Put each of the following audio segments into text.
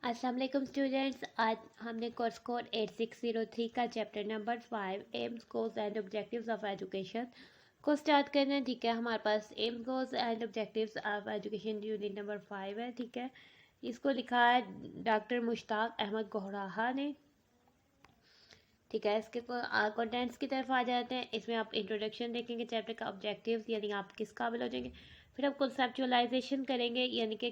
अस्सलाम वालेकुम स्टूडेंट्स। आज हमने कोर्स कोड 8603 का chapter number 5 aims goals and objectives of education को स्टार्ट करना है। ठीक है, हमारे पास aims goals and objectives of education unit number 5 है। ठीक है, इसको लिखा है डॉक्टर मुश्ताक अहमद गोहराहा ने। ठीक है, इसके कंटेंट्स की तरफ आ जाते हैं। इसमें आप इंट्रोडक्शन देखेंगे चैप्टर का, ऑब्जेक्टिव्स यानी आप किस काबिल हो जाएंगे। फिर हम कॉन्सेप्चुअलाइजेशन करेंगे यानी कि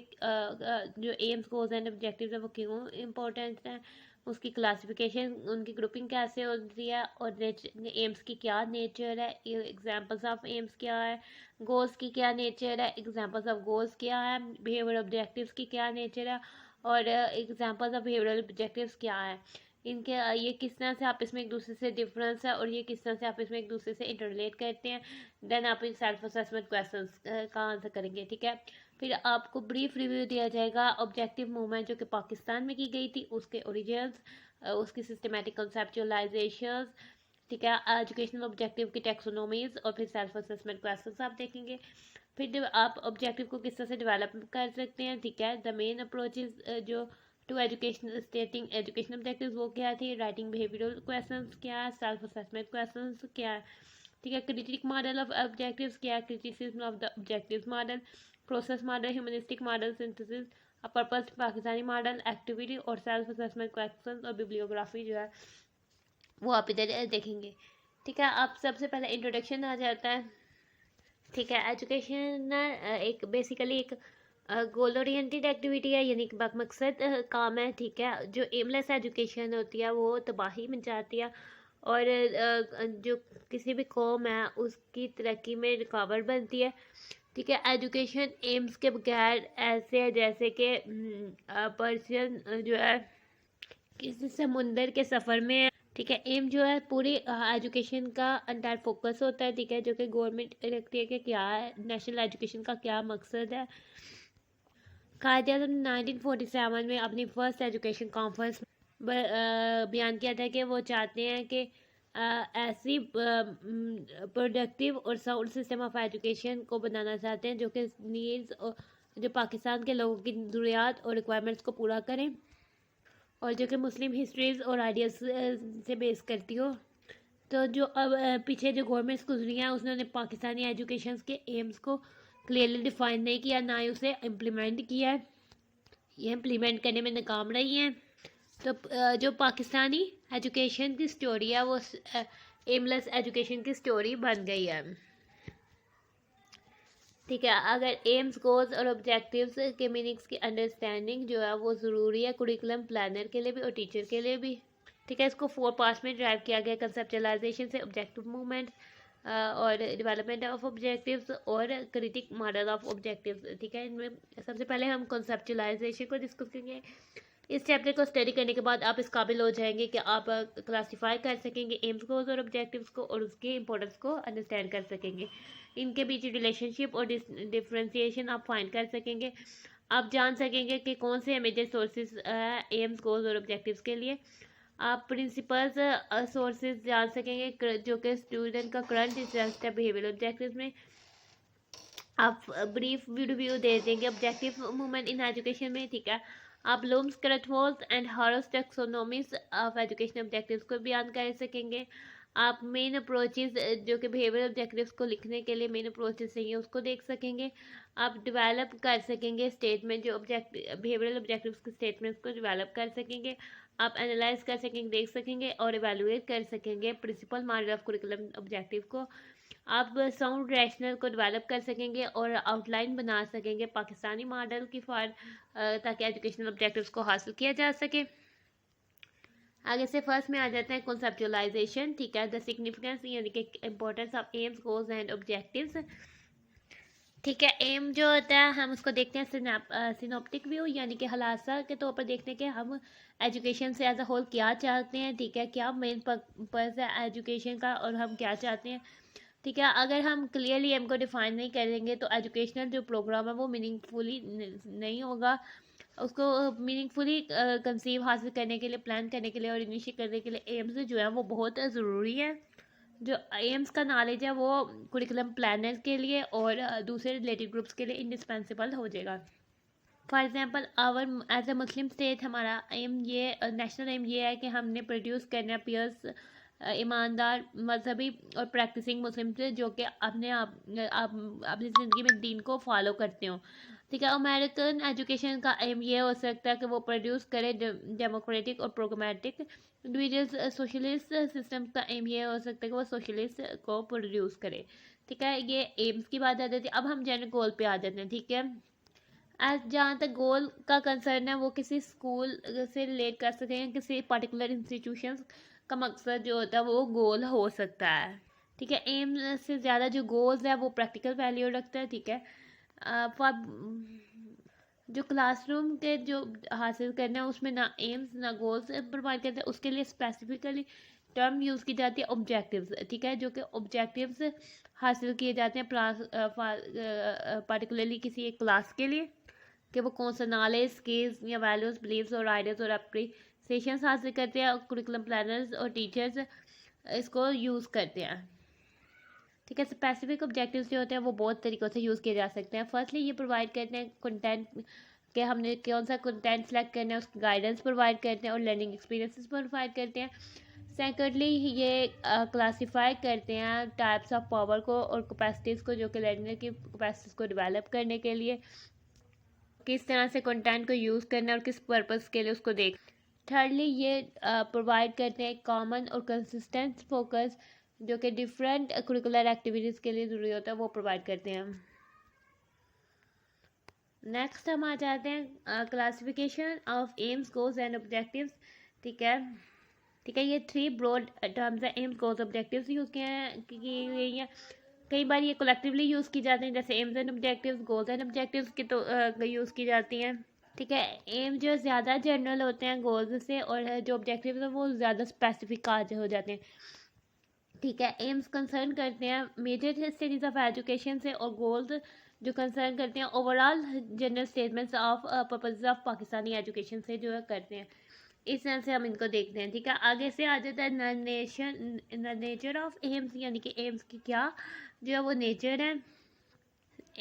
जो एम्स गोल्स एंड ऑब्जेक्टिव्स है वो क्यों इम्पोर्टेंट है, उसकी क्लासिफिकेशन, उनकी ग्रुपिंग कैसे होती है और एम्स की क्या नेचर है, एग्जांपल्स ऑफ एम्स क्या है, गोल्स की क्या नेचर है, एग्जांपल्स ऑफ गोल्स क्या है, बिहेवियर ऑब्जेक्टिव्स की क्या नेचर है और एग्जांपल्स ऑफ बिहेवियरल ऑब्जेक्टिव्स क्या है। इनके ये किस तरह से आप इसमें एक दूसरे से डिफरेंस है और ये किस तरह से आप इसमें एक दूसरे से इंटरलेट करते हैं। देन आप इन सेल्फ असेसमेंट क्वेश्चंस का आंसर करेंगे। ठीक है, फिर आपको ब्रीफ रिव्यू दिया जाएगा ऑब्जेक्टिव मूवमेंट जो कि पाकिस्तान में की गई थी, उसके ओरिजिन्स, उसकी सिस्टमेटिक कंसेप्चुलाइजेशंस। ठीक है, एजुकेशनल ऑब्जेक्टिव की टेक्सोनोमीज और फिर सेल्फ असेसमेंट क्वेश्चंस आप देखेंगे। फिर आप ऑब्जेक्टिव को किस तरह से डेवलप कर सकते हैं। ठीक है, द मेन अप्रोचेज जो to education stating education objectives वो क्या थी, राइटिंग बिहेवियरल क्वेश्चंस क्या है, सेल्फ असेसमेंट क्वेश्चंस क्या है। ठीक है, क्रिटिक मॉडल ऑफ ऑब्जेक्टिव्स क्या है, criticism of the objectives model, process model, humanistic model, synthesis, purpose, Pakistani model, activity और सेल्फ असेसमेंट क्वेश्चंस और बिब्लियोग्राफी जो है वो आप इधर देखेंगे। ठीक है, आप सबसे पहले इंट्रोडक्शन आ जाता है। ठीक है, एजुकेशन एक बेसिकली एक गोल ओरिएंटेड एक्टिविटी है यानी कि मकसद काम है। ठीक है, जो एमलेस एजुकेशन होती है वो तबाही मचाती है और जो किसी भी कौम है उसकी तरक्की में रुकावट बनती है। ठीक है, एजुकेशन एम्स के बगैर ऐसे है जैसे कि पर्सन जो है किसी समुंदर के सफ़र में है। ठीक है, एम जो है पूरी एजुकेशन का अंटायर फोकस होता है। ठीक है, जो कि गवर्नमेंट रखती है कि क्या है नेशनल एजुकेशन का क्या मकसद है। कायदे आज़म ने 1947 में अपनी फर्स्ट एजुकेशन कॉन्फ्रेंस बयान किया था कि वो चाहते हैं कि ऐसी प्रोडक्टिव और साउंड सिस्टम ऑफ एजुकेशन को बनाना चाहते हैं जो कि नीड्स जो पाकिस्तान के लोगों की ज़रूरियात और रिक्वायरमेंट्स को पूरा करें और जो कि मुस्लिम हिस्ट्रीज़ और आइडियाज़ से बेस करती हो। तो जो अब पीछे जो गवर्नमेंट्स गुजरी हैं उसने पाकिस्तानी एजुकेशन के एम्स को क्लियरली डिफाइन नहीं किया, ना ही उसे इम्प्लीमेंट किया है, ये इम्प्लीमेंट करने में नाकाम रही हैं। तो जो पाकिस्तानी एजुकेशन की स्टोरी है वो एमलेस एजुकेशन की स्टोरी बन गई है। ठीक है, अगर एम्स गोल्स और ऑब्जेक्टिव्स के मीनिंग्स की अंडरस्टैंडिंग जो है वो ज़रूरी है कुरिकुलम प्लानर के लिए भी और टीचर के लिए भी। ठीक है, इसको 4 पार्ट्स में ड्राइव किया गया, कंसेप्चुलाइजेशन से ऑब्जेक्टिव मूवमेंट और डेवलपमेंट ऑफ ऑब्जेक्टिव्स और क्रिटिक मॉडल ऑफ ऑब्जेक्टिव्स। ठीक है, इनमें सबसे पहले हम कंसेप्चुलाइजेशन को डिस्कस करेंगे। इस चैप्टर को स्टडी करने के बाद आप इस काबिल हो जाएंगे कि आप क्लासीफाई कर सकेंगे एम्स गोल्स और ऑब्जेक्टिव्स को और उसके इंपॉर्टेंस को अंडरस्टैंड कर सकेंगे, इनके बीच रिलेशनशिप और डिफ्रेंसिएशन आप फाइंड कर सकेंगे। आप जान सकेंगे कि कौन से मेजर सोर्सेज एम्स गोल्स और ऑब्जेक्टिव्स के लिए। आप प्रिंसिपल्स सोर्सेज जान सकेंगे जो कि स्टूडेंट का करंट इंटरेस्ट है बिहेवियर ऑब्जेक्टिव्स में। आप ब्रीफ रिव्यू दे देंगे ऑब्जेक्टिव मूवमेंट इन एजुकेशन में। ठीक है, आप Bloom's, Krathwohl's and Harrow's taxonomies of education objectives को बयान कर सकेंगे। आप मेन अप्रोचेस जो कि बिहेवियर ऑब्जेक्टिव्स को लिखने के लिए मेन अप्रोचेस चाहिए उसको देख सकेंगे। आप डेवलप कर सकेंगे स्टेटमेंट जो बिहेवियरल ऑब्जेक्टिव्स के स्टेटमेंट्स को डेवलप कर सकेंगे। आप एनालाइज कर सकेंगे, देख सकेंगे और इवेलुएट कर सकेंगे principal model of curriculum objective को। आप साउंड रैशनल को डेवलप कर सकेंगे और आउटलाइन बना सकेंगे पाकिस्तानी मॉडल की फॉर ताकि एजुकेशनल ऑब्जेक्टिव्स को हासिल किया जा सके। आगे से फर्स्ट में आ जाते हैं कॉन्सेप्चुलाइजेशन। ठीक है, द सिग्निफिकेंस यानी कि importance of AIIMS goals and objectives. ठीक है, एम जो होता है हम उसको देखते हैं सिनोप्टिक व्यू यानी कि हलासा के तौर पर देखते हैं कि हम एजुकेशन से एज अ होल क्या चाहते हैं। ठीक है, क्या मेन पर्पस है एजुकेशन का और हम क्या चाहते हैं। ठीक है, अगर हम क्लियरली एम को डिफाइन नहीं करेंगे तो एजुकेशनल जो प्रोग्राम है वो मीनिंगफुली नहीं होगा। उसको मीनिंगफुली कंसीव हासिल करने के लिए, प्लान करने के लिए और इनिशिएट करने के लिए एम्स जो है वो बहुत ज़रूरी है। जो एम्स का नॉलेज है वो कुरिकुलम प्लानर के लिए और दूसरे रिलेटेड ग्रुप्स के लिए इंडिस्पेंसिबल हो जाएगा। For example our as a Muslim state हमारा एम ये नेशनल एम ये है कि हमने प्रोड्यूस करना पियर्स ईमानदार मजहबी और प्रैक्टिसिंग मुस्लिम थे जो कि अपनी ज़िंदगी में दीन को फॉलो करते हो। ठीक है, अमेरिकन एजुकेशन का एम ये हो सकता है कि वो प्रोड्यूस करे डेमोक्रेटिक और प्रोग्रामेटिक इंडिविजुअल्स। सोशलिस्ट सिस्टम का एम ये हो सकता है कि वो सोशलिस्ट को प्रोड्यूस करे। ठीक है, ये एम्स की बात आ जाती है। अब हम जनरल गोल पे आ जाते हैं। ठीक है, एज जहाँ तक गोल का कंसर्न है वो किसी स्कूल से रिलेट कर सकते हैं, किसी पर्टिकुलर इंस्टीट्यूशन का मकसद जो होता है वो गोल हो सकता है। ठीक है, एम से ज़्यादा जो गोल्स है वो प्रैक्टिकल वैल्यू रखता है। ठीक है, फॉर जो क्लासरूम के जो हासिल करना है उसमें ना एम्स ना गोल्स प्रोवाइड करते हैं, उसके लिए स्पेसिफिकली टर्म यूज़ की जाती है ऑब्जेक्टिव्स। ठीक है, जो कि ऑब्जेक्टिव्स हासिल किए जाते हैं पर्टिकुलरली किसी एक क्लास के लिए, कि वो कौन सा नॉलेज स्किल्स या वैल्यूज़ बिलीव्स और आइडियाज़ और अप्रिसिएशंस हासिल करते हैं, और कुरिकुलम प्लानर्स और टीचर्स इसको यूज़ करते हैं। ठीक है, स्पेसिफिक ऑब्जेक्टिव्स जो होते हैं वो बहुत तरीक़ों से यूज़ किए जा सकते हैं। फर्स्टली ये प्रोवाइड करते हैं कंटेंट कि हमने कौन सा कंटेंट सेलेक्ट करना है, उसकी गाइडेंस प्रोवाइड करते हैं और लर्निंग एक्सपीरियंसेस प्रोवाइड करते हैं। सेकेंडली ये क्लासीफाई करते हैं टाइप्स ऑफ पावर को और कैपेसिटीज़ को, जो कि लर्नर की कैपेसिटीज़ को डेवलप करने के लिए किस तरह से कंटेंट को यूज़ करना है और किस पर्पस के लिए उसको देख। थर्डली ये प्रोवाइड करते हैं कॉमन और कंसिस्टेंट फोकस जो कि डिफरेंट करिकुलर एक्टिविटीज़ के लिए ज़रूरी होता है, वो प्रोवाइड करते हैं। नेक्स्ट हम आ जाते हैं classification of AIIMS goals and objectives. ठीक है, ठीक है, ये 3 ब्रॉड टर्म्स है, एम्स गोल्स ऑब्जेक्टिव्स यूज़ की गई हैं। कई बार ये कलेक्टिवली यूज़ की जाती हैं, जैसे AIIMS and objectives, goals and objectives की तो यूज़ की जाती हैं। ठीक है, एम जो ज़्यादा जनरल होते हैं गोल्स से, और जो ऑब्जेक्टिव्स हैं वो ज़्यादा स्पेसिफिक आज हो जाते हैं। ठीक है, एम्स कंसर्न करते हैं मेजर स्टेजेस ऑफ एजुकेशन से, और गोल्स जो कंसर्न करते हैं overall general statements of purpose of Pakistani education से जो है करते हैं। इस तरह से हम इनको देखते हैं। ठीक है, आगे से आ जाता है नेचर ऑफ एम्स, यानी कि एम्स की क्या जो है वो नेचर है।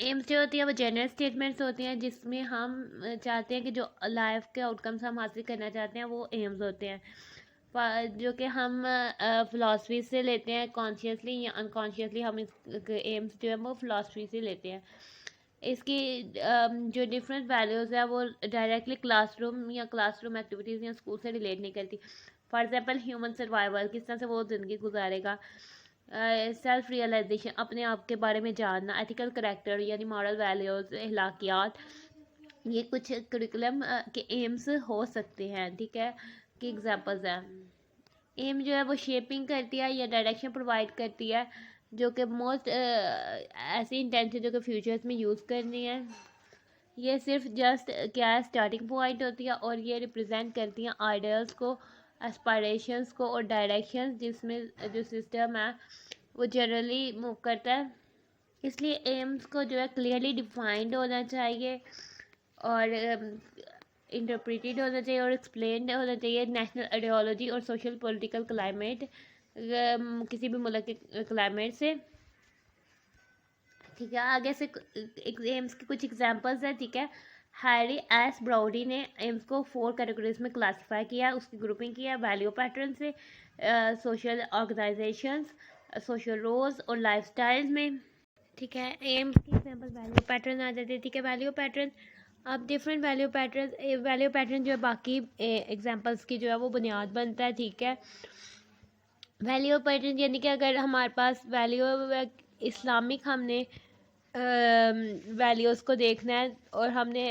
एम्स जो होती है वो जनरल स्टेटमेंट्स होती हैं जिसमें हम चाहते हैं कि जो लाइफ के आउटकम्स हम हासिल करना चाहते हैं वो एम्स होते हैं, जो कि हम फ़िलासफ़ी से लेते हैं कॉन्शियसली या अनकॉन्शियसली। हम इस एम्स जो है वो फ़िलासफ़ी से लेते हैं। इसकी जो डिफरेंट वैल्यूज़ है वो डायरेक्टली क्लासरूम या क्लासरूम एक्टिविटीज़ या स्कूल से रिलेट नहीं करती। फॉर एग्जांपल ह्यूमन सर्वाइवल, किस तरह से वो ज़िंदगी गुजारेगा। सेल्फ रियलाइजेशन, अपने आप के बारे में जानना। एथिकल करेक्टर यानी मॉरल वैल्यूज़, अखलाकियात, ये कुछ करिकुलम के एम्स हो सकते हैं। ठीक है, की एग्जांपल्स हैं। एम जो है वो शेपिंग करती है या डायरेक्शन प्रोवाइड करती है, जो कि मोस्ट ऐसी इंटेंशन जो कि फ्यूचर्स में यूज़ करनी है। ये सिर्फ जस्ट क्या है, स्टार्टिंग पॉइंट होती है, और ये रिप्रेजेंट करती हैं आइडियल्स को, एस्पायरेशंस को और डायरेक्शंस जिसमें जो सिस्टम है वो जनरली मूव करता है। इसलिए एम्स को जो है क्लियरली डिफाइंड होना चाहिए और इंटरप्रेटेड होना चाहिए और एक्सप्लेन्ड होना चाहिए। नेशनल आइडियोलॉजी और सोशल पॉलिटिकल क्लाइमेट, किसी भी मुल्क के क्लाइमेट से। ठीक है, आगे से एम्स के कुछ एग्जांपल्स हैं। ठीक है, हैरी एस ब्राउडी ने एम्स को 4 कैटेगरीज में क्लासीफाई किया, उसकी ग्रुपिंग किया वैल्यू पैटर्न से, सोशल ऑर्गेनाइजेशंस, सोशल रोल्स और लाइफस्टाइल्स में। ठीक है, एम्स की एग्जांपल वैल्यू पैटर्न आ जाते हैं। ठीक है, वैल्यू पैटर्न, अब डिफरेंट वैल्यू पैटर्न जो है बाकी एग्जांपल्स की जो है वो बुनियाद बनता है। ठीक है, वैल्यू पैटर्न यानी कि अगर हमारे पास वैल्यू इस्लामिक हमने वैल्यूज़ को देखना है और हमने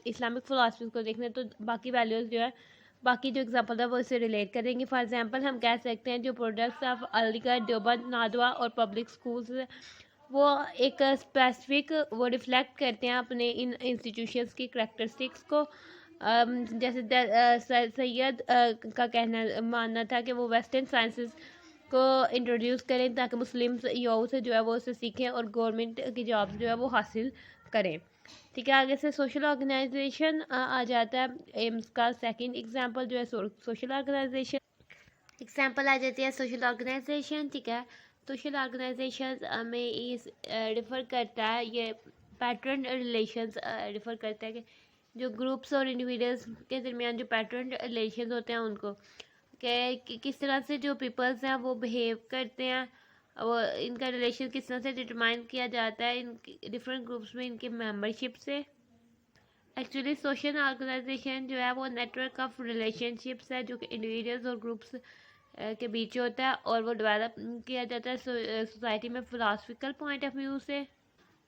इस्लामिक फ़िलासफ़ी को देखना है, तो बाकी वैल्यूज़ जो है बाकी जो एग्जांपल है वो इससे रिलेट करेंगे। फॉर एग्जांपल हम कह सकते हैं जो प्रोडक्ट्स ऑफ अलीगढ़, देवबंद, नादवा और पब्लिक स्कूल्स वो एक स्पेसिफिक वो रिफ्लेक्ट करते हैं अपने इन इंस्टीट्यूशंस की करैक्टरिस्टिक्स को। जैसे सैयद का मानना था कि वो वेस्टर्न साइंसेस को इंट्रोड्यूस करें ताकि मुस्लिम यूथ जो है वो उसे सीखें और गवर्नमेंट की जॉब्स जो है वो हासिल करें। ठीक है, आगे से सोशल ऑर्गेनाइजेशन आ जाता है। एम्स का सेकंड एग्जांपल जो है सोशल ऑर्गेनाइजेशन एग्जांपल आ जाती है सोशल ऑर्गेनाइजेशन। ठीक है, सोशल ऑर्गेनाइजेशन में इस रिफ़र करता है, ये पैटर्न रिलेशंस रिफ़र करता है कि जो ग्रुप्स और इंडिविजुअल्स के दरमियान जो पैटर्न रिलेशन होते हैं उनको कि किस तरह से जो पीपल्स हैं वो बिहेव करते हैं, वो इनका रिलेशन किस तरह से डिटरमाइन किया जाता है इन डिफरेंट ग्रुप्स में इनकी मेंबरशिप से। एक्चुअली सोशल ऑर्गेनाइजेशन जो है वो नेटवर्क ऑफ रिलेशनशिप्स है जो कि इंडिविजुअल्स और ग्रुप्स के बीच होता है, और वो डेवलप किया जाता है सोसाइटी में फिलासफिकल पॉइंट ऑफ व्यू से।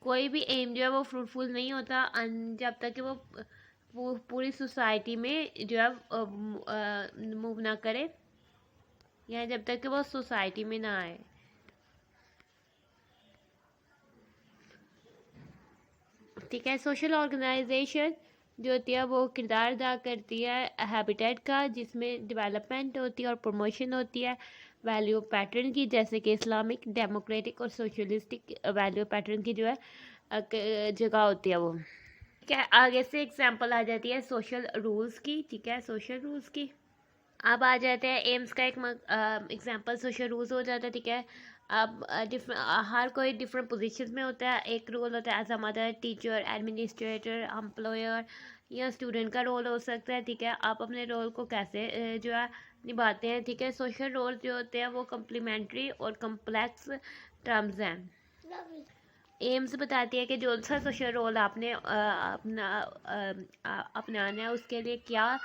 कोई भी एम जो है वो फ्रूटफुल नहीं होता जब तक कि वो पूरी सोसाइटी में जो है मूव ना करे, या जब तक कि वो सोसाइटी में ना आए। ठीक है, सोशल ऑर्गेनाइजेशन जो होती है वो किरदार अदा करती है हैबिटेट का, जिसमें डेवलपमेंट होती है और प्रमोशन होती है वैल्यू पैटर्न की, जैसे कि इस्लामिक, डेमोक्रेटिक और सोशलिस्टिक वैल्यू पैटर्न की जो है जगह होती है वो। ठीक है, आगे से एग्जांपल आ जाती है सोशल रूल्स की। ठीक है, सोशल रूल्स की अब आ जाते हैं एम्स का एक एग्जांपल सोशल रूल्स हो जाता है। ठीक है, अब हर कोई डिफरेंट पोजीशंस में होता है। एक रोल होता है as a mother, teacher, administrator, employer या स्टूडेंट का रोल हो सकता है। ठीक है, आप अपने रोल को कैसे जो है निभाते हैं। ठीक है, सोशल रोल जो होते हैं वो कम्प्लीमेंट्री और कम्प्लेक्स टर्म्स हैं। एम्स बताती है कि जो सा सोशल रोल आपने अपनाना है उसके लिए क्या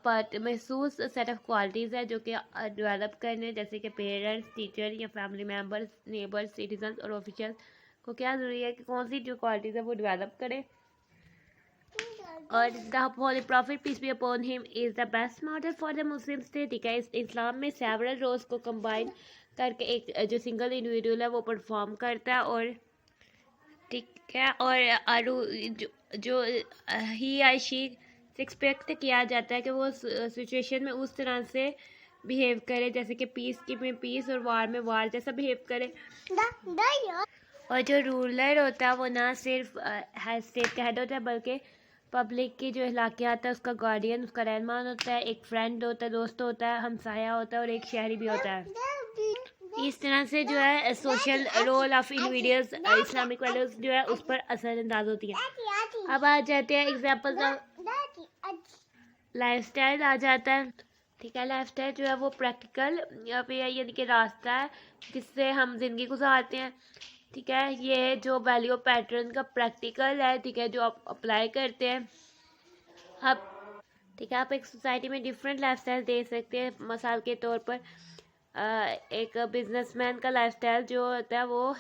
पार्ट महसूस सेट ऑफ क्वालिटीज़ है जो कि डेवलप करने, जैसे कि पेरेंट्स, टीचर या फैमिली मेम्बर्स, नेबर्स, सिटीजन और ऑफिशियल को क्या ज़रूरी है कि कौन सी जो क्वालिटीज़ है वो डेवलप करे। और the holy prophet peace be upon him is the best model for the Muslim state. ठीक है, इस्लाम में सेवरल रोल्स को कंबाइन करके एक जो सिंगल इंडिविजुअल है वो परफॉर्म करता है, और ठीक है, और जो ही या शी एक्सपेक्ट किया जाता है कि वो सिचुएशन में उस तरह से बिहेव करे जैसे कि पीस की में पीस और वार में वार जैसा बिहेव करे। और जो रूलर होता है वो ना सिर्फ स्टेट का हेड होता है बल्कि पब्लिक की जो इलाकियात है उसका गार्डियन, उसका रहनुमान होता है, एक फ्रेंड होता है, दोस्त होता है, हमसाया होता है और एक शहरी भी होता है। इस तरह से जो है social role of individuals Islamic values जो है उस पर असरअंदाज होती है। अब आ जाते हैं एग्जांपल्स ऑफ लाइफस्टाइल आ जाता है। ठीक है, लाइफस्टाइल जो है वो प्रैक्टिकल यानी कि रास्ता है जिससे हम जिंदगी गुजारते हैं। ठीक है, ये जो वैल्यू पैटर्न का प्रैक्टिकल है। ठीक है, जो आप अप्लाई करते हैं आप। ठीक है, आप एक सोसाइटी में डिफरेंट लाइफस्टाइल दे सकते हैं। मिसाल के तौर पर एक बिजनेसमैन का लाइफस्टाइल जो होता है वो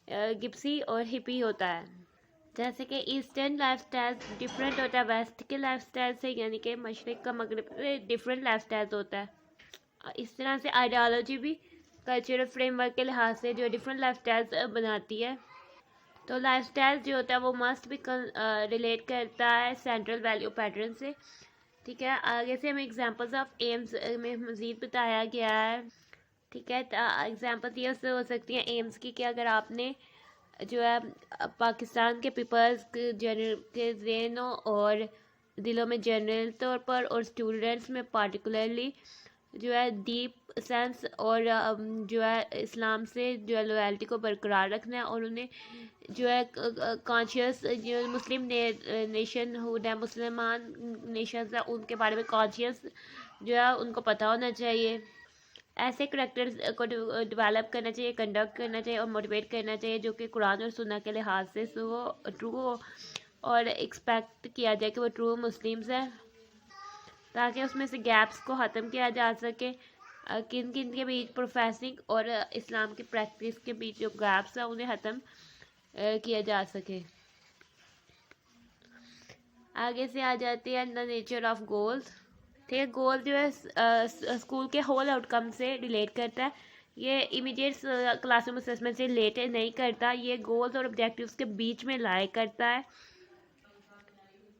गिप्सी और हिपी होता है, जैसे कि ईस्टर्न लाइफस्टाइल डिफरेंट होता है वेस्ट के लाइफस्टाइल से, यानी कि मशरक़ का मगरब से डिफरेंट लाइफस्टाइल होता है। इस तरह से आइडियोलॉजी भी कल्चरल फ्रेमवर्क के लिहाज से जो डिफरेंट लाइफस्टाइल्स बनाती है। तो लाइफस्टाइल जो होता है वो मस्ट भी रिलेट करता है सेंट्रल वैल्यू पैटर्न से। ठीक है, आगे से हमें एग्जांपल्स ऑफ एम्स में मज़ीद बताया गया है। ठीक है, एग्जांपल्स ये हो सकती हैं एम्स की कि अगर आपने जो है पाकिस्तान के पीपल्स के जहनों और दिलों में जनरल तौर पर और स्टूडेंट्स में पार्टिकुलरली जो है डीप सेंस और जो है इस्लाम से जो है लॉयल्टी को बरकरार रखना है, और उन्हें जो है कॉन्शियस जो मुस्लिम नेशन हुड है, मुसलमान नेशंस है, उनके बारे में कॉन्शियस जो है उनको पता होना चाहिए। ऐसे करेक्टर्स को डेवलप करना चाहिए, कंडक्ट करना चाहिए और मोटिवेट करना चाहिए जो कि कुरान और सुन्नह के लिहाज से ट्रू हो और एक्सपेक्ट किया जाए कि वो ट्रू मुस्लिम्स हैं, ताकि उसमें से गैप्स को ख़त्म किया जा सके। किन किन के बीच प्रोफेसिंग और इस्लाम की प्रैक्टिस के बीच जो गैप्स हैं उन्हें ख़त्म किया जा सके। आगे से आ जाती है द नेचर ऑफ गोल्स। ठीक है, गोल जो है स्कूल के होल आउटकम से रिलेट करता है। ये इमीडिएट क्लासरूम असेसमेंट से रिलेट नहीं करता, ये गोल्स और ऑब्जेक्टिव्स के बीच में लाई करता है।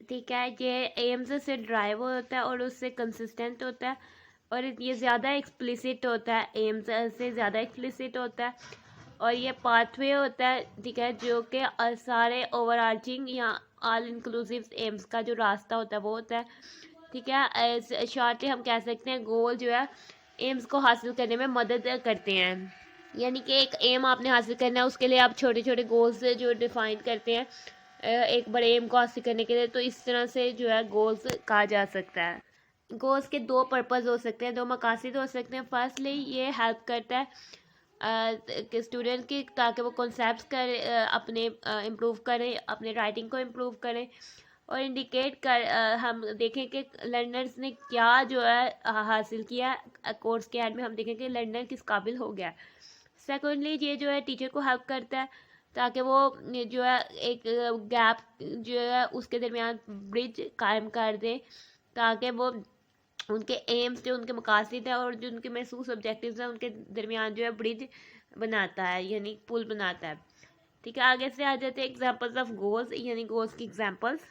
ठीक है, ये एम्स से ड्राइव होता है और उससे कंसिस्टेंट होता है, और ये ज़्यादा एक्सप्लिसिट होता है, एम्स से ज़्यादा एक्सप्लिसिट होता है, और ये पाथवे होता है। ठीक है, जो कि सारे ओवरआर्चिंग या ऑल इंक्लूसिव एम्स का जो रास्ता होता है वो होता है। ठीक है, शॉर्टली हम कह सकते हैं गोल जो है एम्स को हासिल करने में मदद करते हैं, यानी कि एक एम आपने हासिल करना है उसके लिए आप छोटे छोटे गोल्स जो डिफाइन करते हैं एक बड़े एम को हासिल करने के लिए, तो इस तरह से जो है गोल्स कहा जा सकता है। गोल्स के दो पर्पज़ हो सकते हैं, दो मकासद हो सकते हैं। फर्स्टली ये हेल्प करता है कि स्टूडेंट की, ताकि वो कॉन्सेप्ट्स अपने इम्प्रूव करें, अपने राइटिंग को इम्प्रूव करें, और इंडिकेट कर हम देखें कि लर्नर्स ने क्या जो है हासिल किया कोर्स के एंड में, हम देखें कि लर्नर किस काबिल हो गया। सेकेंडली ये जो है टीचर को हेल्प करता है ताकि वो जो है एक गैप जो है उसके दरमियान ब्रिज कायम कर दे, ताकि वो उनके एम्स जो उनके मकासद है और जो उनके महसूस ऑब्जेक्टिव्स हैं उनके दरमियान जो है ब्रिज बनाता है, यानी पुल बनाता है। ठीक है, आगे से आ जाते हैं एग्जांपल्स ऑफ गोल्स, यानी गोल्स की एग्जांपल्स।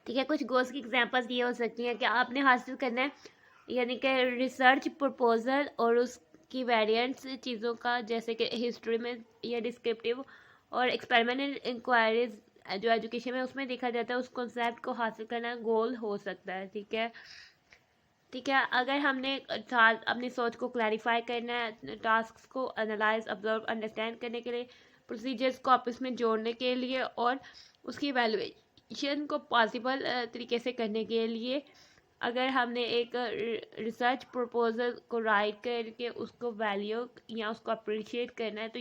ठीक है, कुछ गोल्स की एग्जांपल्स ये हो सकती हैं कि आपने हासिल करना है, यानी कि रिसर्च प्रपोजल और उसकी वेरिएंट्स चीज़ों का, जैसे कि हिस्ट्री में या डिस्क्रिप्टिव और एक्सपेरिमेंटल इंक्वायरीज जो एजुकेशन में उसमें देखा जाता है, उस कॉन्सेप्ट को हासिल करना गोल हो सकता है। ठीक है, ठीक है, अगर हमने अपनी सोच को क्लैरिफाई करना है, टास्क को एनालाइज, ऑब्जर्व, अंडरस्टैंड करने के लिए, प्रोसीजर्स को आपस में जोड़ने के लिए और उसकी एवेलुएशन को पॉसिबल तरीके से करने के लिए, अगर हमने एक रिसर्च प्रपोजल को राइट करके उसको वैल्यू या उसको अप्रिशिएट करना है, तो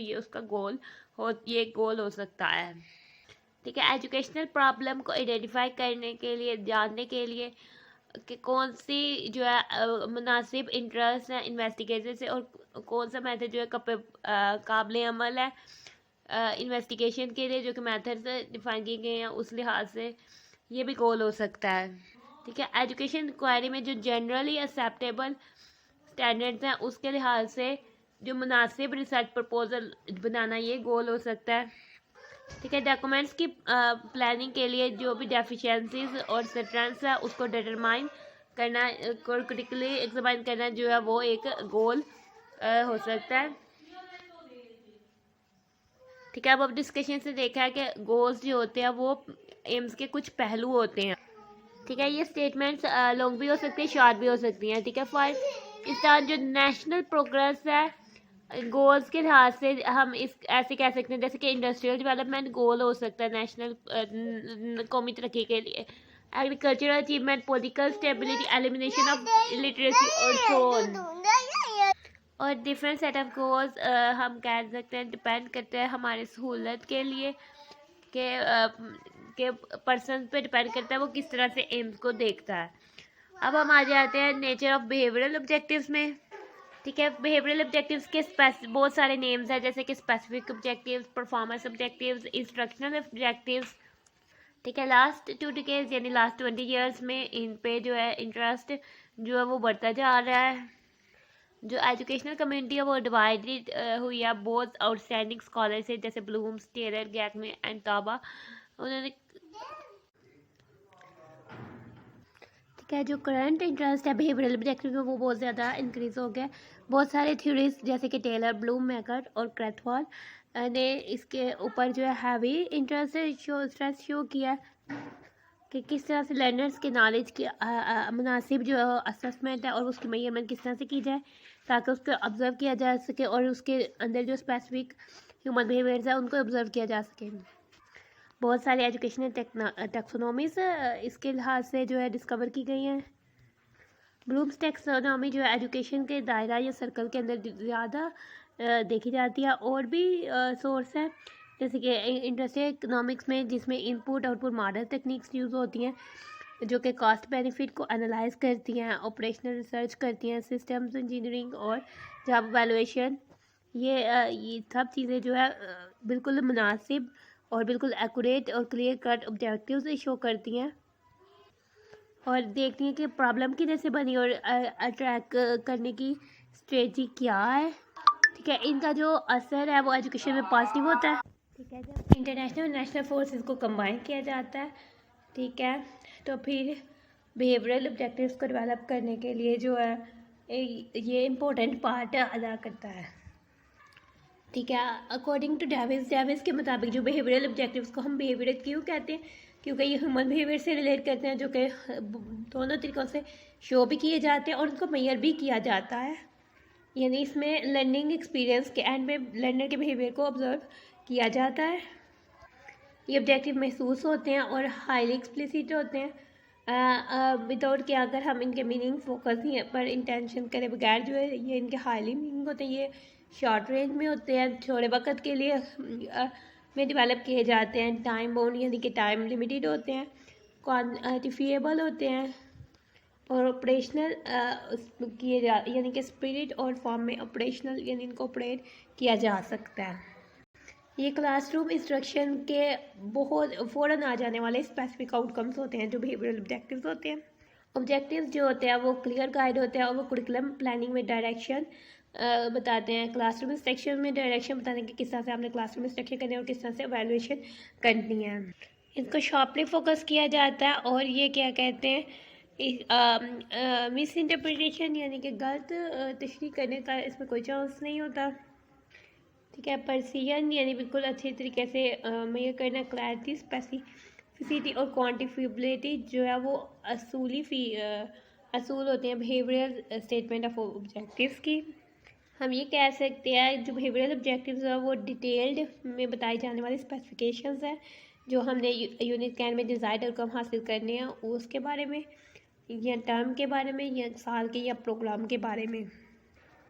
ये गोल हो सकता है। ठीक है, एजुकेशनल प्रॉब्लम को आइडेंटिफाई करने के लिए, जानने के लिए कि कौन सी जो है मुनासिब इंटरेस्ट है इन्वेस्टिगेशन से, और कौन सा मेथड जो है काबिल अमल है इन्वेस्टिगेशन के लिए, जो कि मेथड से डिफाइन किए गए हैं, उस लिहाज से ये भी गोल हो सकता है। ठीक है, एजुकेशन इंक्वायरी में जो जनरली एक्सेप्टेबल स्टैंडर्ड्स हैं उसके लिहाज से जो मुनासिब रिसर्च प्रपोजल बनाना, ये गोल हो सकता है। ठीक है, डॉक्यूमेंट्स की प्लानिंग के लिए जो भी डेफिशिएंसीज और स्ट्रेंथ्स है उसको डिटरमाइन करना, क्रिटिकली एग्जामिन करना जो है वो एक गोल हो सकता है। ठीक है, अब डिस्कशन से देखा है कि गोल्स जो होते हैं वो एम्स के कुछ पहलू होते हैं। ठीक है, ये स्टेटमेंट्स लॉन्ग भी हो सकती है, शॉर्ट भी हो सकती हैं। ठीक है, फॉर इंस्टांट जो नेशनल प्रोग्रेस है गोल्स के लिहाज से हम इस ऐसे कह सकते हैं, जैसे कि इंडस्ट्रियल डेवलपमेंट गोल हो सकता है नेशनल कौमी तरक्की के लिए, agricultural achievement, political stability, elimination of illiteracy और सो ऑन। और डिफरेंट सेट ऑफ गोल्स हम कह सकते हैं डिपेंड करते हैं हमारी सहूलत के लिए के पर्सन पे डिपेंड करता है वो किस तरह से एम्स को देखता है। अब हम आ जाते हैं नेचर ऑफ बिहेवियरल ऑब्जेक्टिव्स में। ठीक है, बिहेवियरल ऑब्जेक्टिव्स के बहुत सारे नेम्स हैं, जैसे कि specific objectives, performance objectives, instructional objectives. ठीक है, लास्ट 2 डिकेड्स यानी लास्ट 20 ईयर्स में इन पे जो है इंटरेस्ट जो है वो बढ़ता जा रहा है। जो एजुकेशनल कम्युनिटी है वो डिवाइडेड हुई है, बहुत आउटस्टैंडिंग स्कॉलर्स है जैसे ब्लूम्स, टेलर, गैकमे एंड ताबा। उन्होंने ठीक है, जो करंट इंटरेस्ट है बिहेवियरल ऑब्जेक्टिव में वो बहुत ज़्यादा इंक्रीज़ हो गया। बहुत सारे थ्योरीज जैसे कि टेलर, ब्लूम, मैकर और क्रेथवॉल ने इसके ऊपर जो है हैवी इंटरेस्ट स्ट्रेस शो किया कि किस तरह से लर्नर्स के नॉलेज की मुनासिब जो असेसमेंट है और उसकी मेजरमेंट किस तरह से की जाए ताकि उसको ऑब्ज़र्व किया जा सके और उसके अंदर जो स्पेसिफिक ह्यूमन बिहेवियर्स है उनको ऑब्ज़र्व किया जा सके। बहुत सारी एजुकेशनल टेक्सोनॉमीज इसके लिहाज से जो है डिस्कवर की गई हैं। ब्लूम्स टेक्सोनॉमी जो है एजुकेशन के दायरा या सर्कल के अंदर ज़्यादा देखी जाती है। और भी सोर्स है जैसे कि इंडस्ट्रियल इकोनॉमिक्स में, जिसमें input output model techniques use होती हैं जो कि कॉस्ट बेनिफिट को एनालाइज करती हैं, ऑपरेशनल रिसर्च करती हैं, सिस्टम्स इंजीनियरिंग और जॉब वैल्यूएशन। ये सब चीज़ें जो है बिल्कुल मुनासिब और बिल्कुल एक्यूरेट और क्लियर कट ऑब्जेक्टिव्स शो करती हैं और देखती हैं कि प्रॉब्लम किधर से बनी और अट्रैक करने की स्ट्रेटजी क्या है। ठीक है, इनका जो असर है वो एजुकेशन में पॉजिटिव होता है। ठीक है, जब इंटरनेशनल और नेशनल फोर्सेस को कंबाइन किया जाता है, ठीक है, तो फिर बिहेवियरल ऑब्जेक्टिव्स को डेवलप करने के लिए जो है ये इम्पोर्टेंट पार्ट अदा करता है। ठीक है, अकॉर्डिंग टू डेविस के मुताबिक जो बिहेवियरल ऑब्जेक्टिव्स को हम बिहेवियर क्यों कहते हैं, क्योंकि ये ह्यूमन बिहेवियर से रिलेट करते हैं, जो कि दोनों तरीक़ों से शो भी किए जाते हैं और उनको मेजर भी किया जाता है। यानी इसमें लर्निंग एक्सपीरियंस के एंड में लर्नर के बिहेवियर को ऑब्जर्व किया जाता है। ये ऑब्जेक्टिव महसूस होते हैं और हाईली एक्सप्लिसिट होते हैं विदाउट कि अगर हम इनके मीनिंग फोकस नहीं पर इंटेंशन करे बगैर जो है ये इनके हाईली मीनिंग होते हैं। ये शॉर्ट रेंज में होते हैं, थोड़े वक्त के लिए में डेवलप किए जाते हैं, टाइम बाउंड यानी कि टाइम लिमिटेड होते हैं, क्वान्टिफिएबल होते हैं और ऑपरेशनल किए जा यानी कि स्पिरिट और फॉर्म में ऑपरेशनल यानी इनको ऑपरेट किया जा सकता है। ये क्लासरूम इंस्ट्रक्शन के बहुत फ़ौरन आ जाने वाले स्पेसिफिक आउटकम्स होते हैं जो बिहेवियरल ऑब्जेक्टिव्स होते हैं। ऑब्जेक्टिव्स जो होते हैं वो क्लियर गाइड होते हैं और वो कुरिकुलम प्लानिंग में डायरेक्शन बताते हैं। क्लासरूम इंस्ट्रक्शन में डायरेक्शन बताने कि किस तरह से आपने क्लासरूम इंस्ट्रक्शन करनी है और किस तरह से एवेल्युएशन करनी है। इसको शॉर्पली फोकस किया जाता है और ये क्या कहते हैं मिस इंटरप्रिटेशन यानी कि गलत तशरीह करने का इसमें कोई चांस नहीं होता। ठीक है, परसियन यानी बिल्कुल अच्छे तरीके से मेजर करना, क्लैरिटी, स्पेसिफिसिटी और क्वान्टिफिबिलिटी जो है वो असूल होते हैं बिहेवियरल स्टेटमेंट ऑफ ऑब्जेक्टिव्स की। हम ये कह सकते हैं जो बिहेवियरल ऑब्जेक्टिव्स है वो डिटेल्ड में बताई जाने वाली स्पेसिफिकेशंस हैं जो हमने यूनिट कैन में डिज़ायर्ड आउटकम हासिल करने हैं उसके बारे में या टर्म के बारे में या साल के या प्रोग्राम के बारे में।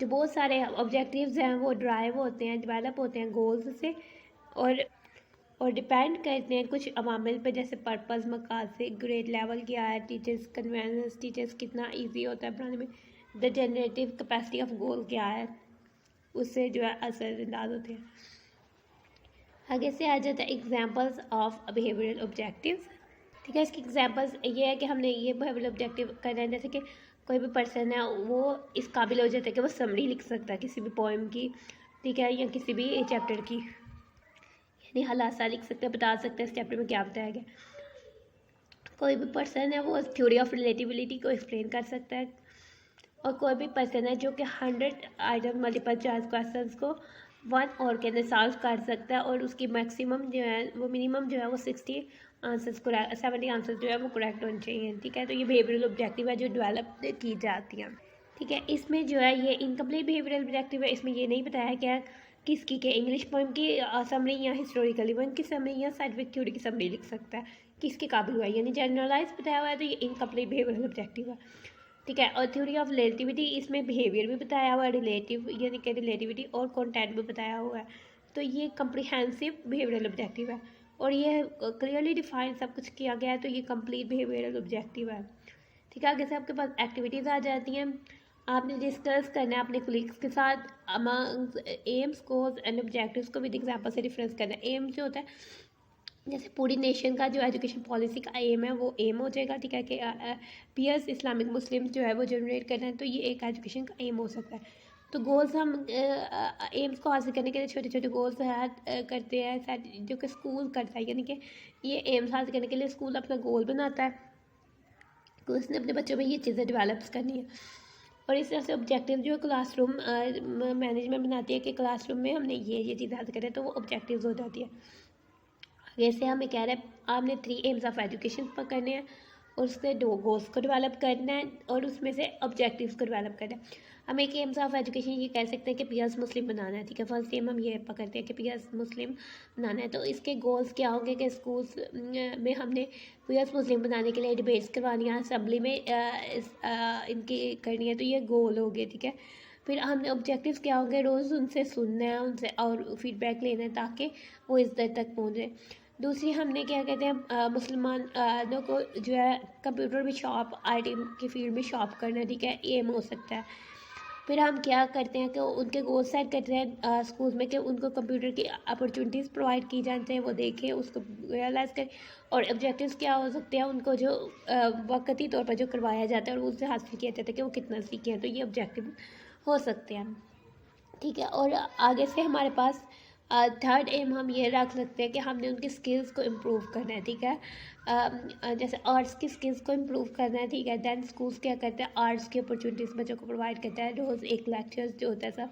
जो बहुत सारे ऑब्जेक्टिव्स हैं वो ड्राइव होते हैं, डेवलप होते हैं गोल्स से और डिपेंड करते हैं कुछ अवामिल पे, जैसे पर्पस, मकासद, ग्रेड लेवल क्या है, टीचर्स कन्वेंस, टीचर्स कितना इजी होता है पढ़ाने में, the generative capacity of goal क्या है, उससे जो है असरअंदाज होते हैं। आगे से आ जाता है एग्जांपल्स ऑफ बिहेवियरल ऑब्जेक्टिव्स। ठीक है, इसकी एग्जांपल्स ये है कि हमने ये बिहेवियरल ऑब्जेक्टिव करना है, जैसे कि कोई भी पर्सन है वो इस काबिल हो जाता है कि वो समरी लिख सकता है किसी भी पोएम की, ठीक है, या किसी भी चैप्टर की, यानी हलासा लिख सकते हैं, बता सकते हैं इस चैप्टर में क्या बताया गया। कोई भी पर्सन है वो थ्योरी ऑफ रिलेटिविटी को एक्सप्लेन कर सकता है और कोई भी पर्सन है जो कि 100 आइटम मल्टीपल चॉइस क्वेश्चंस को 1 आवर के अंदर सॉल्व कर सकता है और उसकी मैक्सिमम जो है वो मिनिमम जो है वो 60 आंसर्स को 70 आंसर्स जो है वो करेक्ट होने चाहिए। ठीक है, तो ये बिहेवियरल ऑब्जेक्टिव है जो डेवलप की जाती हैं। ठीक है, इसमें जो है ये इनकम्प्लीट बिहेवियरल ऑब्जेक्टिव है, इसमें ये नहीं बताया क्या किसकी के इंग्लिश पोएम की समरी या हिस्टोरिकल इवेंट की समरी या साइंटिफिक थ्योरी की समरी लिख सकता है, किसके काबिल हुआ है, यानी जनरलाइज बताया हुआ है तो ये इनकम्प्लीट बिहेवियरल ऑब्जेक्टिव है। ठीक है, और थ्योरी ऑफ रिलेटिविटी इसमें बिहेवियर भी बताया हुआ है, रिलेटिव यानी कि रिलेटिविटी और कंटेंट भी बताया हुआ है, तो ये कम्प्रिहेंसिव बिहेवियरल ऑब्जेक्टिव है और ये क्लियरली डिफाइन सब कुछ किया गया है, तो ये कंप्लीट बिहेवियरल ऑब्जेक्टिव है। ठीक है, आगे से आपके पास एक्टिविटीज़ आ जाती हैं, आपने डिस्कस करना है अपने कोलीग्स के साथ amongst AIIMS, goals and objectives को विद एग्जांपल से डिफरेंस करना है। एम जो होता है जैसे पूरी नेशन का जो एजुकेशन पॉलिसी का एम है वो एम हो जाएगा। ठीक है, कि पीयर्स इस्लामिक मुस्लिम जो है वो जनरेट करना है, तो ये एक एजुकेशन का एम हो सकता है। तो गोल्स हम एम्स को हासिल करने के लिए छोटे छोटे गोल्स करते हैं जो कि स्कूल करता है, यानी कि ये एम्स हासिल करने के लिए स्कूल अपना गोल बनाता है कि उसने अपने बच्चों में ये चीज़ें डेवलप्स करनी है और इस तरह से ऑब्जेक्टिव जो क्लासरूम मैनेजमेंट बनाती है कि क्लासरूम में हमने ये चीज़ हासिल करें, तो वो ऑब्जेक्टिव्स हो जाती है। जैसे हमें कह रहे हैं आपने 3 एम्स ऑफ एजुकेशन पकड़ने हैं और उसके 2 गोल्स को डेवलप करना है और उसमें से ऑब्जेक्टिव्स को डेवलप करना है। हम एक एम्स ऑफ एजुकेशन ये कह सकते हैं कि पीयर्स मुस्लिम बनाना है। ठीक है, फर्स्ट एम हम ये पकड़ते हैं कि पीयर्स मुस्लिम बनाना है, तो इसके गोल्स क्या होंगे कि स्कूल्स में हमने पीयर्स मुस्लिम बनाने के लिए डिबेट्स करवानी है, असम्बली में इनकी करनी है, तो ये गोल हो गए। ठीक है, फिर हमने ऑब्जेक्टिव्स क्या होंगे, रोज़ उनसे सुनना है उनसे और फीडबैक लेना है ताकि वो इस दर तक पहुँचे। दूसरी हमने क्या कहते हैं मुसलमानों को जो है कंप्यूटर में शॉप आईटी की फील्ड में शॉप करना। ठीक है, एम हो सकता है। फिर हम क्या करते हैं कि उनके गोल सेट करते हैं स्कूल में कि उनको कंप्यूटर की अपॉर्चुनिटीज़ प्रोवाइड की जाती हैं, वो देखें उसको रियलाइज़ करें और ऑब्जेक्टिव्स क्या हो सकते हैं उनको जो वक्ती तौर पर जो करवाया जाता है और उससे हासिल किया जाता है कि वो कितना सीखे हैं, तो ये ऑब्जेक्टिव हो सकते हैं। ठीक है, और आगे से हमारे पास थर्ड एम हम ये रख सकते हैं कि हमने उनकी स्किल्स को इम्प्रूव करना है। ठीक है, जैसे आर्ट्स की स्किल्स को इम्प्रूव करना है। ठीक है, दैन स्कूल्स क्या करते हैं आर्ट्स की अपॉर्चुनिटीज़ बच्चों को प्रोवाइड करता है, रोज़ एक लेक्चर्स जो होता है सब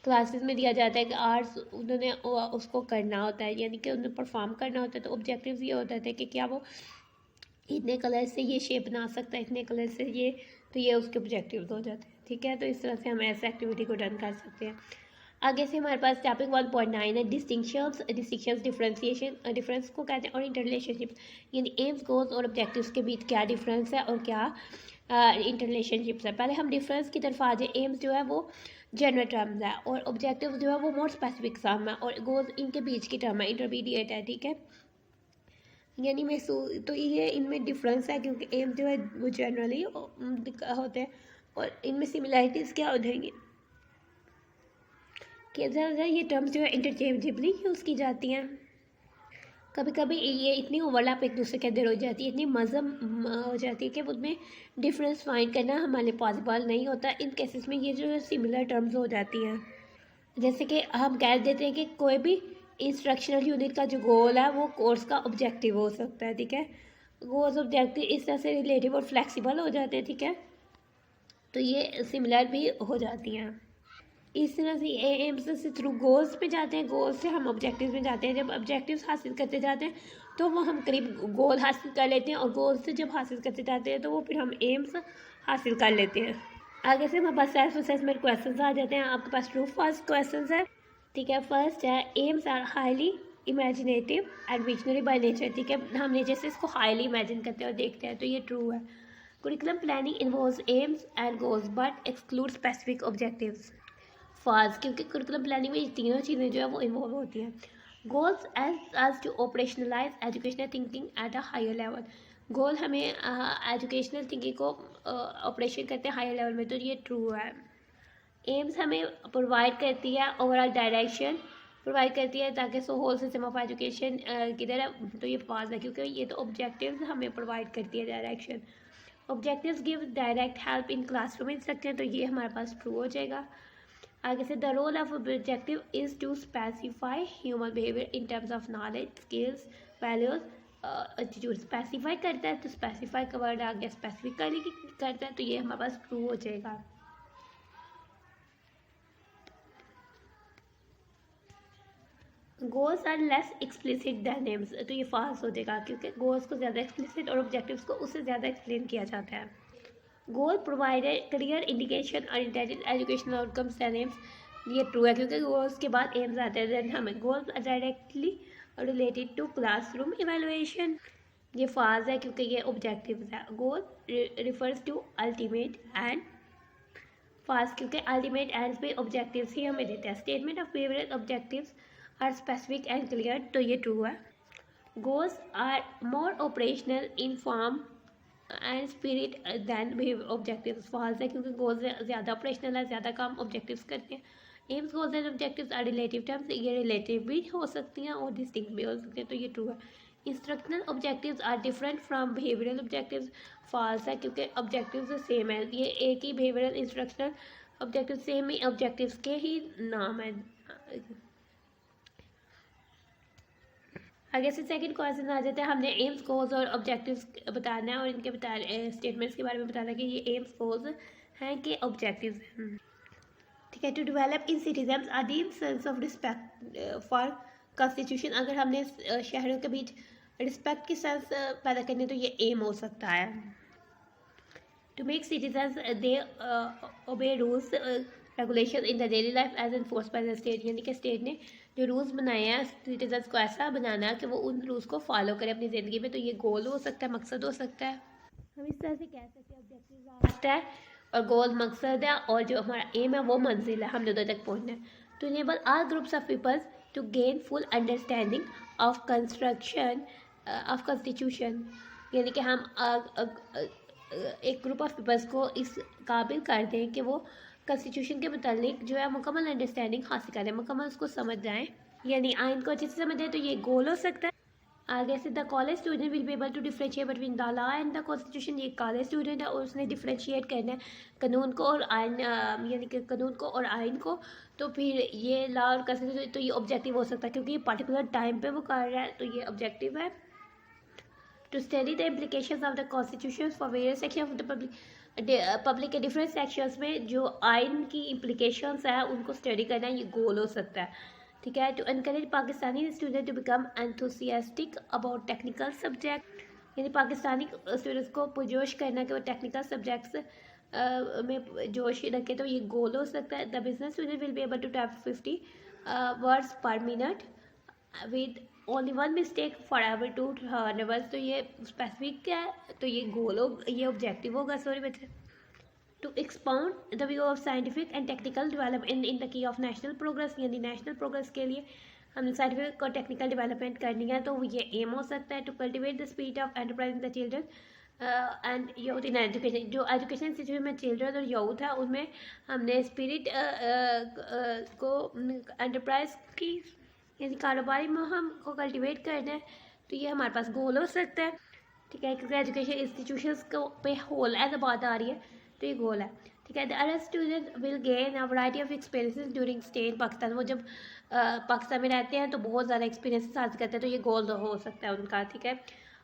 क्लासेस में दिया जाता है कि आर्ट्स उन्होंने उसको करना होता है, यानी कि उन्हें परफॉर्म करना होता है। तो ऑब्जेक्टिव्स ये होता है कि क्या वो इतने कलर से ये शेप बना सकता है, इतने कलर से ये, तो ये उसके ऑब्जेक्टिव्स हो जाते हैं। ठीक है, तो इस तरह से हम ऐसे एक्टिविटी को डन कर सकते हैं। आगे से हमारे पास टॉपिक 1.9 है डिस्टिंक्शंस। डिस्टिंक्शंस डिफरेंशिएशन, डिफरेंस को कहते हैं, और इंटररिलेशनशिप यानी एम्स गोल्स और ऑब्जेक्टिव्स के बीच क्या डिफरेंस है और क्या इंटररिलेशनशिप्स है। पहले हम डिफरेंस की तरफ आ जाए। एम्स जो है वो जनरल टर्म्स है और ऑब्जेक्टिव जो है वो मोर स्पेसिफिक टर्म है, और गोल्स इनके बीच की टर्म है, इंटरमीडिएट है, ठीक है। यानी मैं तो ये इनमें डिफरेंस है क्योंकि एम्स जो है वो जनरली होते हैं और इनमें सिमिलैरिटीज़ क्या हो जाएंगी कि ज़्यादा ये टर्म्स जो है इंटरचेंजेबली यूज़ की जाती हैं। कभी कभी ये इतनी ओवरलैप एक दूसरे के अंदर हो जाती है, इतनी मज़म हो जाती है कि उसमें डिफरेंस फाइंड करना हमारे पॉसिबल नहीं होता। इन केसेस में ये जो है सिमिलर टर्म्स हो जाती हैं। जैसे कि हम कह देते हैं कि कोई भी इंस्ट्रक्शनल यूनिट का जो गोल है वो कोर्स का ऑब्जेक्टिव हो सकता है, ठीक है। गोल्स ऑब्जेक्टिव इस तरह से रिलेटिव और फ्लेक्सिबल हो जाते हैं, ठीक है। तो ये सिमिलर भी हो जाती हैं। इस तरह से एम्स से थ्रू गोल्स पे जाते हैं, गोल्स से हम ऑब्जेक्टिव्स में जाते हैं। जब ऑब्जेक्टिव्स हासिल करते जाते हैं तो वो हम करीब गोल हासिल कर लेते हैं, और गोल से जब हासिल करते जाते हैं तो वो फिर हम एम्स हासिल कर लेते हैं। आगे से हमारे पास सेल्फ असेसमेंट क्वेश्चन आ जाते हैं। आपके पास ट्रू फर्स्ट क्वेश्चन है, ठीक है। फर्स्ट है aims are highly imaginative and visionary by nature, ठीक है। हम नेचर से इसको हाईली इमेजिन करते हैं और देखते हैं, तो ये ट्रू है। Curriculum planning involves aims and goals but exclude specific objectives, false, क्योंकि कुरिकुलम प्लानिंग में ये तीनों चीज़ें जो है वो इन्वॉल्व होती हैं। Goals as to operationalise educational thinking at a higher level, goal हमें एजुकेशनल थिंकिंग को ऑपरेशन करते हैं हायर लेवल में, तो ये ट्रू है। एम्स हमें प्रोवाइड करती है ओवरऑल डायरेक्शन, प्रोवाइड करती है ताकि so whole system of education किधर है, तो ये फॉल्स है क्योंकि ये तो ऑब्जेक्टिव्स हमें प्रोवाइड करती है direction. Objectives give direct help in classroom instruction, तो ये हमारे पास ट्रू हो जाएगा। आगे से the role of objective is to specify human behaviour in terms of knowledge, skills, values, attitude. Specify करता है तो स्पेसिफाई का वर्ड आ गया, स्पेसिफिकली करता है तो ये हमारे पास ट्रू हो जाएगा। Goals are less explicit than aims, तो ये फॉल्स हो जाएगा क्योंकि गोल्स को ज़्यादा एक्सप्लिसिट और ऑब्जेक्टिव्स को उससे ज़्यादा एक्सप्लेन किया जाता है। गोल प्रोवाइडेड क्लियर इंडिकेशन और intended educational outcomes than aims, ये ट्रू है क्योंकि गोल्स के बाद एम्स आते हैं। देन हमें goals are directly related to classroom evaluation, ये फॉल्स है क्योंकि ये ऑब्जेक्टिव्स है। Goal refers to ultimate end, false क्योंकि अल्टीमेट एंड्स पे ऑब्जेक्टिव्स ही हमें देते हैं। Statement of behavioural objectives are specific and clear, तो ये ट्रू है। Goals are more operational in form and spirit than objectives, false है क्योंकि गोल्स ज़्यादा ऑपरेशनल है, ज़्यादा काम ऑब्जेक्टिव्स करते हैं। Aims goals and objectives are relative terms, ये रिलेटिव भी हो सकती हैं और डिस्टिंक्ट भी हो सकती हैं, तो ये ट्रू है। Instructional objectives are different from behavioural objectives, false है क्योंकि ऑब्जेक्टिव्स सेम है, ये एक ही बिहेवियरल इंस्ट्रक्शनल ऑब्जेक्टिव सेम ही ऑब्जेक्टिव्स के ही नाम है। आगे से सेकंड क्वेश्चन आ जाता है। हमने एम्स गोल्स और ऑब्जेक्टिव्स बताना है और इनके स्टेटमेंट्स के बारे में बताना है कि ये एम्स गोल्स हैं कि ऑब्जेक्टिव्स हैं, ठीक है। To develop in citizens a deep sense of respect for constitution, अगर हमने शहरों के बीच रिस्पेक्ट की सेंस पैदा करनी तो ये एम हो सकता है। To make citizens they obey rules regulation in the daily life as enforce by the state, यानी कि स्टेट ने जो रूल्स बनाए हैं सिटीजन्स को ऐसा बनाना कि वो उन रूल्स को फॉलो करें अपनी ज़िंदगी में, तो ये गोल हो सकता है, मकसद हो सकता है। हम इस तरह से कह सकते हैं ऑब्जेक्टिव आ सकता है और गोल मकसद है, और जो हमारा एम है वो मंजिल है, हमने उधर तक पहुंचना है। To enable all groups of peoples to gain full understanding of construction of constitution, यानी कि हम एक ग्रुप ऑफ पीपल्स को इस काबिल कर दें कि वो कॉन्स्टिट्यूशन के मुतालिक जो है मुकम्मल अंडरस्टैंडिंग हासिल करें, मुकम्मल उसको समझ जाएं, यानी आइन को अच्छे से समझ जाए, तो ये गोल हो सकता है। आगे से the college student will be able to differentiate between the law and the constitution, ये कॉलेज स्टूडेंट है और उसने डिफ्रेंशिएट करना है कानून को और आइन, यानी कि कानून को और आइन को, तो फिर ये लॉ और कॉन्स्टिट्यूशन, तो ये ऑब्जेक्टिव हो सकता है क्योंकि ये पर्टिकुलर टाइम पे वो कर रहा है, तो ये ऑब्जेक्टिव है। To study the implications of the constitution for various section of the public के डिफरेंट सेक्शंस में जो आइन की इम्प्लीकेशंस है उनको स्टडी करना, ये गोल हो सकता है, ठीक है। To encourage Pakistani student to become enthusiastic about technical subject, यानी पाकिस्तानी स्टूडेंट्स को पुरजोश करना कि वो टेक्निकल सब्जेक्ट्स में जोश रखे तो ये गोल हो सकता है। The business student will be able to type 50 words per minute with only one mistake for every 200 words. तो ये स्पेसिफिक क्या है, तो ये गोल हो, ये ऑब्जेक्टिव होगा। सॉरी बच्चे, to expound the view of scientific and technical development in the key of national progress, यानी नेशनल प्रोग्रेस के लिए हमने साइंटिफिक और टेक्निकल डेवलपमेंट करनी है, तो ये एम हो सकता है। To cultivate the spirit of enterprise in the children and youth in education, जो एजुकेशन इंस्टीट्यूट में चिल्ड्रन और यूथ है उनमें हमने स्पिरिट को एंटरप्राइज की यानी कारोबारी मुहिम को कल्टिवेट करना है, तो ये हमारे पास गोल हो सकता है। ठीक है, क्योंकि एजुकेशन इंस्टीट्यूशंस को पे होल एज बात आ रही है, तो ये गोल है। ठीक है, the other student will gain a variety of experiences during stay in Pakistan. वो जब पाकिस्तान में रहते हैं तो बहुत ज़्यादा एक्सपीरियंसेस हासिल करते हैं, तो ये गोल हो सकता है उनका। ठीक है,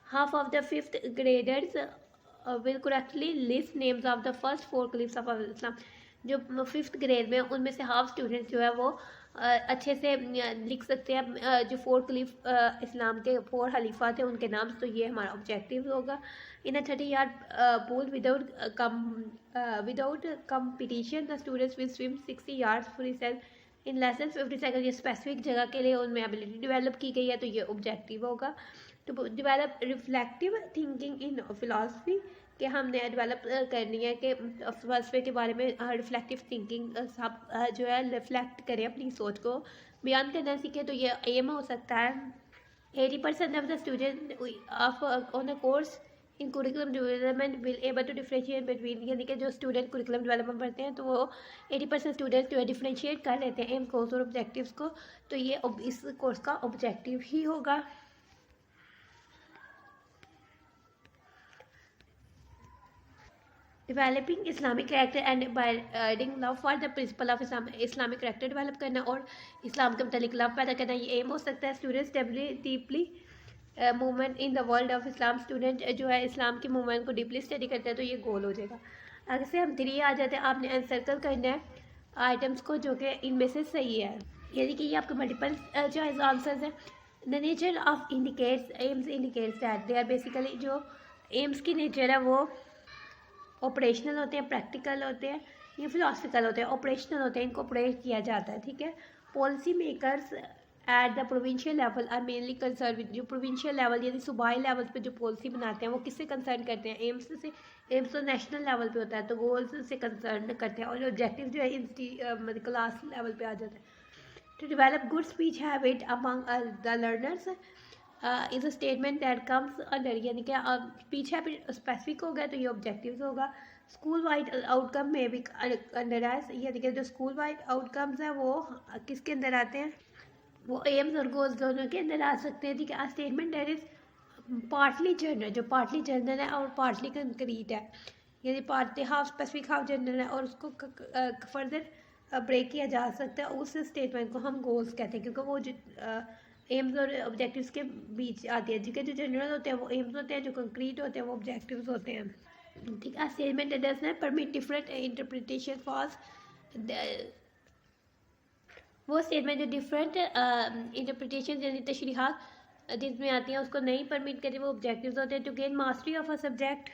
half of the 5th graders will correctly list names of the first 4 Khalifa of Islam. जो 5th ग्रेड में उनमें से हाफ स्टूडेंट्स जो है वो अच्छे से लिख सकते हैं जो 4 खलीफ इस्लाम के 4 खलीफा थे उनके नाम, तो ये हमारा ऑब्जेक्टिव होगा। इन अ 30-yard pool without competition the students will swim 60 yards freestyle in lesson 50 second. ये स्पेसिफिक जगह के लिए उनमें एबिलिटी डेवलप की गई है, तो ये ऑब्जेक्टिव होगा। तो develop reflective thinking in philosophy, कि हमने डेवलप करनी है कि फलसफे के बारे में रिफ्लेक्टिव थिंकिंग सब जो है रिफ्लेक्ट करें, अपनी सोच को बयान करना सीखें, तो ये एम हो सकता है। 80% of the student of on a course in curriculum development will able to differentiate between, यानी कि जो स्टूडेंट कुरिकुलम डेवलपमेंट पढ़ते हैं तो वो 80% स्टूडेंट जो है डिफ्रेंशिएट कर लेते हैं एम कोर्स और ऑब्जेक्टिव्स को, तो ये इस कोर्स का ऑब्जेक्टिव ही होगा। Developing Islamic character and biding love for the principle of Islamic character develop करना और इस्लाम के मतलब लव पैदा करना, ये एम हो सकता है। Students deeply movement in the world of Islam, student जो है इस्लाम की मूवमेंट को डीपली स्टडी करते हैं, तो ये गोल हो जाएगा। अगर से हम 3 आ जाते हैं, आपने एनसर्कल करना है आइटम्स को जो कि इनमें से सही है, यानी कि ये आपके मल्टीपल चॉइस आंसर्स हैं। The nature of indicates aims indicates that they are basically, जो एम्स की नेचर है वो ऑपरेशनल होते हैं, प्रैक्टिकल होते हैं या फिलोसफिकल होते हैं। ऑपरेशनल होते हैं, इनको ऑपरेट किया जाता है। ठीक है, policy makers at the provincial level are mainly concern with, जो प्रोविंशियल लेवल यानी सूबाई लेवल पे जो पॉलिसी बनाते हैं वो किससे कंसर्न करते हैं, एम्स से। एम्स तो नेशनल लेवल पे होता है, तो गोल्स से कंसर्न करते हैं, और ऑब्जेक्टिव जो है क्लास लेवल पे आ जाता है। To develop good speech habit among the learners is a statement that comes under, यानी कि स्पीच हैबिट स्पेसिफिक हो गया तो ये ऑब्जेक्टिव्स होगा। स्कूल वाइड आउटकम में भी अंडरराइज, यानी कि जो स्कूल वाइड आउटकम्स हैं वो किसके अंदर आते हैं, वो एम्स और गोल्स दोनों के अंदर आ सकते हैं। ठीक है, statement that is partly general, जो पार्टली जनरल है और पार्टली कंक्रीट है, यानी partly half specific half general है और उसको फर्दर ब्रेक किया जा सकता है, उस स्टेटमेंट को हम गोल्स कहते हैं, क्योंकि वो जो एम्स और ऑब्जेक्टिव्स के बीच आती है। ठीक है, जो जनरल होते हैं वो एम्स होते हैं, जो कंक्रीट होते हैं वो ऑब्जेक्टिव्स होते हैं। ठीक है, statement does not permit different interpretation for वो स्टेटमेंट जो डिफरेंट इंटरप्रिटेशन यानी तशरीहात जिसमें आती हैं उसको नहीं परमिट करती, वो ऑब्जेक्टिव्स होते हैं। To gain mastery of a subject,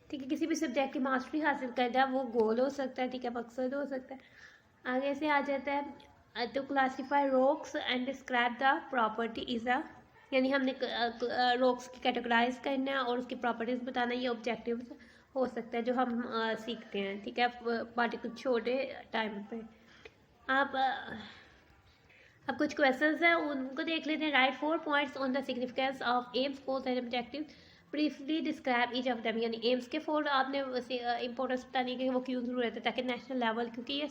ठीक है, किसी भी सब्जेक्ट की मास्टरी हासिल करना वो गोल हो सकता है। ठीक है, मकसद हो सकता है। आगे से आ जाता है to classify rocks and describe the property is a, यानी हमने रॉक्स की कैटेगराइज करना है और उसकी प्रॉपर्टीज़ बताना, ये ऑब्जेक्टिव्स हो सकता है जो हम सीखते हैं। ठीक है, पार्टिकुलर छोटे टाइम पे। अब कुछ क्वेश्चंस हैं उनको देख लेते हैं। Right 4 points on the significance of AIIMS goals and objective, briefly describe each of them, यानी एम्स के 4 आपने इंपॉर्टेंस बतानी है कि वो क्यों जरूरत है, ताकि नेशनल लेवल, क्योंकि ये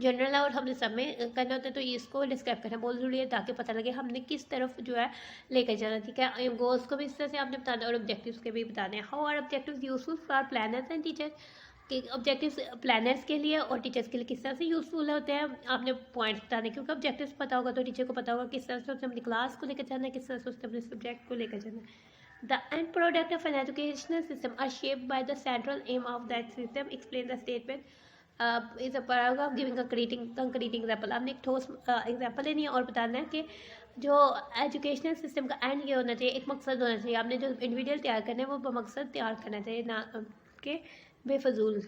जनरल है और हमने सब में करना होता है, तो इसको डिस्क्राइब करना बहुत ज़रूरी है ताकि पता लगे हमने किस तरफ जो है लेकर जाना। ठीक है, एम गोल्स को भी इस तरह से आपने बताना और ऑब्जेक्टिव्स के भी बताने हैं। How are objectives useful for planners and teachers, कि ऑब्जेक्टिव्स प्लानर्स के लिए और टीचर्स के लिए किस तरह से यूज़फुल होते हैं, आपने पॉइंट्स बताने, क्योंकि ऑब्जेक्टिव्स पता होगा तो टीचर को पता होगा किस तरह से उसने अपनी क्लास को लेकर जाना है, किस तरह से उसने अपने सब्जेक्ट को लेकर जाना है। The end product of an educational system are shaped by the central aim of that system, explain the statement is a paragraph giving concrete example. आपने एक ठोस एग्जाम्पल लेनी है और बताना है कि जो एजुकेशनल सिस्टम का एंड ये होना चाहिए, एक मकसद होना चाहिए। आपने जो इंडिविजुअल तैयार करना है वो मकसद तैयार करना चाहिए, ना कि बेफजूल।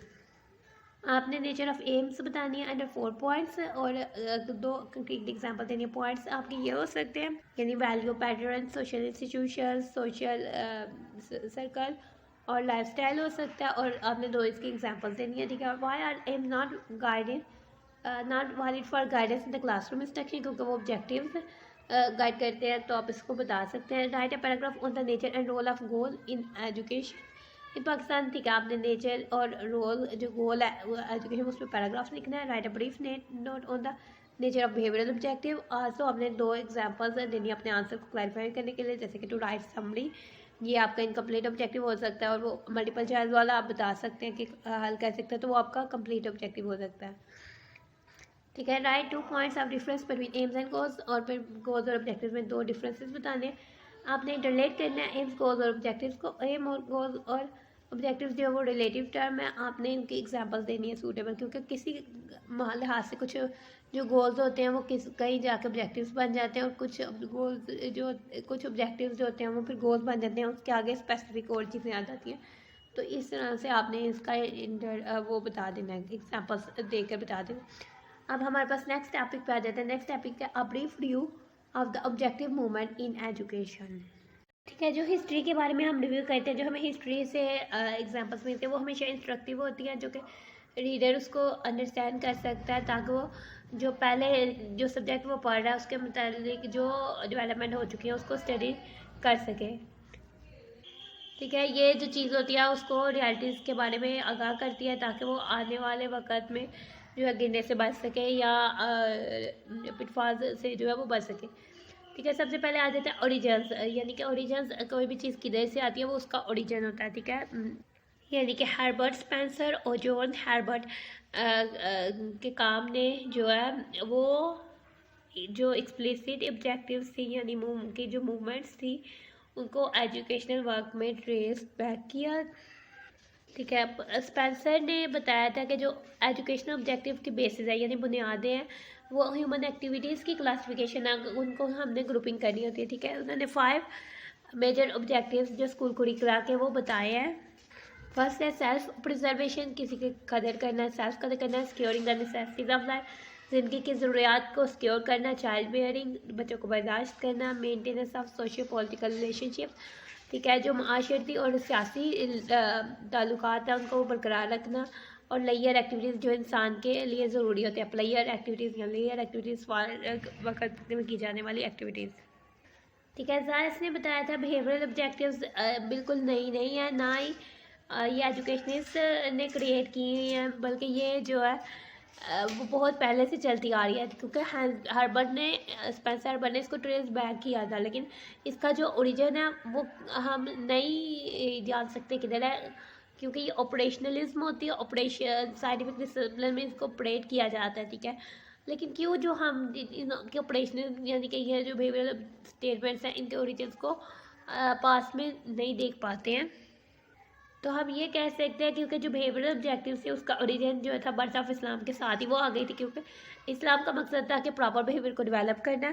आपने नेचर ऑफ एम्स बतानी है अंडर 4 पॉइंट्स और 2 कंक्रीट एग्जांपल देनी है। पॉइंट्स आपके ये हो सकते हैं यानी value pattern, social institution, social circle और लाइफस्टाइल हो सकता है। और आपने 2 इसकी एग्जांपल देनी है, ठीक है। Why R am not guided not valid for guidance in the classroom instruction, क्योंकि वो ऑब्जेक्टिव्स गाइड करते हैं, तो आप इसको बता सकते हैं। Write a paragraph on the nature and role of goal in education in Pakistan, ठीक है। आपने नेचर और रोल जो गोल है एजुकेशन उस पर पैराग्राफ लिखना है। Right a brief note on the nature of behavioural objective. Also आपने 2 एग्जांपल्स देनी है अपने आंसर को क्लैरिफाई करने के लिए, जैसे कि टू राइट समरी, ये आपका इनकम्प्लीट ऑब्जेक्टिव हो सकता है, और वो मल्टीपल चॉइस वाला आप बता सकते हैं कि हल कर सकते हैं, तो वो आपका कंप्लीट ऑब्जेक्टिव हो सकता है, ठीक है। Right 2 points of difference between AIIMS and goals, और फिर गोल्स और ऑब्जेक्टिव्स में 2 डिफरेंसेस बताने। आपने रिलेट करना है एम्स गोल्स और ऑब्जेक्टिव्स को। एम और गोल्स और ऑब्जेक्टिव्स जो है वो रिलेटिव टर्म है, आपने इनकी एग्जांपल देनी है सूटेबल, क्योंकि किसी लिहाज से कुछ जो गोल्स होते हैं वो कहीं जाके ऑब्जेक्टिव्स बन जाते हैं, और कुछ गोल्स जो कुछ ऑब्जेक्टिव्स जो होते हैं वो फिर गोल्स बन जाते हैं, उसके आगे स्पेसिफिक और चीज़ें आ जाती हैं। तो इस तरह से आपने इसका वो बता देना है, एग्जाम्पल्स देकर बता देना। अब हमारे पास नेक्स्ट टॉपिक पे आ जाते हैं। नेक्स्ट टॉपिक है a brief review of the objective movement in education, ठीक है। जो हिस्ट्री के बारे में हम रिव्यू करते हैं, जो हमें हिस्ट्री से एग्जांपल्स मिलते हैं, वो हमेशा इंस्ट्रक्टिव होती है, जो कि रीडर उसको अंडरस्टैंड कर सकता है, ताकि वो जो पहले जो सब्जेक्ट वो पढ़ रहा है उसके मुताबिक जो डेवलपमेंट हो चुकी है उसको स्टडी कर सके, ठीक है। ये जो चीज़ होती है उसको रियलिटीज़ के बारे में आगाह करती है, ताकि वो आने वाले वक्त में जो है गिरने से बच सके या पिटफॉल्स से जो है वो बच सके, ठीक है। सबसे पहले आ जाता है ओरिजिन्स, यानी कि ओरिजिन्स कोई भी चीज़ किधर से आती है वो उसका ओरिजिन होता है, ठीक है। यानी कि हर्बर्ट स्पेंसर और जॉन हर्बर्ट के काम ने जो है वो जो एक्सप्लिसिट ऑब्जेक्टिव्स थी यानी की जो मूवमेंट्स थी उनको एजुकेशनल वर्क में ट्रेस बैक किया, ठीक है। स्पेंसर ने बताया था कि जो एजुकेशनल ऑब्जेक्टिव की बेसिस है यानी बुनियादें हैं वो ह्यूमन एक्टिविटीज़ की क्लासिफिकेशन है, उनको हमने ग्रुपिंग करनी होती है, ठीक है। उन्होंने 5 मेजर ऑब्जेक्टिव्स जो स्कूल कुरिकुलम के वो बताए हैं। फर्स्ट है सेल्फ प्रिजर्वेशन, किसी की कदर करना, सेल्फ कदर करना, securing the necessities of life, ज़िंदगी की ज़रूरियात को सिक्योर करना, चाइल्ड बेयरिंग, बच्चों को बर्दाश्त करना, maintenance of socio political relationship, ठीक है। जो माशरती और सियासी ताल्लुकात हैं उनको बरकरार रखना, और लेयर एक्टिविटीज़ जो इंसान के लिए ज़रूरी होते हैं, प्लेयर एक्टिविटीज़ या लेयर एक्टिविटीज़ वक्त में की जाने वाली एक्टिविटीज़, ठीक है। जायस ने बताया था बिहेवियरल ऑब्जेक्टिव्स बिल्कुल नई नहीं है, ना ही ये एजुकेशनिस्ट ने क्रिएट की हुई हैं, बल्कि ये जो है वो बहुत पहले से चलती आ रही है, क्योंकि हर्बर्ट ने स्पेंसर हर्बर्ट ने इसको ट्रेस बैक किया था, लेकिन इसका जो ओरिजिन है वो हम नहीं जान सकते किधर है, क्योंकि ये ऑपरेशनलिज्म होती है, ऑपरेशन साइंटिफिक डिसिप्लिन में इसको ऑपरेट किया जाता है, ठीक है। लेकिन क्यों जो हम इनके ऑपरेशनल यानी कि ये जो बिहेवियरल स्टेटमेंट्स हैं इनके ओरिजिन को पास में नहीं देख पाते हैं, तो हम ये कह सकते हैं क्योंकि जो बिहेवियरल ऑब्जेक्टिव से उसका ओरिजिन जो था बर्थ ऑफ इस्लाम के साथ ही वो आ गई थी, क्योंकि इस्लाम का मकसद था कि प्रॉपर बिहेवियर को डेवलप करना,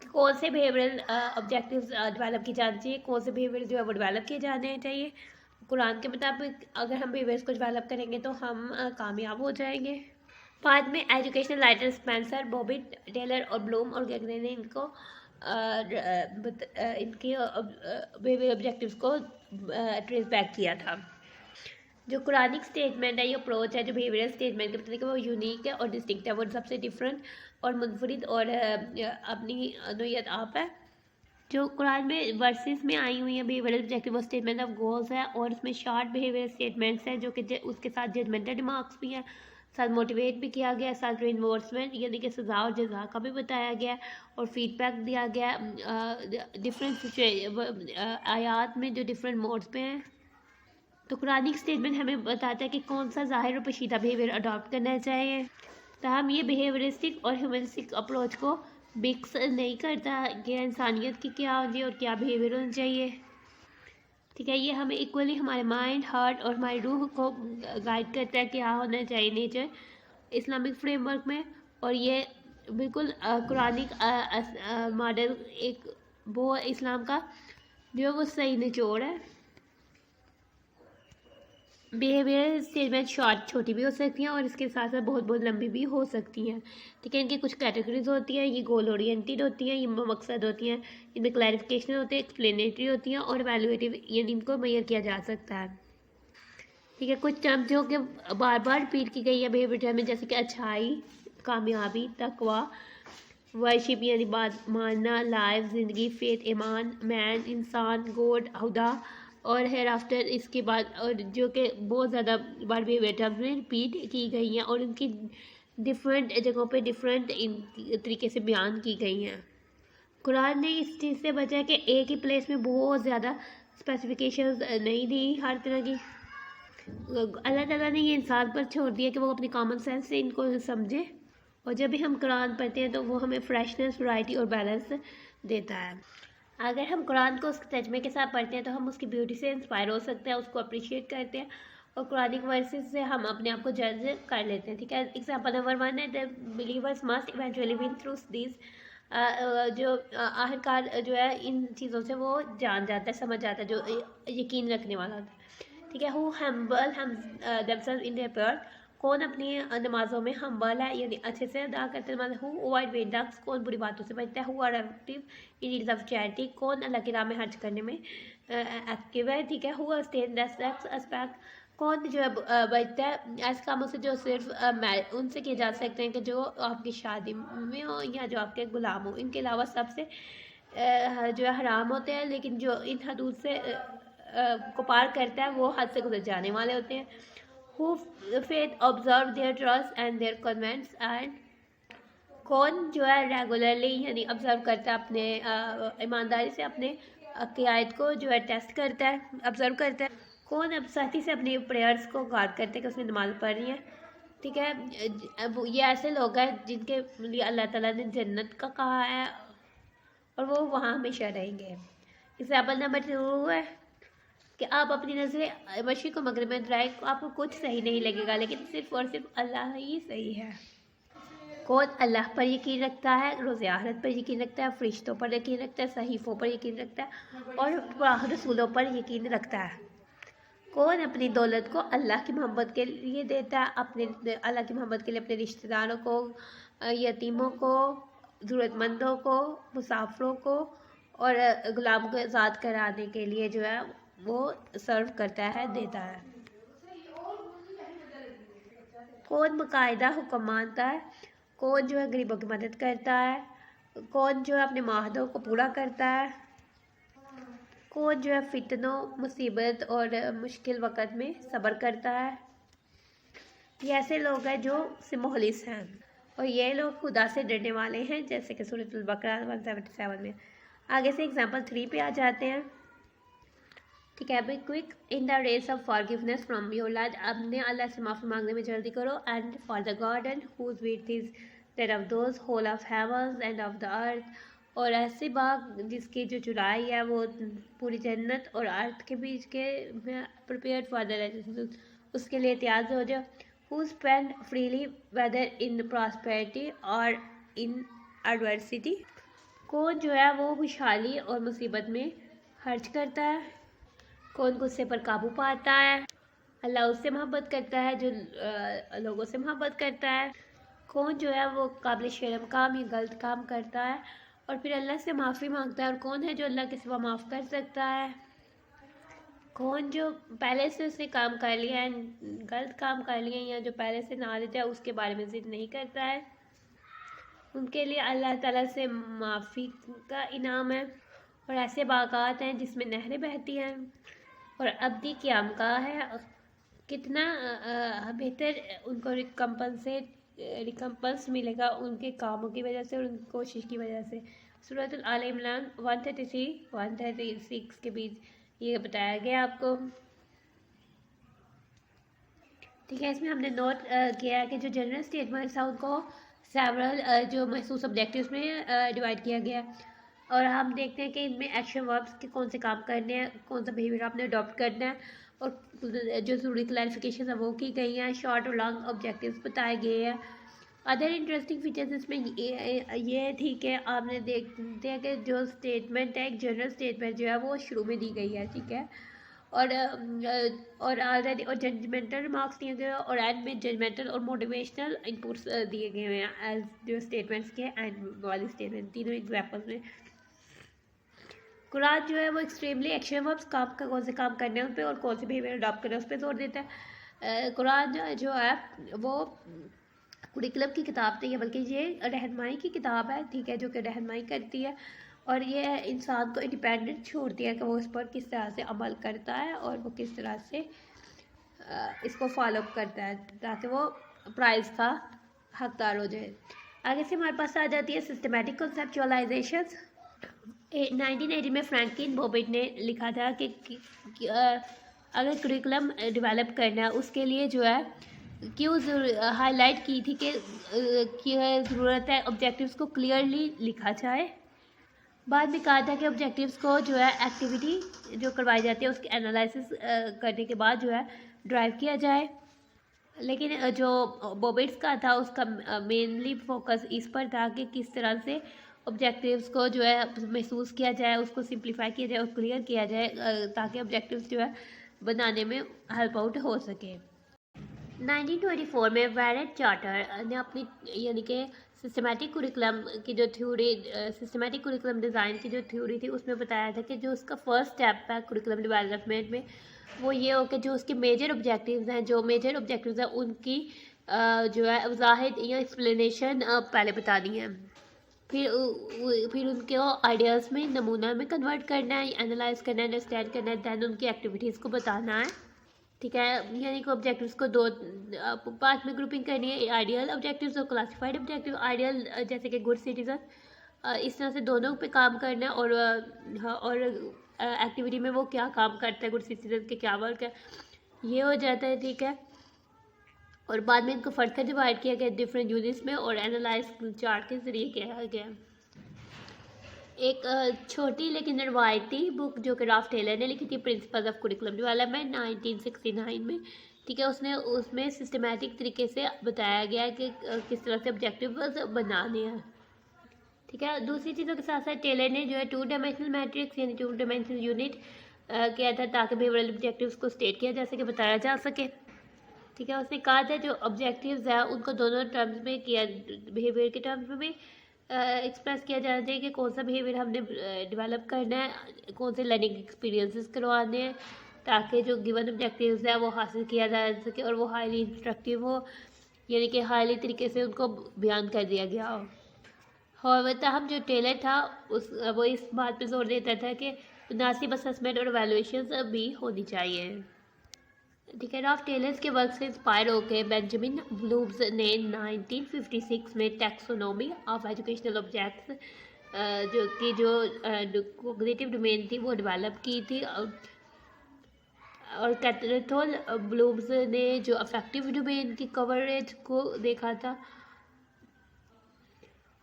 कौन से बिहेवियरल ऑब्जेक्टिव्स डेवलप की जानी चाहिए, कौन से बिहेवियर जो है वो डेवलप किए जाने चाहिए। कुरान के मुताबिक अगर हम बिहेवियर्स को डेवलप करेंगे तो हम कामयाब हो जाएंगे। बाद में educational writer Spencer, Bobby Taylor और ब्लूम और गैगने ने इनको इनके बिहेवियर ऑब्जेक्टिव्स को ट्रेस बैक किया था। जो कुरानिक स्टेटमेंट है, ये अप्रोच है जो बिहेवियरल स्टेटमेंट के मतलब वो यूनिक है और डिस्टिंक्ट है, वो सबसे डिफरेंट और मुनफरिद और अपनी नोयत आप है। जो कुरान में वर्सेस में आई हुई है बिहेवियरल ऑब्जेक्टिव वो स्टेटमेंट ऑफ गोल्स है, और उसमें शॉर्ट बिहेवियर स्टेटमेंट्स हैं जो कि उसके साथ जजमेंटल रिमार्क्स भी हैं, साथ मोटिवेट भी किया गया, साथ रिइंफोर्समेंट यानी कि सज़ा और जज़ा का भी बताया गया, और फीडबैक दिया गया डिफरेंट आयात में जो डिफरेंट मोड्स पे हैं। तो कुरानिक स्टेटमेंट हमें बताता है कि कौन सा ज़ाहिर और पोशीदा बिहेवियर अडॉप्ट करना चाहिए, ताहम ये बिहेवियरिस्टिक और ह्यूमनिस्टिक अप्रोच को मिक्स नहीं करता कि इंसानियत की क्या होनी और क्या बिहेवियर होना चाहिए, ठीक है। ये हमें इक्वली हमारे माइंड, हार्ट और हमारी रूह को गाइड करता है क्या होना चाहिए नेचर इस्लामिक फ्रेमवर्क में, और ये बिल्कुल कुरानिक मॉडल एक वो इस्लाम का जो वो सही निचोड़ है। बिहेवियरल स्टेटमेंट शॉर्ट छोटी भी हो सकती हैं और इसके साथ साथ बहुत बहुत लंबी भी हो सकती हैं। ठीक है, इनकी कुछ कैटेगरीज होती हैं। ये गोल ओरिएंटेड होती हैं, ये मकसद होती हैं, इनमें क्लैरिफिकेशन होते हैं, एक्सप्लेनेटरी होती हैं और वैल्यूएटिव, यानी इनको मेजर किया जा सकता है। ठीक है, कुछ टर्म जो कि बार बार रिपीट की गई है बिहेवियर में, जैसे कि अच्छाई, कामयाबी, तकवा, वर्शिप यानी बात मानना, लाइफ ज़िंदगी, फेथ ईमान, मैन इंसान, गॉड खुदा और हेयर आफ्टर इसके बाद, और जो कि बहुत ज़्यादा बार बिहेवियर टर्म्स में रिपीट की गई हैं और उनकी डिफरेंट जगहों पे डिफरेंट तरीके से बयान की गई हैं। कुरान ने इस चीज़ से बचा कि एक ही प्लेस में बहुत ज़्यादा स्पेसिफिकेशंस नहीं दी हर तरह की। अल्लाह ताला ने ये इंसान पर छोड़ दिया कि वो अपनी कॉमन सेंस से इनको समझे, और जब भी हम कुरान पढ़ते हैं तो वो हमें फ्रेशनेस, वैरायटी और बैलेंस देता है। अगर हम कुरान को उसके तर्जमे के साथ पढ़ते हैं तो हम उसकी ब्यूटी से इंस्पायर हो सकते हैं, उसको अप्रिशिएट करते हैं और कुरानिक वर्सेस से हम अपने आप को जज कर लेते हैं। ठीक है, एग्जाम्पल नंबर 1 है the believers must eventually win through this. जो आखिरकार जो है इन चीज़ों से वो जान जाता है, समझ जाता है, जो यकीन रखने वाला होता है। ठीक है, who humble themselves in their prayer, कौन अपनी नमाजों में हम्बल है यानी अच्छे से अदा करते हैं नमाज। हु अवॉइड वेड डक्स, कौन बुरी बातों से बचता है। Who are active in needs of charity, कौन अल्लाह की राह में खर्च करने में एक्टिव है। ठीक है, हु आर स्टेन एस्पेक्ट, कौन जो है बचता है ऐसे कामों से जो सिर्फ उनसे किए जा सकते हैं कि जो आपकी शादी में हो या जो आपके गुलाम हो, इनके अलावा सबसे जो है हराम होते हैं, लेकिन जो इन हदूद से को पार करता है वो हद से गुजर जाने वाले होते हैं। Who faith observe their trust and their covenants, and कौन जो है रेगुलरली यानी ऑब्जर्व करता है अपने ईमानदारी से अपने अक़ायद को जो है टेस्ट करता है, ऑब्जर्व करता है। कौन अब सख्ती से अपनी प्रेयर्स को गार्ड करते हैं कि उसने नमाज पढ़ रही है। ठीक है, अब ये ऐसे लोग हैं जिनके लिए अल्लाह ताला ने जन्नत का कहा है और वो वहाँ हमेशा रहेंगे। एग्जाम्पल नंबर 2 है कि आप अपनी नज़रें मशरिक़ और मगरिब में दराए, आपको कुछ सही नहीं लगेगा, लेकिन सिर्फ और सिर्फ अल्लाह ही सही है। कौन अल्लाह पर यकीन रखता है, रोज़े आखिरत पर यकीन रखता है, फरिश्तों पर यकीन रखता है, सहीफ़ों पर यकीन रखता है और रसूलों पर यकीन रखता है। कौन अपनी दौलत को अल्लाह की मोहब्बत के लिए देता है, अपने अल्लाह की मोहब्बत के लिए अपने रिश्तेदारों को, यतीमों को, ज़रूरतमंदों को, मुसाफिरों को और गुलाम को आज़ाद कराने के लिए जो है वो सर्व करता है, देता है। कौन बाकायदा हुक्म मानता है, कौन जो है गरीबों की मदद करता है, कौन जो है अपने माहदों को पूरा करता है, कौन जो है फितनों, मुसीबत और मुश्किल वक़्त में सब्र करता है। ये ऐसे लोग हैं जो से मुखलिस हैं और ये लोग खुदा से डरने वाले हैं, जैसे कि सूरह अल-बकरा 177 में। आगे से एग्जाम्पल 3 पे आ जाते हैं। ठीक है, be quick in the race of forgiveness from your lord, अपने अल्लाह से माफ़ी मांगने में जल्दी करो। And for the garden whose width is that of those whole of heavens and of the earth, और ऐसे बाग जिसकी जो चौड़ाई है वो पूरी जन्नत और अर्थ के बीच के प्रिपेयर्ड फॉर द, उसके लिए तैयार हो जाओ। Who spend freely whether in prosperity और इन एडवर्सिटी, कौन जो है वो खुशहाली और मुसीबत में खर्च करता है। कौन गुस्से पर काबू पाता है, अल्लाह उससे मोहब्बत करता है जो लोगों से मोहब्बत करता है। कौन जो है वो काबिल शर्म काम या गलत काम करता है और फिर अल्लाह से माफ़ी मांगता है, और कौन है जो अल्लाह के सिवा माफ़ कर सकता है। कौन जो पहले से उसने काम कर लिया है, गलत काम कर लिया है या जो पहले से नॉलेज है उसके बारे में जिद नहीं करता है, उनके लिए अल्लाह ताला से माफ़ी का इनाम है। और ऐसे बागात हैं जिसमें नहरें बहती हैं और अब्दी क़याम का है, कितना बेहतर उनको रिकम्पल्स मिलेगा उनके कामों की वजह से और उनकी कोशिश की वजह से। सूरह आल इमरान 133-136 के बीच ये बताया गया आपको। ठीक है, इसमें हमने नोट किया है कि जो जनरल स्टेटमेंट्स हैं उनको सेवरल जो महसूस ऑब्जेक्टिव्स में डिवाइड किया गया है, और हम देखते हैं कि इनमें एक्शन वर्ब्स के कौन से काम करने हैं, कौन सा बिहेवियर आपने अडॉप्ट करना है, और जो ज़रूरी क्लैरिफिकेशन है वो की गई हैं। शॉर्ट और लॉन्ग ऑब्जेक्टिव्स बताए गए हैं। अदर इंटरेस्टिंग फीचर्स इसमें ये थी कि आपने देखते हैं कि जो स्टेटमेंट है, एक जनरल स्टेटमेंट जो है वो शुरू में दी गई है। ठीक है, और ऑलरेडी और जजमेंटल मार्क्स दिए गए हैं और एंड में जजमेंटल और मोटिवेशनल इनपुट्स दिए गए हैं एज जो स्टेटमेंट्स के एंड वाली स्टेटमेंट तीनों एग्जाम्पल्स में। कुरान जो है वो एक्सट्रीमली एक्शन वर्ब्स काम का कौन से काम करने हैं उस पर और कौन से बिहेवियर अडॉप्ट करने हैं उस पर जोर देता है। कुरान जो है वो कुरिकुलम की किताब नहीं है बल्कि ये रहनुमाई की किताब है, ठीक है, जो कि रहनुमाई करती है और ये इंसान को इंडिपेंडेंट छोड़ती है कि वो उस पर किस तरह से अमल करता है और वो किस तरह से इसको फॉलो करता है ताकि वो प्राइज़ का हकदार हो जाए। आगे से हमारे पास आ जाती है सिस्टमेटिक कंसेप्चुअलाइजेशन। 1980 में फ्रैंकलिन बॉबिट ने लिखा था कि अगर करिकुलम डेवलप करना है उसके लिए जो है क्यों हाईलाइट की थी कि ज़रूरत है ऑब्जेक्टिव्स को क्लियरली लिखा जाए। बाद में कहा था कि ऑब्जेक्टिव्स को जो है एक्टिविटी जो करवाई जाती है उसकी एनालिसिस करने के बाद जो है ड्राइव किया जाए। लेकिन जो बॉबिट्स का था उसका मेनली फोकस इस पर था कि किस तरह से ऑब्जेक्टिव्स को जो है महसूस किया जाए, उसको सिंप्लीफाई किया जाए और क्लियर किया जाए ताकि ऑब्जेक्टिव्स जो है बनाने में हेल्प आउट हो सके। 1924 में वेरेट चार्टर ने अपनी यानी कि सिस्टमेटिक कुरिकुलम की जो थ्योरी सिस्टमेटिक कुरिकुलम डिज़ाइन की जो थ्योरी थी उसमें बताया था कि जो उसका फर्स्ट स्टेप है कुरिकुलम डेवलपमेंट में वो ये हो कि जो उसके मेजर ऑब्जेक्टिव्स हैं उनकी जो है वजाहत या एक्सप्लेनेशन पहले बतानी है, फिर उनके आइडियाज़ में नमूना में कन्वर्ट करना है, एनालाइज करना है, अंडरस्टैंड करना है, दैन उनकी एक्टिविटीज़ को बताना है, ठीक है। यानी कि ऑब्जेक्टिव्स को दो पार्ट में ग्रुपिंग करनी है, आइडियल ऑब्जेक्टिव्स और क्लासिफाइड ऑब्जेक्टिव। आइडियल जैसे कि गुड सिटीजन, इस तरह से दोनों पे काम करना है और एक्टिविटी में वो क्या काम करता है, गुड सिटीजन के क्या वर्क है, ये हो जाता है, ठीक है। और बाद में इनको फर्दर डिवाइड किया गया डिफरेंट यूनिट्स में और एनालाइज चार्ट के जरिए किया गया। एक छोटी लेकिन रवायती बुक जो कि राल्फ टेलर ने लिखी थी, प्रिंसिपल्स ऑफ कुरिकुलम डेवलपमेंट 1969 में, ठीक है, उसमें सिस्टमेटिक तरीके से बताया गया है कि किस तरह से ऑब्जेक्टिव बनाने हैं, ठीक है। दूसरी चीज़ों के साथ साथ टेलर ने जो है 2 डायमेंशनल मैट्रिक्स यानी 2 डायमेंशनल यूनिट किया था ताकि बिहेवियरल ऑब्जेक्टिव्स को स्टेट किया जा सके, बताया जा सके, ठीक है। उसने कहा था जो ऑब्जेक्टिव्स है उनको दोनों टर्म्स में किया, बिहेवियर के टर्म्स में भी एक्सप्रेस किया जाना चाहिए कि कौन सा बिहेवियर हमने डेवलप करना है, कौन से लर्निंग एक्सपीरियंसेस करवाने हैं ताकि जो गिवन ऑब्जेक्टिव्स है वो हासिल किया जा सके और वो हाईली इंस्ट्रक्टिव हो, यानी कि हाईली तरीके से उनको बयान कर दिया गया हो। हम जो टेलर था वो इस बात पे जोर देता था कि मुनासिब असेसमेंट और वैल्यूएशन भी होनी चाहिए, ठीक है। राल्फ टेलर के वर्क से इंस्पायर होकर बेंजामिन ब्लूम्स ने 1956 में टैक्सोनॉमी ऑफ एजुकेशनल ऑब्जेक्ट्स जो कॉग्निटिव डोमेन थी वो डेवलप की थी, और कैथरथोल ब्लूम्स ने जो अफेक्टिव डोमेन की कवरेज को देखा था,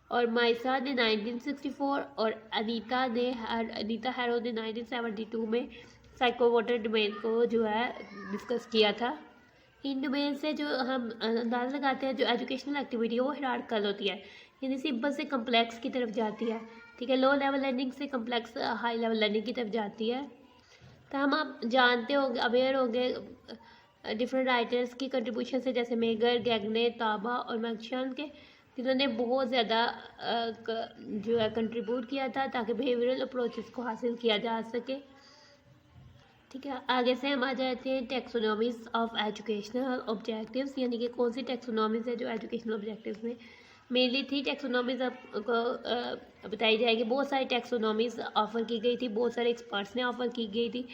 और माइसा ने 1964 और अनीता हैरो ने 1972 में साइकोमोटर डोमेन को जो है डिस्कस किया था। इन डोमेन से जो हम अंदाज़ा लगाते हैं जो एजुकेशनल एक्टिविटी है वो हायरार्किकल होती है, यानी सिंपल से कम्प्लेक्स की तरफ जाती है, ठीक है। लो लेवल लर्निंग से कम्प्लेक्स हाई लेवल लर्निंग की तरफ जाती है। तो हम आप जानते होंगे, अवेयर होंगे डिफरेंट राइटर्स की कंट्रीब्यूशन से, जैसे मेगर, गैगने, ताबा और मैक्शन के, जिन्होंने बहुत ज़्यादा जो है कंट्रीब्यूट किया था ताकि बिहेवियरल अप्रोचेस को हासिल किया जा सके, ठीक है। आगे से हम आ जाते हैं टैक्सोनॉमीज ऑफ एजुकेशनल ऑब्जेक्टिव्स, यानी कि कौन सी टैक्सोनॉमीज है जो एजुकेशनल ऑब्जेक्टिव्स में मेनली 3 टैक्सोनॉमीज आपको बताई जाएगी। बहुत सारी टैक्सोनॉमीज ऑफ़र की गई थी, बहुत सारे एक्सपर्ट्स ने ऑफ़र की गई थी,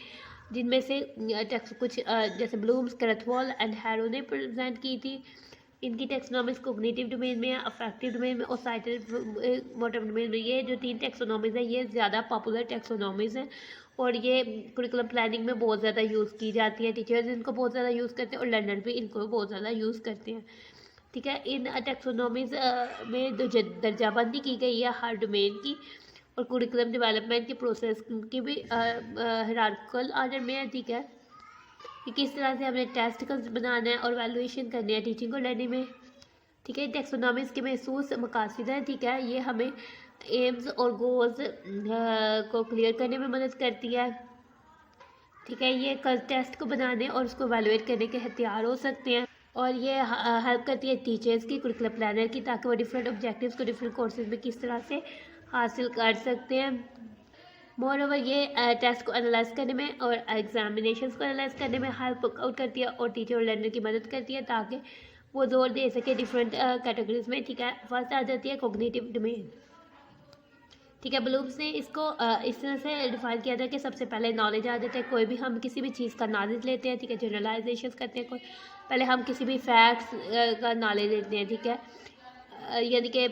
जिनमें से कुछ जैसे ब्लूम्स, कैथरथोल एंड हैरो ने प्रेजेंट की थी। इनकी टैक्सोनॉमीज कोग्निटिव डोमेन में, अफेक्टिव डोमेन में और साइटेटिव मोटिव डोमेन में। ये जो 3 टैक्सोनॉमीज हैं ये ज़्यादा पॉपुलर टैक्सोनॉमीज हैं और ये कुरिकुलम प्लानिंग में बहुत ज़्यादा यूज़ की जाती है। टीचर्स इनको बहुत ज़्यादा यूज़ करते हैं और लर्नर भी इनको बहुत ज़्यादा यूज़ करते हैं, ठीक है। इन टैक्सोनॉमीज में दर्जाबंदी की गई है हर डोमेन की, और कुरिकुलम डेवलपमेंट के प्रोसेस की भी हायरार्किकल ऑर्डर में है, ठीक है, कि किस तरह से हमें टेस्ट बनाना है और वैल्यूएशन करनी है टीचिंग और लर्निंग में, ठीक है। टैक्सोनॉमीज के महसूस मकासद हैं, ठीक है, ये हमें एम्स और गोल्स को क्लियर करने में मदद करती है, ठीक है। ये टेस्ट को बनाने और उसको एवेलुएट करने के हथियार हो सकते हैं, और ये हेल्प करती है टीचर्स की, कुरिकुलम प्लानर की, ताकि वो डिफरेंट ऑब्जेक्टिव्स को डिफरेंट कोर्सेज में किस तरह से हासिल कर सकते हैं। मोर ओवर ये टेस्ट को एनालाइज करने में और एग्जामिनेशंस को एनालाइज करने में हेल्प आउट करती है और टीचर और लर्नर की मदद करती है ताकि वो जोर दे सके डिफरेंट कैटेगरीज में। ठीक है। फर्स्ट आ जाती है कॉग्निटिव डोमेन। ठीक है। ब्लूम्स ने इसको इस तरह से डिफाइन किया था कि सबसे पहले नॉलेज आ जाता है। कोई भी हम किसी भी चीज़ का नॉलेज लेते हैं, ठीक है, जनरलाइजेशन करते हैं। कोई पहले हम किसी भी फैक्ट्स का नॉलेज लेते हैं, ठीक है। यानी कि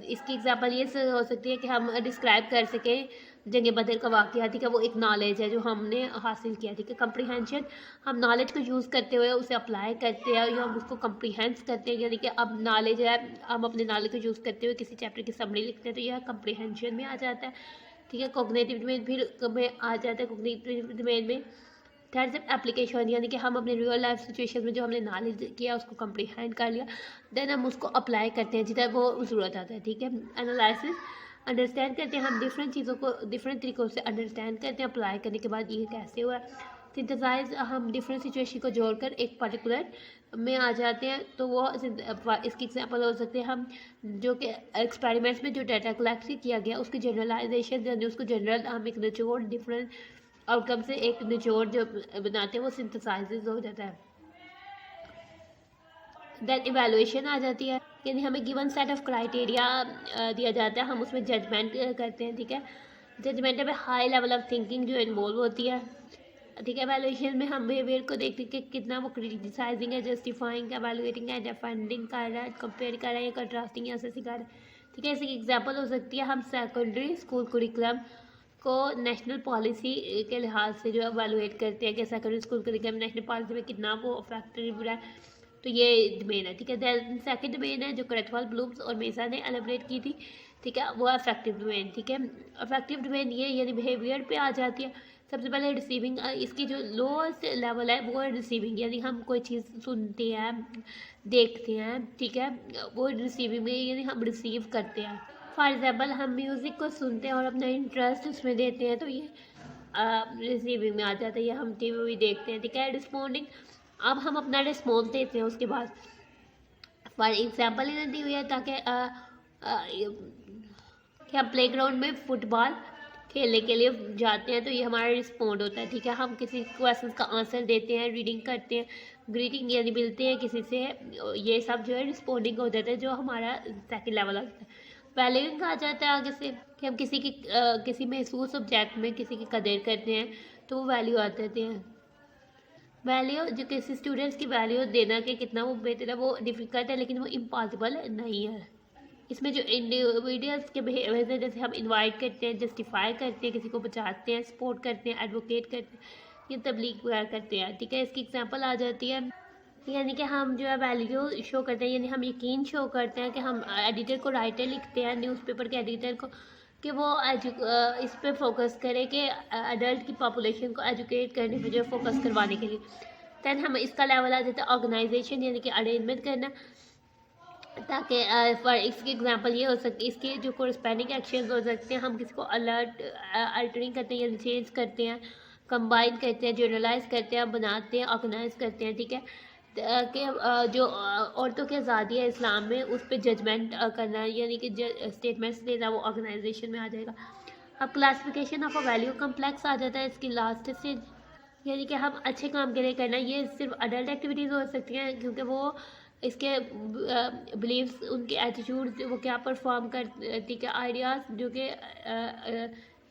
इसकी एग्जांपल ये हो सकती है कि हम डिस्क्राइब कर सकें जंग बदर का वाक़या, ठीक है, वो एक नॉलेज है जो हमने हासिल किया, ठीक है। कंप्रीहेंशन, हम नॉलेज को यूज़ करते हुए उसे अप्लाई करते हैं या हम उसको कंप्रीहेंस करते हैं, यानी कि अब नॉलेज है, हम अपने नॉलेज को यूज़ करते हुए किसी चैप्टर की समरी लिखते हैं, तो यह कंप्रीहेंशन में आ जाता है, ठीक है। कॉग्निटिव डोमेन फिर में आ जाता है। कॉग्निटिव डोमेन में थर्ड से एप्लीकेशन, यानी कि हम अपने रियल लाइफ सिचुएशन में जो हमने नॉलेज किया उसको कंप्रीहेंड कर लिया, देन हम उसको अप्लाई करते हैं जिधर वो ज़रूरत आता है, ठीक है। एनालिसिस, अंडरस्टैंड करते हैं हम डिफरेंट चीज़ों को डिफरेंट तरीक़ों से अंडरस्टैंड करते हैं, अप्लाई करने के बाद ये कैसे हुआ। सिंथेसाइज, हम डिफरेंट सिचुएशन को जोड़कर एक पर्टिकुलर में आ जाते हैं, तो वो इसकी एग्जांपल हो सकते हैं हम जो कि एक्सपेरिमेंट्स में जो डाटा कलेक्ट किया गया उसकी जनरलाइजेशन, यानी उसको जनरल हम एक निचोड़ डिफरेंट आउटकम से एक निचोड़ जो बनाते हैं वो सिंथेसाइज हो जाता है। देन इवैल्यूएशन आ जाती है, यानी हमें गिवन सेट ऑफ क्राइटेरिया दिया जाता है, हम उसमें जजमेंट करते हैं, ठीक है। जजमेंट में हाई लेवल ऑफ थिंकिंग जो इन्वॉल्व होती है, ठीक है। एवैल्यूएशन में हम बिहेवियर को देखते हैं कि कितना वो क्रिटिसाइजिंग है, जस्टिफाइंग, एवैल्यूएटिंग है, डिफेंडिंग कर रहा है, कंपेयर कर रहा है या कंट्रास्टिंग या असेसिंग कर रहा है, ठीक है। इसकी एग्जांपल हो सकती है हम सेकेंडरी स्कूल कुरिकुलम को नेशनल पॉलिसी के लिहाज से जो एवैल्यूएट करते हैं कि secondary school curriculum national policy में कितना वो इफेक्टिव रहा है, तो ये डोमेन है, ठीक है। देन सेकंड डोमेन है जो क्रैथवॉल, ब्लूम्स और मेसा ने एलिब्रेट की थी, ठीक है, वो अफेक्टिव डोमेन, ठीक है। अफेक्टिव डोमेन ये यानी बिहेवियर पे आ जाती है। सबसे पहले रिसीविंग, इसकी जो लोएस्ट लेवल है वो है रिसीविंग, यानी हम कोई चीज़ सुनते हैं, देखते हैं, ठीक है, वो रिसीविंग में, यानी हम रिसीव करते हैं। फॉर एग्जाम्पल हम म्यूज़िक को सुनते हैं और अपना इंटरेस्ट उसमें देते हैं, तो ये रिसीविंग में आ जाता है, या हम टीवी देखते हैं, ठीक है। रिस्पॉन्डिंग, अब हम अपना रिस्पॉन्स देते हैं उसके बाद। फॉर एग्जाम्पल इन्हें दी हुई है ताकि कि हम प्ले ग्राउंड में फुटबॉल खेलने के लिए जाते हैं, तो ये हमारा रिस्पॉन्ड होता है, ठीक है। हम किसी क्वेश्चन का आंसर देते हैं, रीडिंग करते हैं, ग्रीटिंग यानी मिलते हैं किसी से, ये सब जो है रिस्पॉन्डिंग हो जाता है, जो हमारा सेकेंड लेवल आता है। वैल्यूइंग आ जाता है आगे से कि हम किसी की किसी महसूस ऑब्जेक्ट में किसी की कदर करते हैं, तो वो वैल्यू आ जाते हैं। वैल्यू, जो किसी स्टूडेंट्स की वैल्यू देना कि कितना वो बेहतर है, वो डिफ़िकल्ट है लेकिन वो इम्पॉसिबल नहीं है। इसमें जो इंडिविजुअल्स के बिहेवियर है, जैसे हम इनवाइट करते हैं, जस्टिफाई करते हैं, किसी को बचाते हैं, सपोर्ट करते हैं, एडवोकेट करते हैं, या तबलीग वगैरह करते हैं, ठीक है। इसकी एग्जांपल आ जाती है, यानी कि हम जो है वैल्यू शो करते हैं, यानी हम यकीन शो करते हैं कि हम एडिटर को राइटर लिखते हैं, न्यूज़पेपर के एडिटर को, कि वो इस पे फोकस करें कि अडल्ट की पॉपुलेशन को एजुकेट करने पे जो है फोकस करवाने के लिए। दैन हम इसका लेवल आ जाता है ऑर्गेनाइजेशन, यानी कि अरेंजमेंट करना, ताकि फॉर इसकी एग्जांपल ये हो सकती है, इसके जो कोरस्पेंडिंग एक्शन हो सकते हैं, हम किसी को अलर्ट अल्टरिंग करते हैं या चेंज करते हैं, कंबाइन करते हैं, जनरलाइज करते हैं, बनाते हैं, ऑर्गेनाइज करते हैं, ठीक है। कि जो औरतों की आज़ादी है इस्लाम में, उस पर जजमेंट करना, यानी कि स्टेटमेंट्स देना, वो ऑर्गेनाइजेशन में आ जाएगा। अब classification of a value complex आ जाता है इसकी लास्ट स्टेज, यानी कि हम अच्छे काम के लिए करना, ये सिर्फ अडल्ट एक्टिविटीज़ हो सकती हैं, क्योंकि वो इसके बिलीव्स, उनके एटीट्यूड, वो क्या परफॉर्म कर, ठीक है, आइडियाज़ जो कि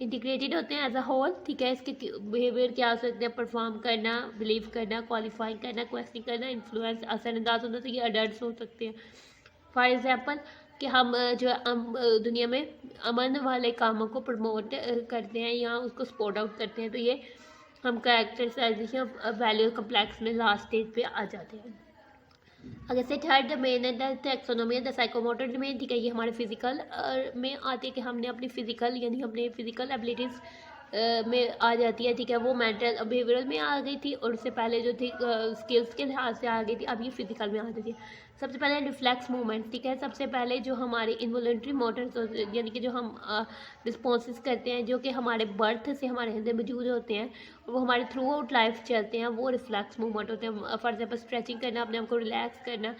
इंटीग्रेटेड होते हैं एज अ होल, ठीक है। इसके बिहेवियर क्या हो सकते हैं, परफॉर्म करना, बिलीव करना, क्वालिफाइंग करना, क्वेश्चन करना, इन्फ्लुएंस, असरअंदाज होना, तो ये अडल्ट हो सकते हैं। फॉर एग्जांपल कि हम जो दुनिया में अमन वाले कामों को प्रमोट करते हैं या उसको सपोर्ट आउट करते हैं, तो ये हम कैरेक्टराइजेशन वैल्यू कम्प्लेक्स में लास्ट स्टेज पे आ जाते हैं। अगर से थर्ड डोमेन है the taxonomy, the psychomotor domain, ठीक है, ये हमारे फिजिकल में आते हैं कि हमने अपनी फिजिकल, यानी हमने फिजिकल एबिलिटीज़ में आ जाती है, ठीक है, वो मेंटल बिहेवियरल में आ गई थी, और उससे पहले जो थी स्किल्स के लिहाज से आ गई थी, अब ये फिजिकल में आ जाती है। सबसे पहले रिफ्लेक्स मूवमेंट, ठीक है, सबसे पहले जो हमारे इनवॉलंटरी मोटर्स यानी कि जो हम रिस्पॉन्सेस करते हैं जो कि हमारे बर्थ से हमारे अंदर मौजूद होते हैं, वो हमारे थ्रू आउट लाइफ चलते हैं, वो रिफ्लेक्स मूवमेंट होते हैं। फॉर एग्जाम्पल स्ट्रेचिंग करना, अपने आप को रिलैक्स करना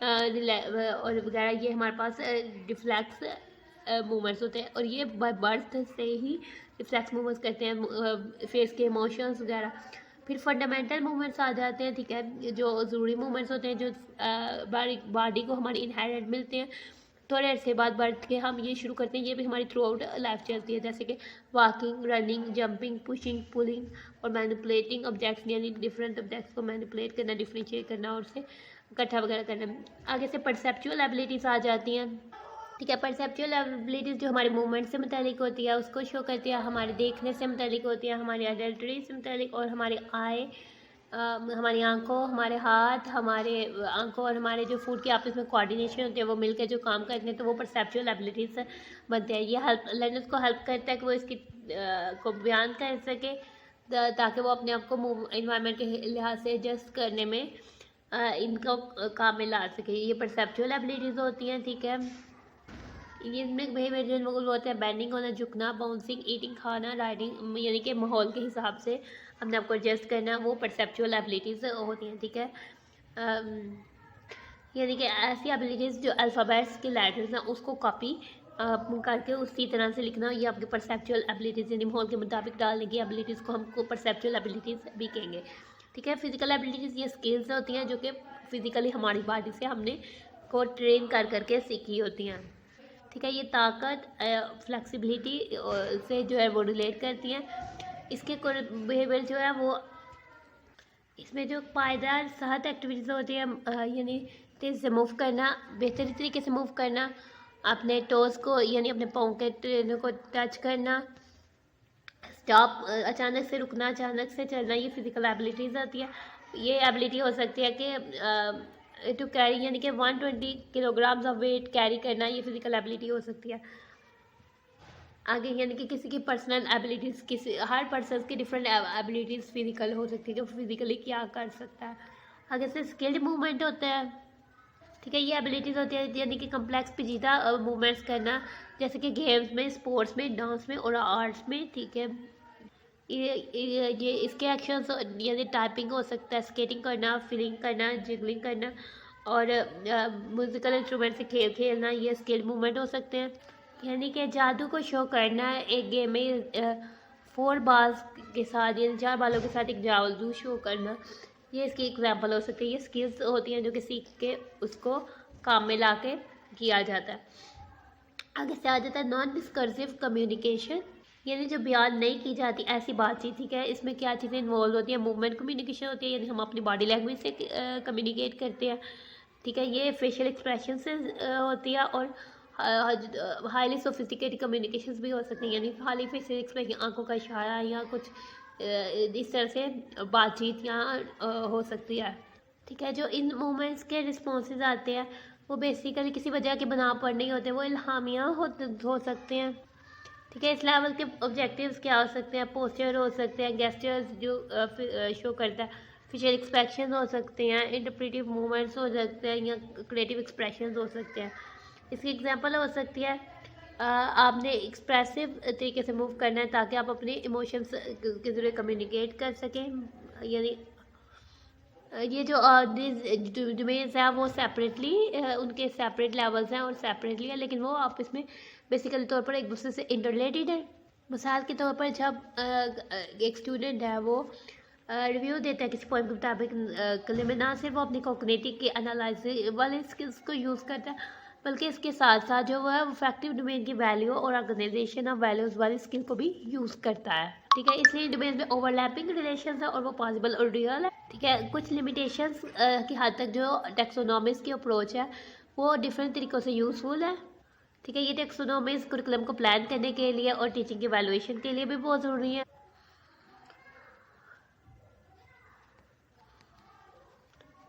और वगैरह, ये हमारे पास रिफ्लेक्स मूवमेंट्स होते हैं, और ये बाय बर्थ से ही रिफ्लेक्स मूवमेंट्स करते हैं, फेस के इमोशंस वगैरह। फिर फंडामेंटल मूवमेंट्स आ जाते हैं, ठीक है, जो ज़रूरी मूवमेंट्स होते हैं, जो बॉडी को हमारी इनहेरेंट मिलते हैं। थोड़े अरसे बाद बढ़ के हम ये शुरू करते हैं, ये भी हमारी थ्रू आउट लाइफ चलती है, जैसे कि walking, running, jumping, pushing, pulling और मैनिपुलेटिंग ऑब्जेक्ट्स, यानी डिफरेंट ऑब्जेक्ट्स को मैनिपुलेट करना, डिफ्रेंशिएट करना और उसे इकट्ठा वगैरह करना। आगे से परसेप्चुअल एबिलिटीज़ आ जाती हैं, ठीक है। परसेप्चुअल एबिलिटीज़ जो हमारे मूवमेंट से मुतालिक होती है उसको शो करती है, हमारे देखने से मुतालिक होती है, हमारी आइडेंटिटी से मुतालिक, और हमारी आय, हमारी आंखों, हमारे हाथ, हमारे आंखों और हमारे जो फूड के आपस में कोऑर्डिनेशन होते हैं, वो मिलकर जो काम करते हैं, तो वो परसेप्चुअल एबिलिटीज़ बनते हैं। ये हेल्प लर्नर्स को हेल्प करता है कि वो इसकी को बयान कर सके, ताकि वो अपने आप को इन्वायरमेंट के लिहाज से एडजस्ट करने में इनको काम में ला सके। ये परसेप्चुअल एबिलिटीज़ होती हैं, ठीक है। इनमें बिहेवियर जो होते हैं, बेंडिंग होना, झुकना, बाउंसिंग, ईटिंग, खाना, राइडिंग, यानी कि माहौल के हिसाब से अपने आप को एडजस्ट करना, वो परसेप्चुअल एबिलिटीज़ होती हैं, ठीक है। यानी कि ऐसी एबिलिटीज़ जो अल्फ़ाबेट्स के लेटर्स हैं उसको कॉपी करके उसी तरह से लिखना, ये आपकी परसेप्चुअल एबिलिटीज़, यानी माहौल के मुताबिक डालने की एबिलिटीज़ को हमको परसेप्चुअल एबिलिटीज़ भी कहेंगे, ठीक है। फिजिकल एबिलिटीज़ ये स्किल्स होती हैं जो कि फिज़िकली हमारी बॉडी से हमने को ट्रेन कर करके सीखी होती हैं, ठीक है। ये ताकत, फ्लेक्सिबिलिटी से जो है वो रिलेट करती हैं। इसके बिहेवियर जो है वो, इसमें जो पायदार सेहत एक्टिविटीज़ होती हैं, यानी तेज़ से मूव करना, बेहतरी तरीके से मूव करना, अपने टोज़ को यानी अपने पाँव के ट्रेनों को टच करना, स्टॉप, अचानक से रुकना, अचानक से चलना, ये फिज़िकल एबिलिटीज़ आती है। ये एबिलिटी हो सकती है कि टू कैरी, यानी कि 120 किलोग्राम्स ऑफ वेट कैरी करना, ये फिज़िकल एबिलिटी हो सकती है। आगे यानी कि किसी की पर्सनल एबिलिटीज़, किसी हर पर्सन की डिफरेंट एबिलिटीज़ फिजिकल हो सकती है, जो फिजिकली क्या कर सकता है। आगे से स्किल्ड मूवमेंट होता है, ठीक है। ये एबिलिटीज़ होती है यानी कि कम्प्लेक्स पेचीदा मूवमेंट्स करना, जैसे कि गेम्स में, स्पोर्ट्स में, डांस में और आर्ट्स में, ठीक है। ये इसके एक्शंस यानी टाइपिंग हो सकता है, स्केटिंग करना, फिलिंग करना, जिगलिंग करना और म्यूज़िकल इंस्ट्रूमेंट से खेल खेलना, ये स्किल्ड मूवमेंट हो सकते हैं। यानी कि जादू को शो करना, एक गेम में 4 बाल्स के साथ यानी 4 बालों के साथ एक जादू शो करना, ये इसकी एग्जांपल हो सकती है। ये स्किल्स होती हैं जो कि सीख के उसको काम में ला के किया जाता है। आगे से आ जाता है नॉन डिस्कर्सिव कम्युनिकेशन, यानी जो बयान नहीं की जाती ऐसी बातचीत, ठीक है। इसमें क्या चीज़ें इन्वॉल्व होती हैं, मूवमेंट कम्युनिकेशन होती है, यानी हम अपनी बॉडी लैंग्वेज से कम्युनिकेट करते हैं, ठीक है। ये फेशियल एक्सप्रेशन से होती है, और हाईली सोफिस्टिकेटेड कम्युनिकेशंस भी हो सकती हैं, यानी खाली फेशियल एक्सप्रेशन, आंखों का इशारा या कुछ इस तरह से बातचीत यहाँ हो सकती है, ठीक है। जो इन मूवमेंट्स के रिस्पॉन्सेज आते हैं वो बेसिकली किसी वजह के बना पर नहीं होते, वो इल्हामिया हो सकते हैं, ठीक है। इस लेवल के ऑब्जेक्टिव्स क्या हो सकते हैं, पोस्चर हो सकते हैं, गेस्चर्स जो शो करता है, फेशियल एक्सप्रेशन हो सकते हैं, इंटरप्रेटिव मूवमेंट्स हो सकते हैं, या क्रिएटिव एक्सप्रेशन हो सकते हैं। इसकी एग्जांपल हो सकती है आपने एक्सप्रेसिव तरीके से मूव करना है ताकि आप अपने इमोशंस के ज़रिए कम्युनिकेट कर सकें, यानी ये जो डोमेन्स हैं वो सेपरेटली उनके सेपरेट लेवल्स हैं और सेपरेटली है, लेकिन वो आपस में बेसिकली तौर पर एक दूसरे से इंटरलेटेड है। मिसाल के तौर पर जब एक स्टूडेंट है वो रिव्यू देता है किसी पॉइंट के मुताबिक में, ना सिर्फ वो अपनी कॉग्निटिव के एनालिसिस वाले स्किल्स को यूज़ करता है, बल्कि इसके साथ साथ जो वो है वो फैक्टिव डोमेन की वैल्यू और ऑर्गेनाइजेशन ऑफ वैल्यूज़ वाली स्किल को भी यूज़ करता है, ठीक है। इसलिए डोमेन में ओवरलैपिंग रिलेशंस है और वो पॉसिबल और रियल है, ठीक है। कुछ लिमिटेशंस की हद तक जो टेक्सोनॉमिक्स की अप्रोच है वो डिफरेंट तरीक़ों से यूज़फुल है, ठीक है। ये टेक्सोनॉमिक्स कुरिकुलम को प्लान करने के लिए और टीचिंग की वैल्यूएशन के लिए भी बहुत ज़रूरी है,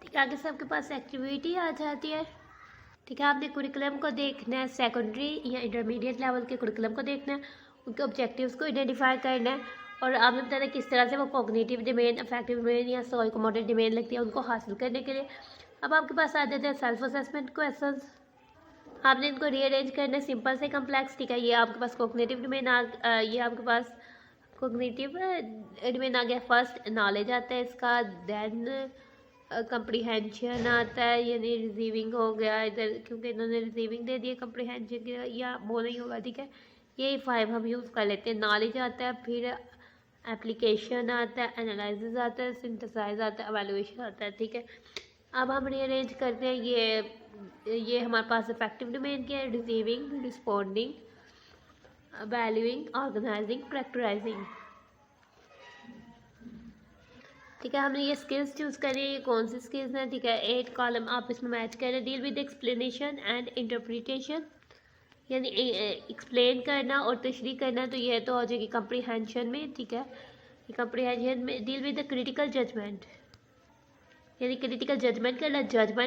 ठीक है। आगे से आपके पास एक्टिविटी आ जाती है, ठीक है। आपने कुरिकुलम को देखना है, सेकेंडरी या इंटरमीडिएट लेवल के कुरिकुलम को देखना है उनके ऑब्जेक्टिव्स को आइडेंटिफाई करना है और आपने बताना किस तरह से वो कॉग्निटिव डोमेन, अफेक्टिव डोमेन या साइकोमोटर डोमेन लगती है उनको हासिल करने के लिए। अब आपके पास आ जाते हैं सेल्फ असेसमेंट क्वेश्चंस। आपने इनको रीअरेंज करना है सिंपल से कम्प्लेक्स, ठीक है। ये आपके पास कॉग्निटिव डोमेन ये आपके पास कॉग्निटिव डोमेन आ गया। फर्स्ट नॉलेज आता है इसका, देन कंप्रीहेंशन आता है, यानी रिसीविंग हो गया इधर, क्योंकि इन्होंने रिसीविंग दे दिया कंप्रीहेंशन या वो नहीं होगा, ठीक है। यही 5 हम यूज़ कर लेते हैं। नॉलेज आता है, फिर एप्लीकेशन आता है, एनालिसिस आता है, सिंथेसाइज आता है, एवेलुएशन आता है, ठीक है। अब हम रीअरेंज करते हैं। ये हमारे पास इफेक्टिव डोमेन क्या है, receiving, responding, valuing, organising, characterising, ठीक है। हमने ये स्किल्स चूज़ करी, ये कौन सी स्किल्स हैं, ठीक है। 8 कॉलम आप इसमें मैच करें। Deal with explanation and interpretation, यानी एक्सप्लेन करना और तशरीह करना, तो ये तो हो जाएगी कंप्रीहेंशन में, ठीक है। कंप्रीहेंशन में deal with the critical judgement, यानी क्रिटिकल जजमेंट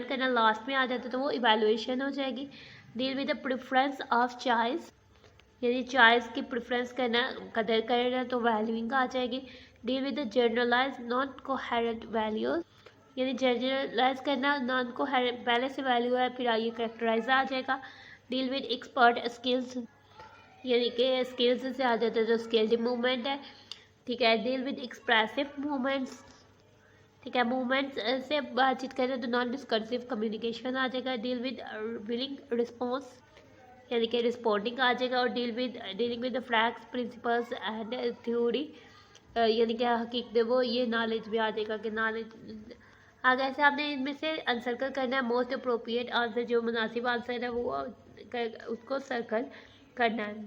करना लास्ट में आ जाता है तो वो इवैल्यूएशन हो जाएगी। Deal with the preference of choice, यानी चॉइस की प्रेफरेंस करना, कदर करना, तो वैल्यूइंग आ जाएगी। Deal with the generalise non coherent values, यानी जनरलाइज करना, नॉन कोहेरेंट पहले से वैल्यू है फिर आइए कैरेक्टराइज आ जाएगा। डील विद एक्सपर्ट स्किल्स, यानी कि स्किल्स से आ जाता है जो स्किल्ड मूवमेंट है, ठीक है। डील विद एक्सप्रेसिव मूवमेंट्स, ठीक है। मूवमेंट्स से बातचीत करें तो नॉन डिस्कर्सिव कम्युनिकेशन आ जाएगा। डील विद विलिंग रिस्पॉन्स, यानी कि रिस्पॉन्डिंग आ जाएगा। और dealing with the facts, principles and theory, यानी कि हकीकत वो ये नॉलेज भी आ जाएगा कि नॉलेज आगे। ऐसे आपने इनमें से अनसर्कल करना है। मोस्ट अप्रोप्रिएट आंसर, जो मुनासिब आंसर है वो उसको सर्कल करना है,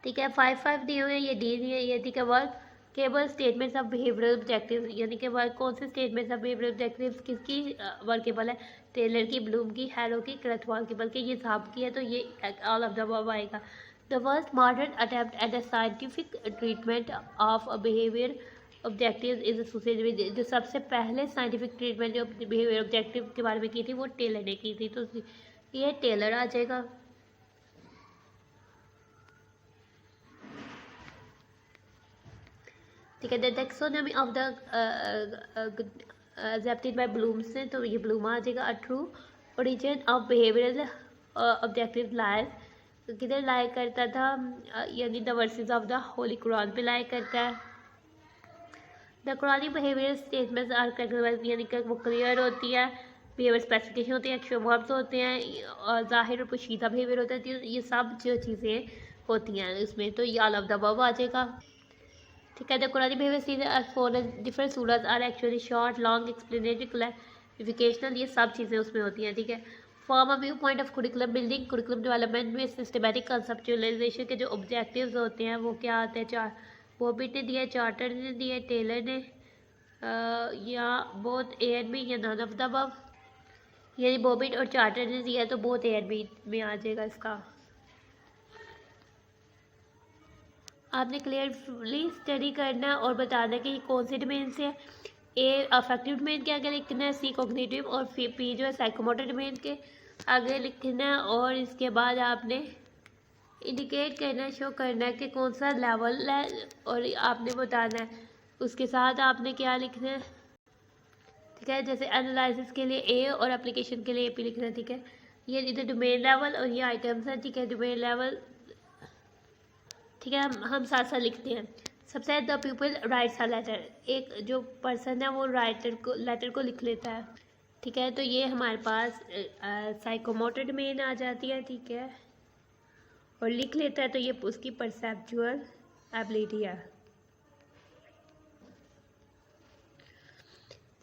ठीक है। 5 दिए हुए हैं, ये डी नहीं है ये, ठीक है। Work cable statements of behavioural objectives, यानी कि वर्क कौन से स्टेटमेंट्स ऑफ बिहेवियरल ऑब्जेक्टिव्स किसकी वर्केबल है, टेलर की, ब्लूम की, हैरो की, क्रथवाल की, बल्कि ये साहब की है तो ये ऑल ऑफ द अबव आएगा। The first modern attempt at the scientific treatment of behaviour objective is associated with, जो सबसे पहले साइंटिफिक ट्रीटमेंट जो बिहेवियर ऑब्जेक्टिव के बारे में की थी वो टेलर ने की थी, तो ये टेलर आ जाएगा। ठीक है। The taxonomy of the accepted by Bloom से, तो ये ब्लूम आ जाएगा। A true origin of behavioural objective lies, किधर लाइक करता था, यानी the verses of the holy Quran पे लाइक करता है। The Quranic behaviour statements are characterised, यानी कि वो क्लियर होती है, बिहेवियर स्पेसिफिकेशन होती है, एक्शन वर्ब्स होते हैं, और जाहिर और पोशीदा बिहेवियर होता है, ये सब जो चीज़ें होती हैं इसमें, तो ये ऑल ऑफ द अबव आ जाएगा, ठीक है। The Quranic behaviour for different सूरत are actually short, long, explanatory, clarificational, ये सब चीज़ें उसमें होती हैं, ठीक है। Form a view point of curriculum building, curriculum development में सिस्टमैटिक कंसेप्चुअलाइजेशन के जो ऑब्जेक्टिव्स होते हैं वो क्या आते हैं, बॉबिट ने दिया, चार्टर ने दिया, टेलर ने, या बोथ ए एंड बी, या नन ऑफ द अबव, यानी बॉबिट और चार्टर ने दिया तो बोथ ए एंड बी में आ जाएगा इसका। आपने क्लियरली स्टडी करना और बताना कि कौन से डोमेन से है। ए अफेक्टिव डोमेन के आगे लिखना है, सी कॉग्निटिव, और पी जो है साइकोमोटर डोमेन के आगे लिखना है, और इसके बाद आपने इंडिकेट करना, शो करना है कि कौन सा लेवल है और आपने बताना है। उसके साथ आपने क्या लिखना है, ठीक है। जैसे एनालिसिस के लिए ए और एप्लीकेशन के लिए ए पी लिखना है, ठीक है। ये इधर डोमेन लेवल और ये आइटम्स हैं, ठीक है। डोमेन लेवल, ठीक है, हम साथ साथ लिखते हैं। सबसे the people writes a letter, एक जो पर्सन है वो लेटर को लिख लेता है, ठीक है। तो ये हमारे पास साइकोमोटर डोमेन आ जाती है, ठीक है, और लिख लेता है तो ये उसकी परसेप्चुअल एबिलिटी है,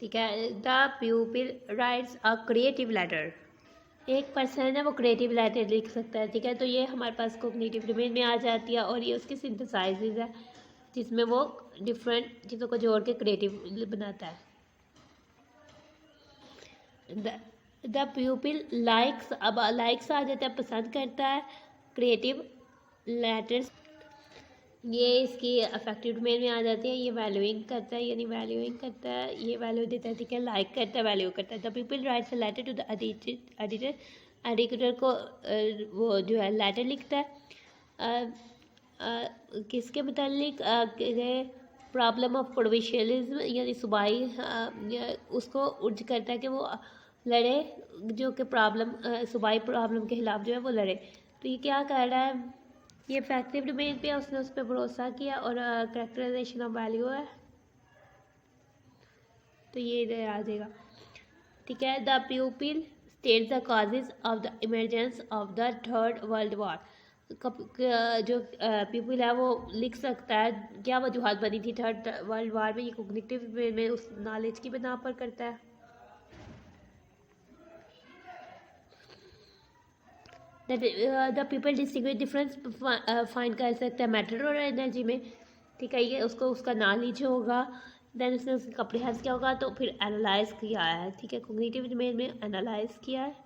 ठीक है। The people writes a creative letter, एक पर्सन है वो क्रिएटिव लेटर लिख सकता है, ठीक है। तो ये हमारे पास कॉग्निटिव डोमेन में आ जाती है, और ये उसकी सिंथेसाइजेज है जिसमें वो डिफरेंट चीज़ों को जोड़ के क्रिएटिव बनाता है। द प्यूपिल लाइक्स, अब लाइक्स आ जाता है, पसंद करता है, क्रिएटिव लेटर्स, ये इसकी अफेक्टिव डोमेन में आ जाती है। ये वैल्यूइंग करता है, यानी वैल्यूइंग करता है, ये वैल्यू देता है, ठीक है। लाइक करता है, वैल्यू करता है। The people writes a letter to the editor, editor को वो जो है लेटर लिखता है। किसके मुतालिक प्रॉब्लम ऑफ प्रोविशियलिज्म यानी सूबाई उसको उर्ज करता है कि वो लड़े, जो कि प्रॉब्लम सूबाई प्रॉब्लम के खिलाफ जो है वो लड़े। तो ये क्या कर रहा है, ये फैक्टिव डोमेन पे उसने उस पर भरोसा किया और कैरेक्टराइजेशन ऑफ वैल्यू है, तो ये इधर आ जाएगा। ठीक है, the प्यूपिल states the causes of the emergence of the third world war. जो पीपल है वो लिख सकता है क्या वजूहत बनी थी थर्ड वर्ल्ड वॉर में, ये कॉग्निटिव वे में उस नॉलेज की बिना पर करता है। The people distinguish difference find कर सकता है मैटर और एनर्जी में। ठीक है, ये उसको उसका नॉलेज होगा, देन उसने उसके कॉम्प्रिहेंस किया होगा, तो फिर एनालाइज किया है। ठीक है, कॉग्निटिव डोमेन में एनालाइज किया है।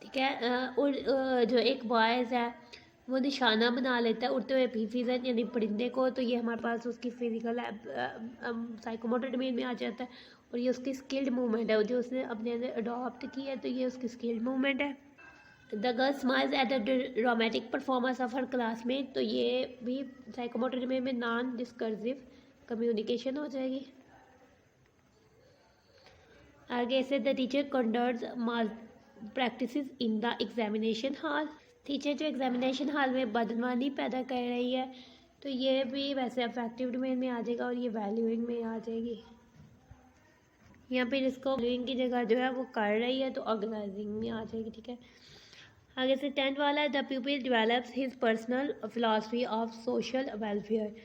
ठीक है, और जो एक बॉयज़ है वो निशाना बना लेता है उड़ते हुए फिजन यानी परिंदे को, तो ये हमारे पास उसकी फिजिकल साइकोमोटर डोमेन में आ जाता है, और ये उसकी स्किल्ड मूवमेंट है जो उसने अपने अंदर अडॉप्ट की है, तो ये उसकी स्किल्ड मूवमेंट है। The girl smiles at the dramatic performance of her classmate, तो ये भी साइकोमोटर डोमेन में नॉन डिस्कर्सिव कम्युनिकेशन हो जाएगी। आगे से the teacher conducts practices in the examination hall, teacher जो एग्जामिनेशन हॉल में बदनवानी पैदा कर रही है, तो ये भी वैसे अफेक्टिव डोमेन में आ जाएगा और ये वैल्यूइंग में आ जाएगी। यहाँ पे इसको वैल्यूइंग की जगह जो है वो कर रही है, तो ऑर्गेनाइजिंग में आ जाएगी। ठीक है, आगे से 10th वाला है the प्यूपिल develops his personal philosophy of social welfare.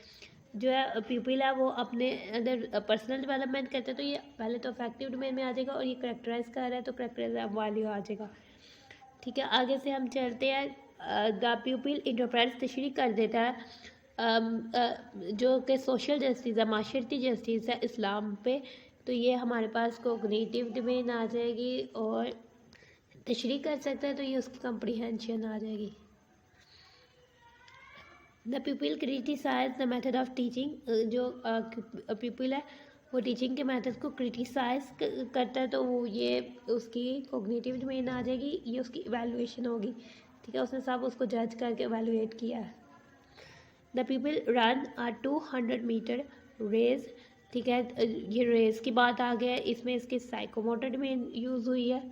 जो है पीपल है वो अपने अंदर पर्सनल डेवलपमेंट करते हैं, तो ये पहले तो अफेक्टिव डोमेन में आ जाएगा, और ये करेक्टराइज कर रहा है तो करेक्टराइज वैल्यू आ जाएगा। ठीक है, आगे से हम चलते हैं। द पीपल इंटरप्रेट्स तशरीह कर देता है जो कि सोशल जस्टिस है, माशरती जस्टिस है इस्लाम पे, तो ये हमारे पास कोग्निटिव डोमेन आ जाएगी, और तशरीह कर सकता है तो ये उसकी कम्प्रीहेंशन आ जाएगी। The people criticise the method of teaching, जो पीपल है वो टीचिंग के मेथड को क्रिटिसाइज करता है, तो वो ये उसकी कोग्निटिव डोमेन आ जाएगी, ये उसकी इवैल्यूएशन होगी। ठीक है, उसने सब उसको जज करके इवैल्यूएट किया है। The people run a 200 metre race. ठीक है, ये रेस की बात आ गया, इसमें इसकी साइकोमोटर डोमेन यूज़ हुई है,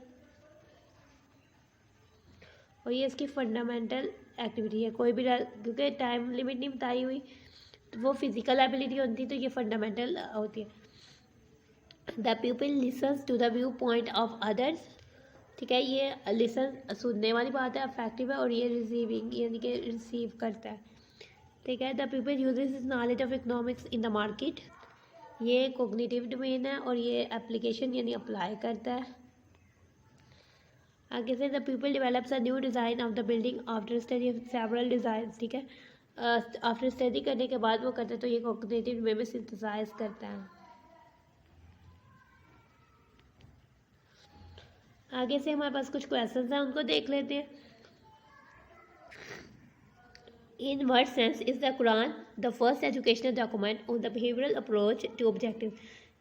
और ये इसकी फंडामेंटल एक्टिविटी है। कोई भी क्योंकि टाइम लिमिट नहीं बताई हुई, तो वो फिजिकल एबिलिटी होती है, तो ये फंडामेंटल होती है। The people listens to the view point of others. ठीक है, ये लिसन सुनने वाली बात है, अफेक्टिव है, और ये रिसीविंग यानी कि रिसीव करता है। ठीक है, the people uses his knowledge of economics in the market, ये कोग्निटिव डोमेन है, और ये एप्लीकेशन यानी अप्लाई करता है। आगे से the people develops a new design of the building after study of several design. ठीक है, आफ्टर स्टडी करने के बाद वो करता है, तो ये कॉग्निटिव वे में सिंथेसाइज करता है। आगे से हमारे पास कुछ क्वेश्चंस हैं, उनको देख लेते हैं। In what sense is the Quran the first educational document on the behavioural approach to objective,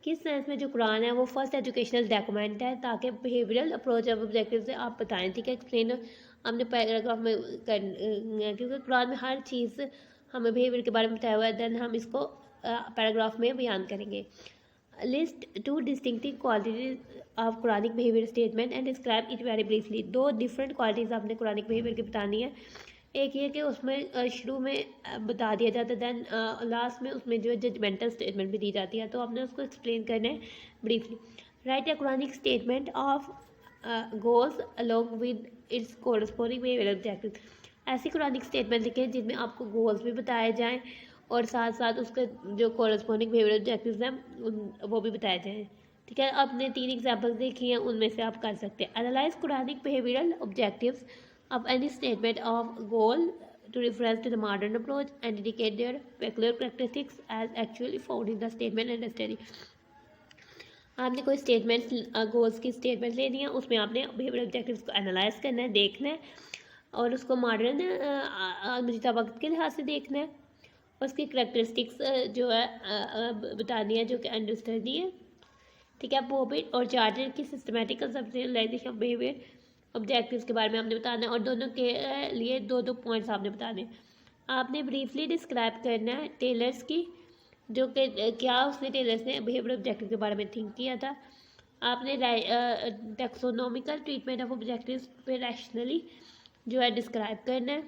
किस सेंस में जो कुरान है वो फर्स्ट एजुकेशनल डॉक्यूमेंट है, ताकि बिहेवियरल अप्रोच ऑफ ऑब्जेक्टिव से आप बताएं। ठीक है, एक्सप्लेन हमने पैराग्राफ में क्योंकि कुरान में हर चीज़ हमें बिहेवियर के बारे में बताया हुआ है, देन हम इसको पैराग्राफ में बयान करेंगे। List 2 distinctive qualities of Quranic behaviour statement and describe it very briefly. 2 different qualities आपने कुरानिक बिहेवियर की बतानी है। एक ये कि उसमें शुरू में बता दिया जाता है, दैन लास्ट में उसमें जो है जजमेंटल स्टेटमेंट भी दी जाती है, तो आपने उसको एक्सप्लेन करना है briefly. Right A Quranic statement of goals along with its corresponding behaviour objective. ऐसी कुरानिक स्टेटमेंट लिखें जिनमें आपको गोल्स भी बताए जाएँ और साथ साथ उसके जो कोरस्पोंडिंग बिहेवियर ऑब्जेक्टिव्स हैं वो भी बताए जाएँ। ठीक है, आपने 3 एग्जाम्पल्स देखी हैं, उनमें से आप कर सकते हैं। Analyse Quranic behavioural objectives of any statement of goal to reference to the modern approach and indicate their peculiar characteristics as actually found in the statement and study। आपने कोई स्टेटमेंट गोल्स की स्टेटमेंट लेनी है, उसमें आपने behaviour objectives को analyse करना है, देखना है, और उसको मॉडर्न मौजूदा वक्त के लिहाज से देखना है, उसकी करैक्टरिस्टिक्स जो है बतानी है, जो कि अंडरस्टैंडिंग है। ठीक है, वो भी, और चार्टर की systematic conceptualisation of behaviour objectives के बारे में आपने बताना है, और दोनों के लिए 2-2 पॉइंट्स आपने बताने। आपने ब्रीफली डिस्क्राइब करना है टेलर्स की, जो कि क्या उसने टेलर्स ने बिहेवियर ऑब्जेक्टिव के बारे में थिंक किया था। आपने टैक्सोनॉमिकल ट्रीटमेंट ऑफ ऑब्जेक्टिव्स पे रैशनली जो है डिस्क्राइब करना है।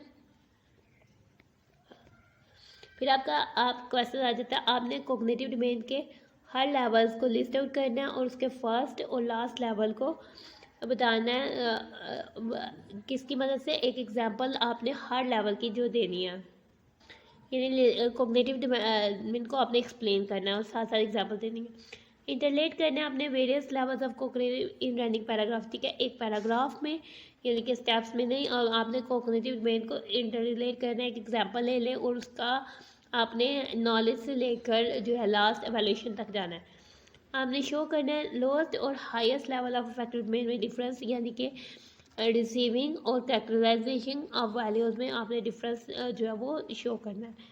फिर आप क्वेश्चन आ जाता है, आपने कोग्निटिव डोमेन के हर लेवल्स को लिस्ट आउट करना है और उसके फर्स्ट और लास्ट लेवल को बताना है किसकी मदद से। एक एग्जांपल आपने हर लेवल की जो देनी है, यानी कोग्निटिव डोमेन को आपने एक्सप्लेन करना है और साथ साथ एग्जांपल देनी है। इंटरलेट करना है आपने various levels of cognitive in running paragraph, ठीक है, एक पैराग्राफ में यानी कि स्टेप्स में नहीं, और आपने कोग्निटिव डोमेन को इंटरलेट करना है। एक एग्जांपल ले लें और उसका आपने नॉलेज से लेकर जो है लास्ट एवेल्यूशन तक जाना है। आपने शो करना है लोएस्ट और highest level of affective domain में डिफरेंस, यानी कि रिसीविंग और कैरेक्टराइजेशन ऑफ वैल्यूज़ में आपने डिफरेंस जो है वो शो करना है।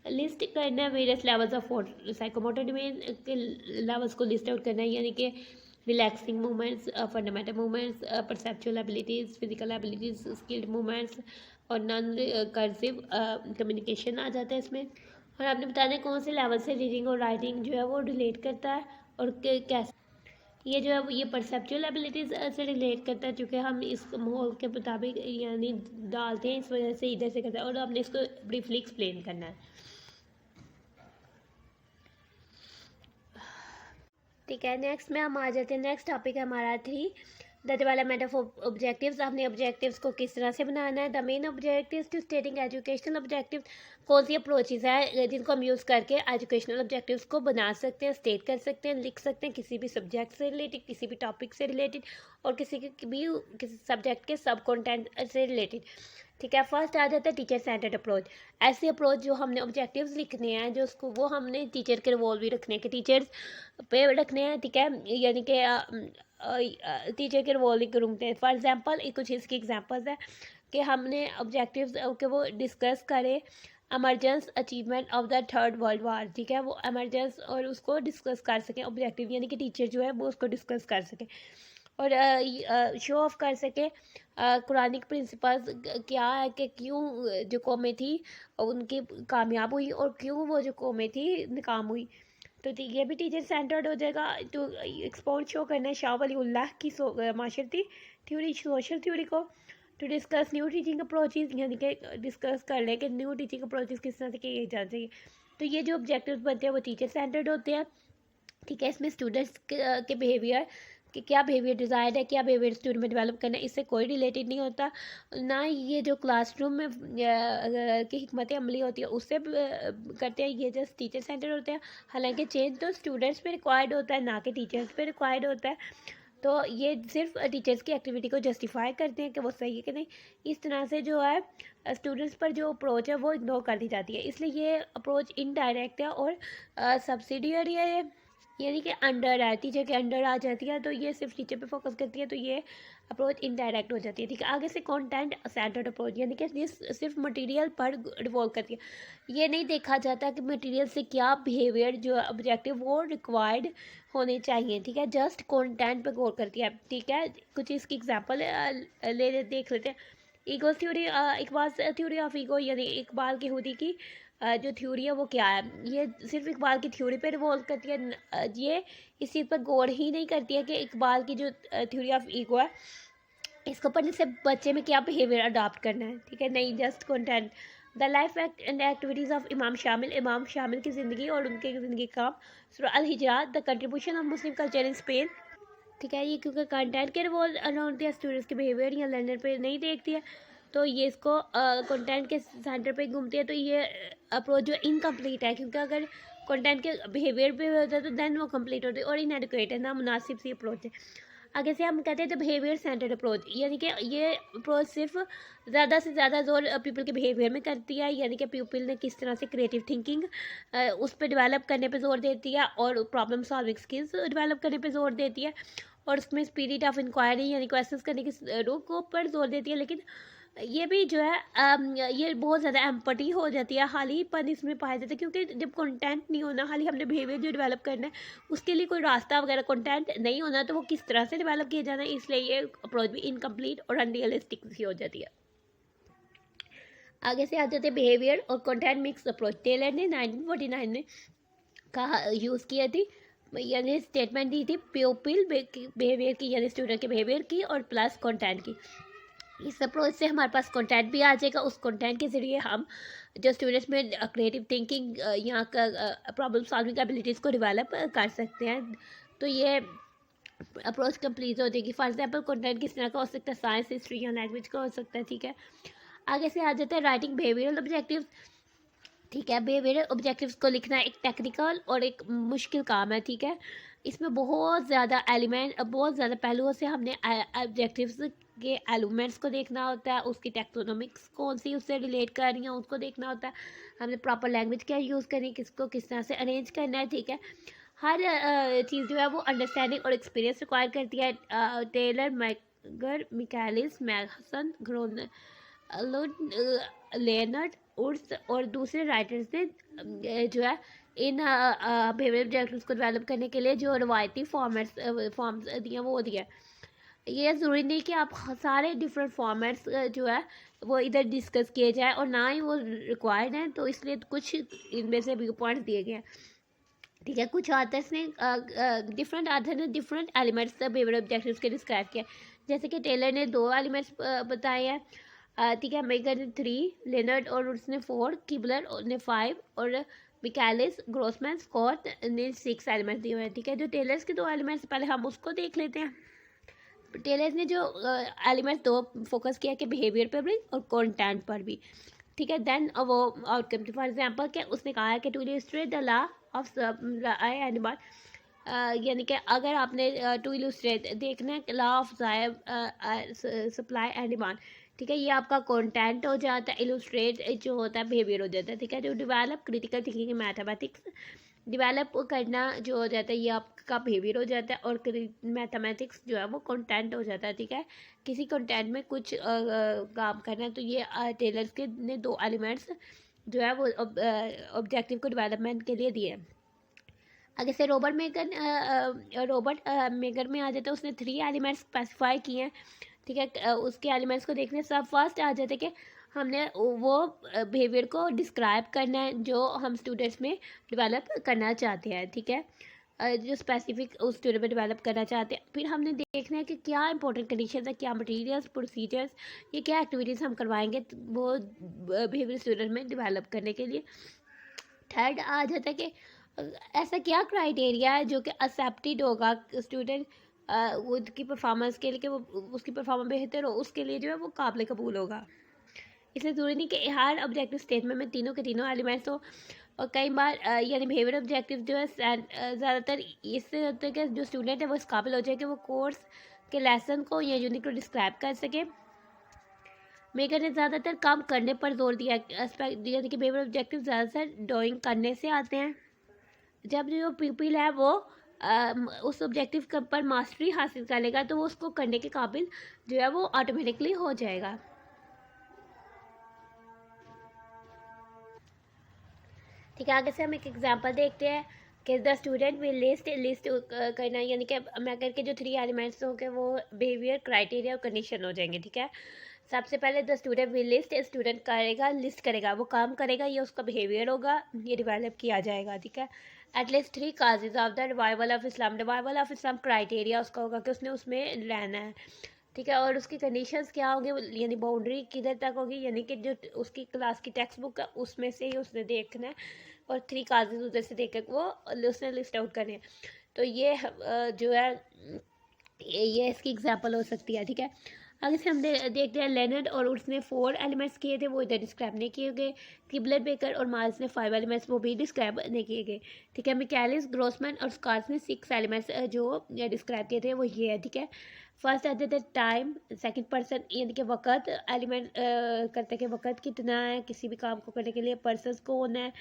लिस्ट करना है various levels of psychomotor domain के लेवल्स को लिस्ट आउट करना है, यानी कि relaxing movements, fundamental movements, perceptual abilities, physical abilities, skilled movements और नॉन कर्सिव कम्युनिकेशन आ जाता है इसमें। और आपने बताना है कौन से लेवल से रीडिंग और राइटिंग जो है वो रिलेट करता है और कैसे ये जो है ये परसेप्चुअल एबिलिटीज़ से रिलेट करता है, क्योंकि हम इस माहौल के मुताबिक यानी डालते हैं, इस वजह से इधर से करता है और आपने इसको ब्रीफली एक्सप्लेन करना है। ठीक है, नेक्स्ट में हम आ जाते हैं। नेक्स्ट टॉपिक है हमारा 3 द डेवलपमेंट ऑफ ऑब्जेक्टिव्स। आपने ऑब्जेक्टिव्स को किस तरह से बनाना है। The main objectives to stating educational objective, कौन सी अप्रोचेज है जिनको हम यूज़ करके एजुकेशनल ऑब्जेक्टिव्स को बना सकते हैं, स्टेट कर सकते हैं, लिख सकते हैं किसी भी सब्जेक्ट से रिलेटेड, किसी भी टॉपिक से रिलेटेड और किसी सब्जेक्ट के सब कंटेंट से रिलेटेड। ठीक है, फर्स्ट आ जाता है टीचर सेंटर्ड अप्रोच। ऐसे अप्रोच जो हमने ऑब्जेक्टिव्स लिखने हैं जो उसको वो हमने टीचर के रिवॉल्व भी रखने के टीचर्स पे रखने हैं, ठीक है, यानी कि टीचर के रिवॉल्विंग रूम थे। फॉर एग्जांपल कुछ इसकी एग्जांपल्स है कि हमने ऑब्जेक्टिव्स के वो डिस्कस करें emergence achievement of the 3rd world war, ठीक है, वो एमरजेंस और उसको डिस्कस कर सकें ऑब्जेक्टिव, यानी कि टीचर जो है वो उसको डिस्कस कर सकें और शो ऑफ कर सके कुरानिक प्रिंसिपल्स क्या है कि क्यों जो कौमें थी उनकी कामयाब हुई और क्यों वो जो कौमें थी नाकाम हुई। तो ये भी टीचर सेंटर्ड हो जाएगा। तो एक्सपोर्ट शो करना है शाह वलीउल्लाह की माशरती थ्योरी, सोशल थ्योरी को। To discuss new teaching approaches, यानी कि डिस्कस कर लें कि न्यू टीचिंग अप्रोचेज किस तरह से किए जाने चाहिए। तो ये जो ऑब्जेक्टिव्स बनते हैं वो टीचर सेंटर्ड होते हैं, ठीक है। इसमें स्टूडेंट्स के बिहेवियर कि क्या बिहेवियर डिज़ायर्ड है, क्या बिहेवियर स्टूडेंट में डेवलप करना है, इससे कोई रिलेटेड नहीं होता। ना ये जो क्लासरूम में की हिकमत अमली होती है उससे करते हैं, ये जस्ट टीचर सेंटर होते हैं। हालांकि चेंज तो स्टूडेंट्स पे रिक्वायर्ड होता है, ना कि टीचर्स पे रिक्वायर्ड होता है। तो ये सिर्फ टीचर्स की एक्टिविटी को जस्टिफाई करते हैं कि वो सही है कि नहीं। इस तरह से जो है स्टूडेंट्स पर जो अप्रोच है वो इग्नोर कर दी जाती है, इसलिए ये अप्रोच इनडायरेक्ट है और सब्सिडियरी है, यानी कि अंडर है, टीचर के अंडर आ जाती है। तो ये सिर्फ टीचर पे फोकस करती है, तो ये अप्रोच इनडायरेक्ट हो जाती है, ठीक है। आगे से कंटेंट सेंटर्ड अप्रोच, यानी कि ये सिर्फ मटेरियल पर रिवॉल्व करती है। ये नहीं देखा जाता कि मटेरियल से क्या बिहेवियर जो ऑब्जेक्टिव वो रिक्वायर्ड होने चाहिए, ठीक है, जस्ट कंटेंट पे गौर करती है, ठीक है। कुछ इसकी एग्जांपल देख लेते हैं। Ego theory, Iqbal theory of ego, यानी इकबाल की हुदी की जो थ्योरी है वो क्या है। ये सिर्फ इकबाल की थ्योरी पे रिवॉल्व करती है, ये इस चीज़ पर गौर ही नहीं करती है कि इकबाल की जो थ्योरी ऑफ ईगो है इसको पढ़ने से बच्चे में क्या बिहेवियर अडॉप्ट करना है, ठीक है, नहीं just content. The life and activities of Imam Shamil की ज़िंदगी और उनके ज़िंदगी काम। Surah Al Hijrat, the contribution of Muslim culture in Spain, ठीक है। ये क्योंकि कंटेंट के रिवॉल्व अराउंड स्टूडेंट्स के बिहेवियर या लर्नर पे नहीं देखती है, तो ये इसको कंटेंट के सेंटर पे घूमती है। तो ये अप्रोच जो इनकम्प्लीट है, क्योंकि अगर कंटेंट के बिहेवियर पे होता है तो देन वो कंप्लीट होती है और इनएडिक्वेट है, ना मुनासिब सी अप्रोच है। आगे से हम कहते हैं द बिहेवियर सेंटर्ड अप्रोच, यानी कि ये अप्रोच सिर्फ ज़्यादा से ज़्यादा जोर पीपल के बिहेवियर में करती है, यानी कि पीपल ने किस तरह से क्रिएटिव थिंकिंग उस पर डेवलप करने पे जोर देती है और प्रॉब्लम सॉल्विंग स्किल्स डेवलप करने पे जोर देती है और उसमें स्पिरिट ऑफ इंक्वायरी यानी क्वेश्चंस करने की रूह को पर जोर देती है। लेकिन ये भी जो है ये बहुत ज़्यादा एम्पटी हो जाती है, हालीपन इसमें पाया जाता है, क्योंकि जब कंटेंट नहीं होना, हाली हमने बिहेवियर जो डेवलप करना है उसके लिए कोई रास्ता वगैरह कंटेंट नहीं होना, तो वो किस तरह से डेवलप किया जाना है, इसलिए ये अप्रोच भी इनकम्प्लीट और अनरियलिस्टिक सी हो जाती है। आगे से आ जाते हैं बिहेवियर और कंटेंट मिक्स अप्रोच। टेलर ने 1949 में कहा यूज़ किया थी, यानी स्टेटमेंट दी थी प्यूपिल बिहेवियर की, यानी स्टूडेंट के बिहेवियर की और प्लस कंटेंट की। इस अप्रोच से हमारे पास कंटेंट भी आ जाएगा, उस कंटेंट के ज़रिए हम जो स्टूडेंट्स में क्रिएटिव थिंकिंग यहाँ का प्रॉब्लम सॉल्विंग एबिलिटीज़ को डेवलप कर सकते हैं। तो ये अप्रोच कंप्लीट हो जाएगी। फॉर एग्जाम्पल कंटेंट किस तरह का हो सकता है, साइंस, हिस्ट्री या लैंग्वेज का हो सकता है, ठीक है। आगे से आ जाता है राइटिंग बिहेवियरल ऑब्जेक्टिव्स, ठीक है। बिहेवियरल ऑब्जेक्टिव्स को लिखना एक टेक्निकल और एक मुश्किल काम है, ठीक है। इसमें बहुत ज़्यादा एलिमेंट, बहुत ज़्यादा पहलुओं से हमने ऑब्जेक्टिव्स के एलिमेंट्स को देखना होता है, उसकी टेक्टोनॉमिक्स कौन सी उससे रिलेट कर रही हैं उसको देखना होता है, हमने प्रॉपर लैंग्वेज क्या यूज़ करनी, किसको किस तरह से अरेंज करना है, ठीक है। हर चीज़ जो है वो अंडरस्टैंडिंग और एक्सपीरियंस रिक्वायर करती है। टेलर, मैगर, मिकालिस, मैसन, ग्रोन, लेनर्ड, उर्स और दूसरे राइटर्स ने जो है इन बिहेवियर ऑब्जेक्टिव्स को डेवलप करने के लिए जो रवायती फॉर्म्स दिया वो दिया। ये ज़रूरी नहीं कि आप सारे डिफरेंट फॉर्मेट्स जो है वो इधर डिस्कस किए जाए, और ना ही वो रिक्वायर्ड हैं, तो इसलिए कुछ इनमें से व्यू पॉइंट्स दिए गए हैं, ठीक है। कुछ ऑथर्स ने डिफरेंट ऑथर ने डिफरेंट एलिमेंट्स बिहेवियर ऑब्जेक्टिव्स के डिस्क्राइब किया, जैसे कि टेलर ने 2 एलिमेंट्स बताए हैं, ठीक है। मेगर ने 3, लेनर्ड और उसने 4, किबलर ने 5 और मिकालिस, ग्रोसमैन, स्कॉट ने 6 एलिमेंट्स दिए हुए हैं, ठीक है। जो टेलर्स के 2 एलिमेंट्स पहले हम उसको देख लेते हैं। टेलर्स ने जो एलिमेंट्स 2 फोकस किया कि बिहेवियर पर भी और कंटेंट पर भी, ठीक है। देन वो आउटकम, फॉर एग्जांपल कि उसने कहा है कि to illustrate the law of supply and demand, यानी कि अगर आपने टू इलस्ट्रेट देखना है law of supply and demand, ठीक है, ये आपका कंटेंट हो जाता है। इलस्ट्रेट जो होता है बिहेवियर हो जाता है, ठीक है। जो develop critical thinking mathematics develop करना जो हो जाता है ये आपका बिहेवियर हो जाता है, और मैथमेटिक्स जो है वो कंटेंट हो जाता है, ठीक है। किसी कंटेंट में कुछ काम करना है, तो ये टेलर्स के ने 2 एलिमेंट्स जो है वो ऑब्जेक्टिव को डेवलपमेंट के लिए दिए। आगे से रॉबर्ट मेगर में आ जाता है, उसने 3 एलिमेंट्स स्पेसिफाई किए हैं, ठीक है। उसके एलिमेंट्स को देखने सब फर्स्ट आ जाते कि हमने वो बिहेवियर को डिस्क्राइब करना है जो हम स्टूडेंट्स में डेवलप करना चाहते हैं, ठीक है। जो स्पेसिफिक उस स्टूडेंट में डेवलप करना चाहते हैं। फिर हमने देखना है कि क्या इंपॉर्टेंट कंडीशन है, क्या मटेरियल्स, प्रोसीजर्स, ये क्या एक्टिविटीज़ हम करवाएंगे वो बिहेवियर स्टूडेंट में डेवलप करने के लिए। थर्ड आ जाता है कि ऐसा क्या क्राइटेरिया है जो कि एक्सेप्टेड होगा स्टूडेंट उसकी परफॉर्मेंस के लिए, कि वो उसकी परफॉर्मेंस बेहतर हो, उसके लिए जो है वो काबिल कबूल होगा। इसलिए ज़रूरी नहीं कि हर ऑब्जेक्टिव स्टेटमेंट में तीनों के तीनों एलिमेंट्स हो, और कई बार यानी बिहेवियर ऑब्जेक्टिव जो है ज़्यादातर इससे होता है कि जो स्टूडेंट है वो इस काबिल हो जाए कि वो कोर्स के लेसन को या यूनिट को डिस्क्राइब कर सके। मेकर ने ज़्यादातर काम करने पर जोर दिया, यानी कि बिहेवियर ऑब्जेक्टिव ज़्यादातर ड्राइंग करने से आते हैं। जब जो पीपल है वो उस ऑब्जेक्टिव पर मास्टरी हासिल कर लेगा, तो वो उसको करने के काबिल जो है वो ऑटोमेटिकली हो जाएगा। ठीक है, आगे से हम एक एग्जांपल देखते हैं कि द स्टूडेंट विल लिस्ट करना, यानी कि मैकर के जो 3 एलिमेंट्स होंगे वो बिहेवियर, क्राइटेरिया और कंडीशन हो जाएंगे, ठीक है। सबसे पहले the student will list, student करेगा, लिस्ट करेगा, वो काम करेगा, ये उसका बिहेवियर होगा, ये डेवलप किया जाएगा, ठीक है। At least 3 causes of the revival of Islam, revival of Islam criteria उसका होगा कि उसने उसमें रहना है, ठीक है। और उसकी कंडीशंस क्या होंगे, यानी बाउंड्री किधर तक होगी, यानी कि जो उसकी क्लास की टेक्स्ट बुक है उसमें से ही उसने देखना है, और 3 काजेज उधर से देख कर वो उसने लिस्ट आउट करने हैं। तो ये जो है ये इसकी एग्जांपल हो सकती है, ठीक है। आगे से हम देखते हैं लेनर्ड और उसने 4 एलिमेंट्स किए थे, वो इधर डिस्क्राइब नहीं किए गए। किबलर, बेकर और मार्स ने 5 एलिमेंट्स, वो भी डिस्क्राइब नहीं किए गए, ठीक है। मिकालिस, ग्रोसमैन और स्कॉट्स ने 6 एलिमेंट्स जो डिस्क्राइब किए थे वो ये है, ठीक है। फर्स्ट आते थे टाइम, सेकंड पर्सन यानी कि वक़्त, एलिमेंट करते कि वक़्त कितना है किसी भी काम को करने के लिए, पर्सन कौन है,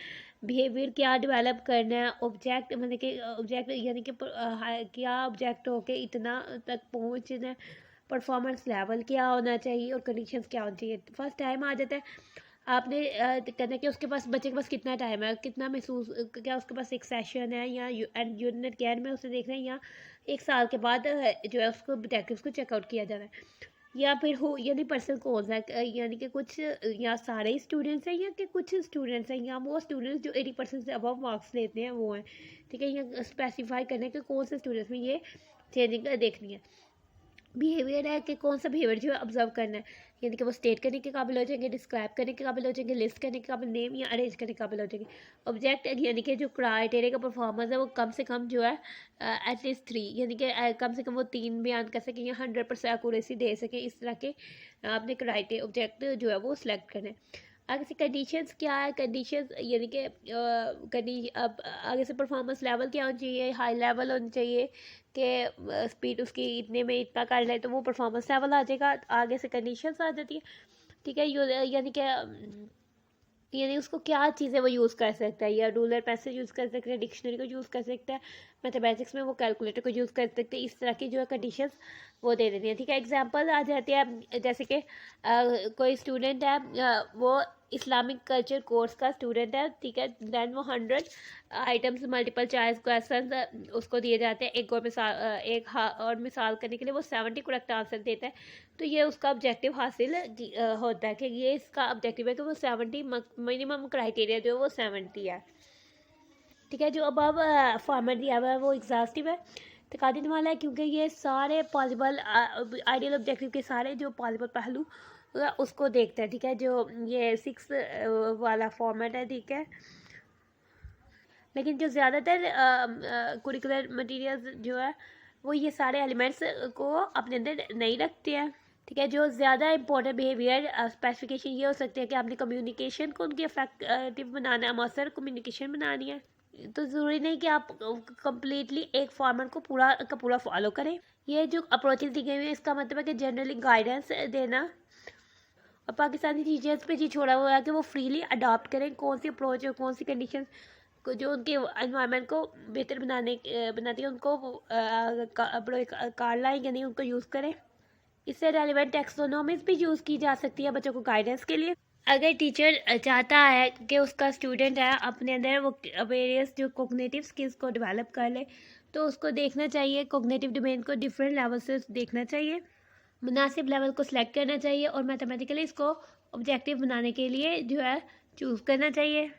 बिहेवियर क्या डेवलप करना है, ऑब्जेक्ट मतलब कि ऑब्जेक्ट यानी कि क्या ऑब्जेक्ट हो के इतना तक पहुँचना है, परफॉर्मेंस लेवल क्या होना चाहिए और कंडीशंस क्या होनी चाहिए। फर्स्ट टाइम आ जाता है, आपने कहना है कि उसके पास बच्चे के पास कितना टाइम है, कितना महसूस, क्या उसके पास एक सेशन है या यूनिट के एंड में उसे देखना है, या 1 साल के बाद जो है उसको ऑब्जेक्टिव्स को चेकआउट किया जाना है। या फिर हो यानी पर्सन कौन सा है, यानी कि कुछ या सारे स्टूडेंट्स हैं या कि कुछ स्टूडेंट्स हैं या वो स्टूडेंट्स जो 80% से अबव मार्क्स लेते हैं वो हैं। ठीक है, या स्पेसिफाई करने के कौन से स्टूडेंट्स में ये चेंजिंग देखनी है। बिहेवियर है कि कौन सा बिहेवियर जो है ऑब्जर्व करना है, यानी कि वो स्टेट करने के काबिल हो जाएंगे, डिस्क्राइब करने के काबिल हो जाएंगे, लिस्ट करने के काबिल, नेम या अरेंज करने के काबिल हो जाएंगे। ऑब्जेक्ट यानी कि जो क्राइटेरिया का परफॉर्मेंस है वो कम से कम जो है एटलीस्ट 3, यानी कि कम से कम वो 3 बयान कर सकें या 100% एक्यूरेसी दे सकें। इस तरह के आपने क्राइटेरिया ऑब्जेक्ट जो है वो सिलेक्ट करना है। आगे से कंडीशंस क्या है, कंडीशंस यानी कि अब आगे से परफॉर्मेंस लेवल क्या होना चाहिए, हाई लेवल होनी चाहिए कि स्पीड उसकी इतने में इतना कर ले तो वो परफॉर्मेंस लेवल आ जाएगा। आगे से कंडीशंस आ जाती है। ठीक है, यानी कि यानी उसको क्या चीज़ें वो यूज़ कर सकता है, या रूलर पैसेज यूज़ कर सकता है, डिक्शनरी को यूज़ कर सकता है, मैथमेटिक्स में वो कैलकुलेटर को यूज़ कर सकते हैं। इस तरह की जो है कंडीशंस वो दे देती हैं। ठीक है, एग्जांपल आ जाती है जैसे कि कोई स्टूडेंट है, वो इस्लामिक कल्चर कोर्स का स्टूडेंट है। ठीक है, दैन वो 100 आइटम्स मल्टीपल चॉइस क्वेश्चन उसको दिए जाते हैं। एक और मिसाल करने के लिए वो 70 करेक्ट आंसर देता है। तो ये उसका ऑब्जेक्टिव हासिल होता है कि ये इसका ऑब्जेक्टिव है कि वो 70 मिनिमम क्राइटेरिया जो है वो 70 है। ठीक है, जो अब फॉर्मेट दिया हुआ है वो एग्जॉस्टिव है, तकादीन वाला है, क्योंकि ये सारे पॉसिबल आइडियल ऑब्जेक्टिव के सारे जो पॉसिबल पहलू उसको देखते हैं। ठीक है, जो ये 6 वाला फॉर्मेट है। ठीक है, लेकिन जो ज़्यादातर कुरिकुलर मटेरियल्स जो है वो ये सारे एलिमेंट्स को अपने अंदर नहीं रखते हैं। ठीक है, जो ज़्यादा इंपॉर्टेंट बिहेवियर स्पेसिफिकेशन ये हो सकती है कि आपने कम्युनिकेशन को उनकी इफेक्टिव बनाना है, मौसर कम्युनिकेशन बनानी है। तो ज़रूरी नहीं कि आप कम्प्लीटली एक फॉर्मेट को पूरा का पूरा फॉलो करें। ये जो अप्रोचेज दी गई है इसका मतलब है कि जनरली गाइडेंस देना, और पाकिस्तानी टीचर्स पे जी छोड़ा हुआ है कि वो फ्रीली अडॉप्ट करें कौन सी अप्रोच और कौन सी कंडीशन जो उनके एनवायरनमेंट को बेहतर बनाती है उनको कार्ड लाएँ या नहीं उनको यूज़ करें। इससे रेलिवेंट टेक्सोनॉमीज भी यूज़ की जा सकती है बच्चों को गाइडेंस के लिए। अगर टीचर चाहता है कि उसका स्टूडेंट है अपने अंदर वो वेरियस जो कोग्निटिव स्किल्स को डेवलप कर ले, तो उसको देखना चाहिए, कोग्निटिव डोमेन को डिफरेंट लेवल से देखना चाहिए, मुनासिब लेवल को सिलेक्ट करना चाहिए और मैथमेटिकली इसको ऑब्जेक्टिव बनाने के लिए जो है चूज़ करना चाहिए।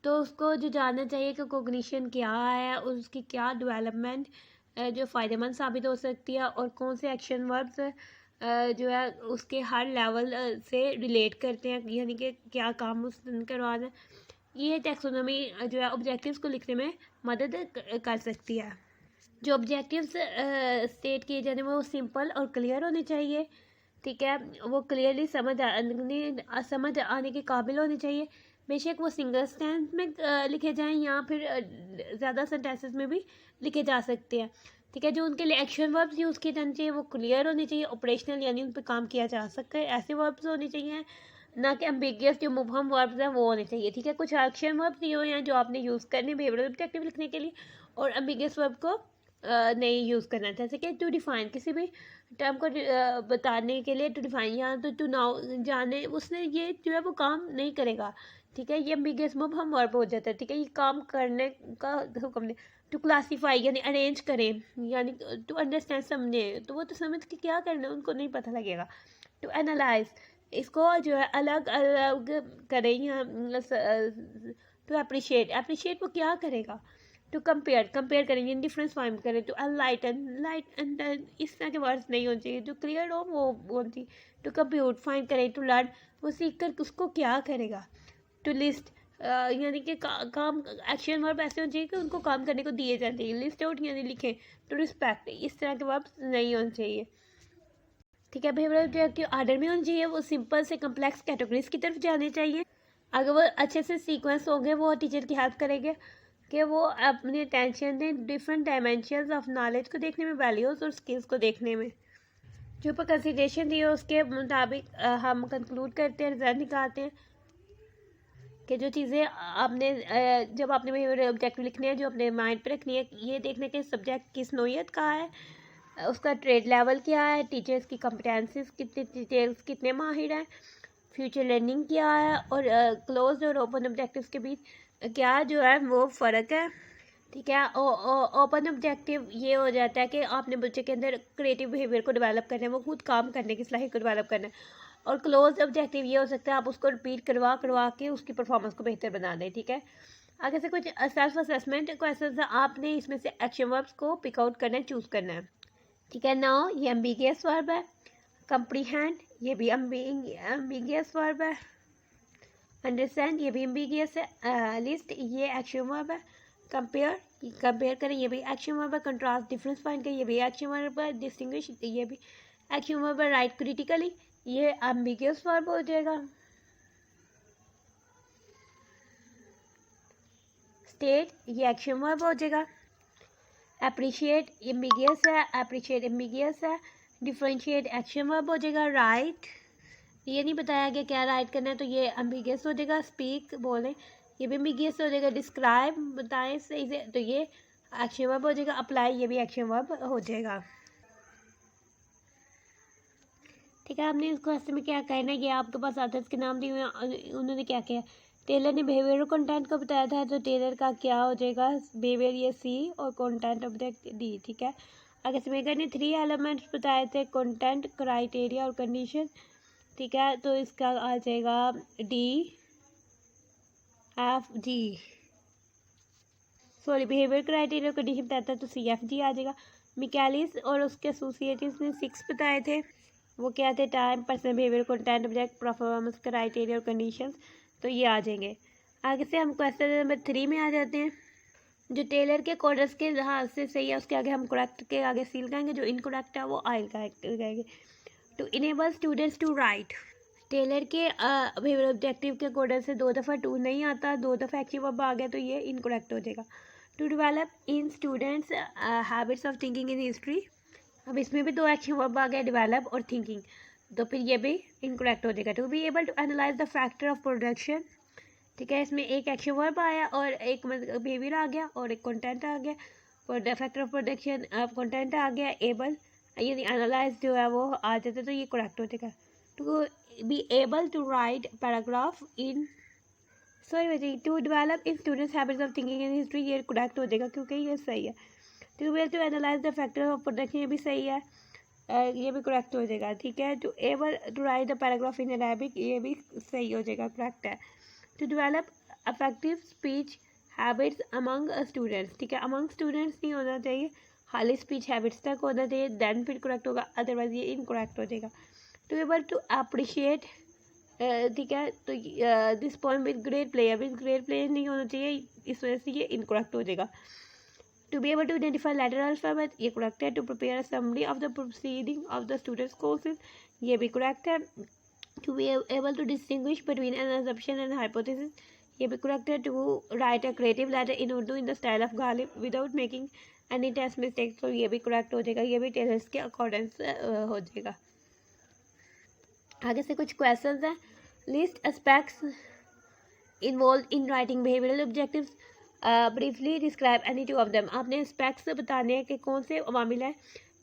तो उसको जो जानना चाहिए कि कोग्निशन क्या है और उसकी क्या डेवलपमेंट जो फ़ायदेमंद साबित हो सकती है, और कौन से एक्शन वर्ब्स जो है उसके हर लेवल से रिलेट करते हैं, यानी कि क्या काम उसने करवाना है। ये टैक्सोनॉमी जो है ऑब्जेक्टिव्स को लिखने में मदद कर सकती है। जो ऑब्जेक्टिव्स स्टेट किए जाने वो सिंपल और क्लियर होने चाहिए। ठीक है, वो क्लियरली समझ आने के काबिल होने चाहिए। बेशक वो सिंगल सेंटेंस में लिखे जाएं या फिर ज़्यादा सेंटेंसेस में भी लिखे जा सकते हैं। ठीक है, जो उनके लिए एक्शन वर्ब्स यूज़ किए जाने चाहिए वो क्लियर होने चाहिए, ऑपरेशनल यानी उन पर काम किया जा सकता है ऐसे वर्ब्स होने चाहिए, ना कि एम्बिगियस जो मुबहम वर्ब्स हैं वो होने चाहिए। ठीक है, कुछ एक्शन वर्ब्स ये हैं जो आपने यूज़ करने बिहेवियरल ऑब्जेक्टिव लिखने के लिए, और एम्बिगियस वर्ब को नहीं यूज़ करना, जैसे कि टू डिफाइन किसी भी टर्म को बताने के लिए, टू डिफाइन या तो टू नाउ जाने, उसने ये जो है वो काम नहीं करेगा। ठीक है, ये एम्बिगियस मुबहम वर्ब हो जाता है। ठीक है, ये काम करने का हुक्म नहीं। टू क्लासीफाई यानी अरेंज करें, यानी टू अंडरस्टैंड समझे, तो वो तो समझ के क्या करना है उनको नहीं पता लगेगा। टू एनालाइज इसको जो है अलग अलग करें, या टू अप्रिशिएट वो क्या करेगा। टू कंपेयर करेंगे, डिफरेंस फाइंड करें। टू अनलाइटन लाइट एंड इस तरह के वर्ड्स नहीं होने चाहिए, जो क्लियर हो वो होनी चाहिए। टू कंप्यूट फाइंड करें। टू लर्न वो सीख कर उसको क्या करेगा। टू लिस्ट यानी कि काम एक्शन वर्ब ऐसे होने चाहिए कि उनको काम करने को दिए जाने चाहिए। लिस्ट आउट यानी लिखें। टू रिस्पेक्ट इस तरह के वर्ब्स नहीं होने चाहिए। ठीक है, बिहेवियरल ऑब्जेक्टिव आर्डर में होनी चाहिए, वो सिंपल से कम्प्लेक्स कैटेगरीज की तरफ जाने चाहिए। अगर वो अच्छे से सीक्वेंस होंगे वो टीचर की हेल्प करेंगे कि वो अपनी अटेंशन दें डिफरेंट डायमेंशंस ऑफ नॉलेज को देखने में, वैल्यूज़ और स्किल्स को देखने में। जो पर कंसिडरेशन दी है उसके मुताबिक हम कंक्लूड करते हैं, रिजल्ट निकालते हैं कि जो चीज़ें आपने जब आपने बिहेवियरल ऑब्जेक्टिव लिखने हैं जो अपने माइंड पे रखनी है, ये देखने के सब्जेक्ट किस नोयत का है, उसका ट्रेड लेवल क्या है, टीचर्स की कॉम्पिटेंसीज कितने, डिटेल्स कितने माहिर हैं, फ्यूचर लर्निंग क्या है, और क्लोज और ओपन ऑब्जेक्टिव्स के बीच क्या जो है वो फ़र्क है। ठीक है। ओपन ऑब्जेक्टिव ये हो जाता है कि आपने बच्चे के अंदर क्रिएटिव बिहेवियर को डेवलप करना है, वो खुद काम करने की सलाहियत को डेवलप करना है। और क्लोज ऑब्जेक्टिव ये हो सकता है आप उसको रिपीट करवा करवा के उसकी परफॉर्मेंस को बेहतर बना दें। ठीक है, आगे से कुछ सेल्फ असेसमेंट क्वेश्चन है, आपने इसमें से एक्शन वर्ब्स को पिक आउट करना है, चूज करना है। ठीक है, नाउ ये एम्बिगियस वर्ब है। कंप्रीहेंड ये भी एम्बिगियस वर्ब है। अंडरस्टैंड ये भी एम्बिगियस है। लिस्ट ये एक्शन वर्ब है। कंपेयर करें ये भी एक्शन वर्ब है। कंट्रास्ट डिफरेंस फाइंड करें ये भी एक्शन वर्ब है। डिस्टिंग्विश ये भी एक्शन वर्ब है। राइट क्रिटिकली ये एम्बिगियस वर्ब हो जाएगा। स्टेट ये एक्शन वर्ब हो जाएगा। अप्रिशिएट एम्बिगियस है। अप्रिशिएट एम्बिगियस है। डिफरेंशिएट एक्शन वर्ब हो जाएगा। राइट ये नहीं बताया गया क्या राइट करना है, तो ये एम्बिगियस हो जाएगा। स्पीक बोलें ये भी एम्बिगियस हो जाएगा। डिस्क्राइब बताएं सही से, तो ये एक्शन वर्ब हो जाएगा। अप्लाई ये भी एक्शन वर्ब हो जाएगा। ठीक है, आपने इस क्वेश्चन में क्या कहना है, ये आपके पास ऑथर्स के नाम दिए हुए हैं, उन्होंने क्या किया। टेलर ने बिहेवियर कंटेंट को बताया था, तो टेलर का क्या हो जाएगा, बिहेवियर ये सी और कंटेंट ऑब्जेक्ट डी। ठीक है, अगर स्पीकर ने 3 एलिमेंट्स बताए थे, कंटेंट, क्राइटेरिया और कंडीशन। ठीक है, तो इसका आ जाएगा D F G. Sorry, behaviour criteria और कंडीशन बताया था, तो सी एफ जी आ जाएगा। मिकैलिस और उसके एसोसिएट्स ने 6 बताए थे, वो क्या थे, time, personal behaviour, content object, performance criteria और कंडीशंस, तो ये आ जाएंगे। आगे से हम क्वेश्चन नंबर 3 में आ जाते हैं। जो टेलर के कोडर्स के लिहाज से सही है उसके आगे हम करेक्ट के आगे सील करेंगे, जो इनकरेक्ट है वो आई करेंगे। To enable students to write, Taylor के बिहेवियर ऑब्जेक्टिव के कोडर से 2 दफ़ा टू नहीं आता, 2 दफ़ा एक्टिव वर्ब आ गया, तो ये इनकरेक्ट हो जाएगा। To develop in students habits of thinking in history, अब इसमें भी 2 एक्शन वर्ब आ गया, डेवलप और थिंकिंग, तो फिर ये भी इनकरेक्ट हो जाएगा। To be able to analyse the factor of production, ठीक है, इसमें एक एक्शन वर्ब आया और एक बिहेवियर आ गया और एक कंटेंट आ गया, और the factor of production content आ गया, एबल यानी एनालाइज जो है वो आ जाता, तो ये करेक्ट हो जाएगा। To be able to write paragraph in, sorry, to develop in students habits of thinking in history, ये करेक्ट हो जाएगा क्योंकि ये सही है। To be able to analyse the factor of production, ये भी सही है, ये भी करेक्ट हो जाएगा। ठीक है, to able to write the paragraph in Arabic, ये भी सही हो जाएगा, करेक्ट है। To develop affective speech habits among students, ठीक है, अमंग स्टूडेंट्स नहीं होना चाहिए, खाली स्पीच हैबिट्स तक होना चाहिए, देन फिर करेक्ट होगा, अदरवाइज ये इनकरेक्ट हो जाएगा। टू एबल टू अप्रिशिएट, ठीक है, तो this poem with great player, with great player नहीं होना चाहिए, इस वजह से ये इनकरेक्ट हो जाएगा। To be able to identify letter alphabet, ये करेक्ट है। To prepare a summary of the proceeding of the students courses, ये भी करेक्ट है। To be able to distinguish between an assumption and hypothesis, ये भी correct है। To write a creative letter in Urdu in the style of Ghalib without making any test mistakes, तो ये भी correct हो जाएगा, ये भी टेलर्स के अकॉर्डिंग हो जाएगा। आगे से कुछ क्वेश्चंस हैं। List aspects involve in writing behavioural objectives, briefly describe any two of them, आपने एस्पेक्ट्स बताने हैं कि कौन से अवामिल हैं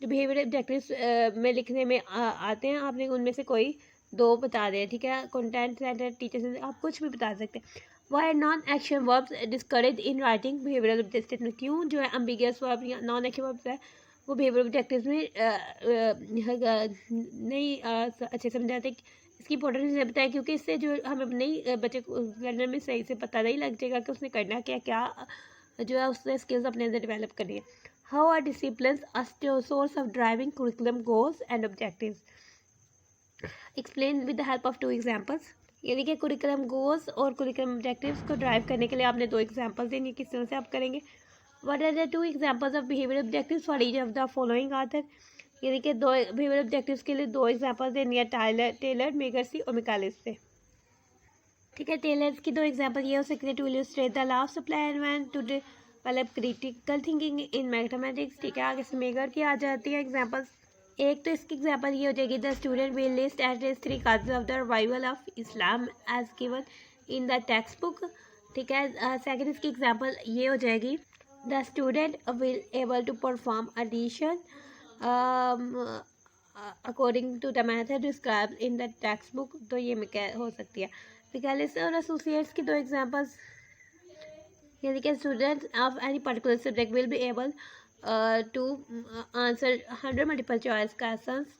जो बिहेवियरल ऑब्जेक्टिव्स में लिखने में आते हैं, आपने उनमें से कोई 2 बता दें। ठीक है, कंटेंट सेंटर, टीचर्स, आप कुछ भी बता सकते हैं। Why non action verbs discourage in writing behavioural objectives, क्यों जो है एम्बिगियस वर्ब या नॉन एक्शन वर्ब्स है वो बिहेवियर ऑब्जेक्टिव्स में नहीं अच्छे समझाते। इसकी इंपॉर्टेंस नहीं बताया क्योंकि इससे जो हमें नहीं बच्चे को लर्नर में सही से पता नहीं लग जाएगा कि उसने करना क्या क्या जो है उसने स्किल्स अपने अंदर डेवलप करनी है। How are disciplines a source of driving curriculum goals and objectives, explain with the help of 2 examples, यानी कि करिकुलम गोल्स और करिकुलम ऑब्जेक्टिव्स को ड्राइव करने के लिए आपने 2 एग्जाम्पल देंगे, किस तरह से आप करेंगे। What are the 2 examples of behavior objectives for each of the following author, यानी कि 2 behavior objectives के लिए 2 एग्जाम्पल देनी है, टेलर, मेगर्सी और मिकालिस से। ठीक है, टेलर्स की 2 एग्जाम्पल ये हो सकते हैं। To illustrate the law of supply and demand, to develop critical thinking in mathematics. ठीक है, आगे से मेगर की आ जाती है एग्जाम्पल्स। एक तो इसकी एग्जाम्पल ये हो जाएगी, the student will list at least 3 causes of the revival of Islam as given in the text book. ठीक है, सेकेंड इसकी एग्जाम्पल ये हो जाएगी, the student will able to perform addition according to the method described in the textbook, तो ये हो सकती है। मिकालिस और एसोसिएट्स की 2 एग्जांपल्स, यानी कि students of any particular subject will be able to answer 100 multiple choice questions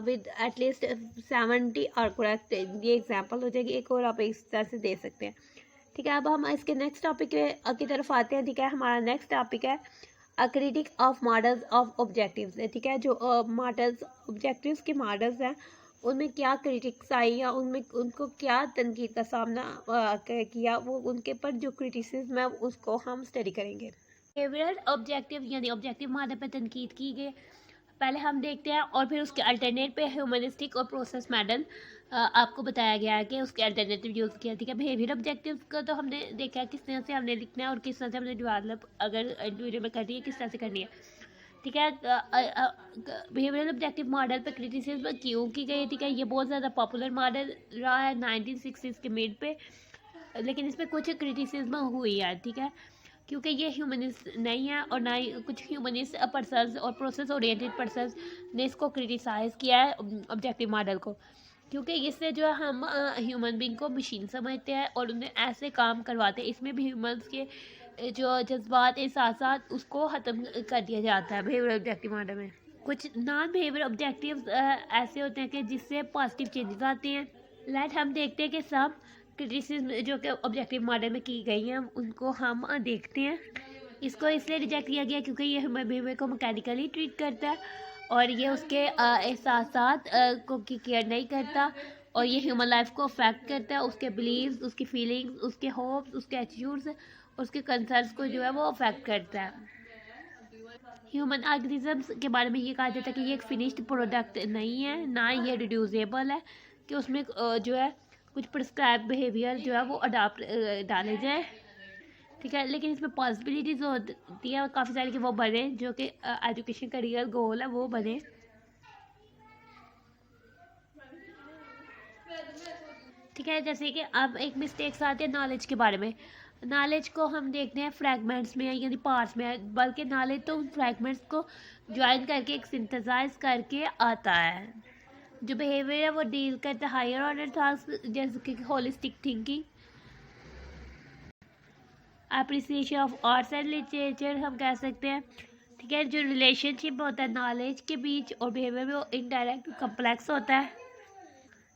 with at least 70 और करेक्ट। ये एग्जांपल हो जाएगी। एक और आप इस तरह से दे सकते हैं। ठीक है, अब हम इसके नेक्स्ट टॉपिक की तरफ आते हैं। ठीक है, हमारा नेक्स्ट टॉपिक है अ critic of models of objectives. ठीक है, जो मॉडल्स ऑब्जेक्टिव्स के मॉडल्स हैं उनमें क्या क्रिटिक्स आई या उनमें उनको क्या तनकीद का सामना किया, वो उनके पर जो क्रिटिसिज्म है उसको हम स्टडी करेंगे। बिहेवियरल ऑब्जेक्टिव यानी ऑब्जेक्टिव मॉडल पर तनकीद की गई पहले हम देखते हैं, और फिर उसके अल्टरनेट पे ह्यूमनिस्टिक और प्रोसेस मॉडल आपको बताया गया है कि उसके अल्टरनेटिव यूज़ किया। ठीक है, बिहेवियर ऑब्जेक्टिव का तो हमने देखा है किस तरह से हमने लिखना है और किस तरह से हमने डेवलप अगर इंडिविजुअल में करनी है किस तरह से करनी है। ठीक है, बिहेवियरल ऑब्जेक्टिव मॉडल पर क्रिटिसिज्म क्यों की गई। ठीक है, ये बहुत ज़्यादा पॉपुलर मॉडल रहा है 1960s के मिड पे, लेकिन इस पर कुछ क्रिटिसिज्म हुई है। ठीक है, क्योंकि ये ह्यूमनिस्ट नहीं है और ना ही कुछ ह्यूमनिस्ट पर्सन्स और प्रोसेस ओरिएंटेड पर्सन्स ने इसको क्रिटिसाइज़ किया है ऑब्जेक्टिव मॉडल को, क्योंकि इससे जो है हम ह्यूमन बींग को मशीन समझते हैं और उन्हें ऐसे काम करवाते हैं। इसमें भी ह्यूमन्स के जो जज्बात एहसास उसको ख़त्म कर दिया जाता है बिहेवियर ऑब्जेक्टिव मॉडल में। कुछ नॉन बिहेवियर ऑब्जेक्टिव्स ऐसे होते हैं कि जिससे पॉजिटिव चेंजेस आते हैं। लेट हम देखते हैं कि सब क्रिटिसिज्म जो कि ऑब्जेक्टिव मॉडल में की गई हैं उनको हम देखते हैं। इसको इसलिए रिजेक्ट किया गया क्योंकि ये ह्यूमन बिहेवियर को मैकेनिकली ट्रीट करता है और ये उसके एहसासात को की केयर नहीं करता और ये ह्यूमन लाइफ को अफेक्ट करता है। उसके बिलीव्स, उसकी फीलिंग्स, उसके होप्स, उसके एटीट्यूड्स, उसके कंसर्न्स को जो है वो अफेक्ट करता है। ह्यूमन ऑर्गेनिजम्स के बारे में ये कहा जाता है कि ये एक फिनिश्ड प्रोडक्ट नहीं है, ना ये रिड्यूसेबल है कि उसमें जो है कुछ प्रिस्क्राइब बिहेवियर जो है वो अडाप्ट डाले जाए। ठीक है, लेकिन इसमें पॉसिबिलिटीज़ होती है काफ़ी सारी कि वो बने, जो कि एजुकेशन का रियल गोल है वो बने। ठीक है, जैसे कि अब एक मिस्टेक्स आते हैं नॉलेज के बारे में। नॉलेज को हम देखते हैं फ्रैगमेंट्स में यानी पार्ट्स में, बल्कि नॉलेज तो उन फ्रैगमेंट्स को ज्वाइन करके एक सिंथेसाइज करके आता है। जो बिहेवियर है वो डील करता है हायर ऑर्डर टास्क जैसे कि holistic thinking, appreciation of arts and literature हम कह सकते हैं। ठीक है, जो रिलेशनशिप होता है नॉलेज के बीच और बिहेवियर में वो इनडायरेक्ट कम्प्लेक्स होता है।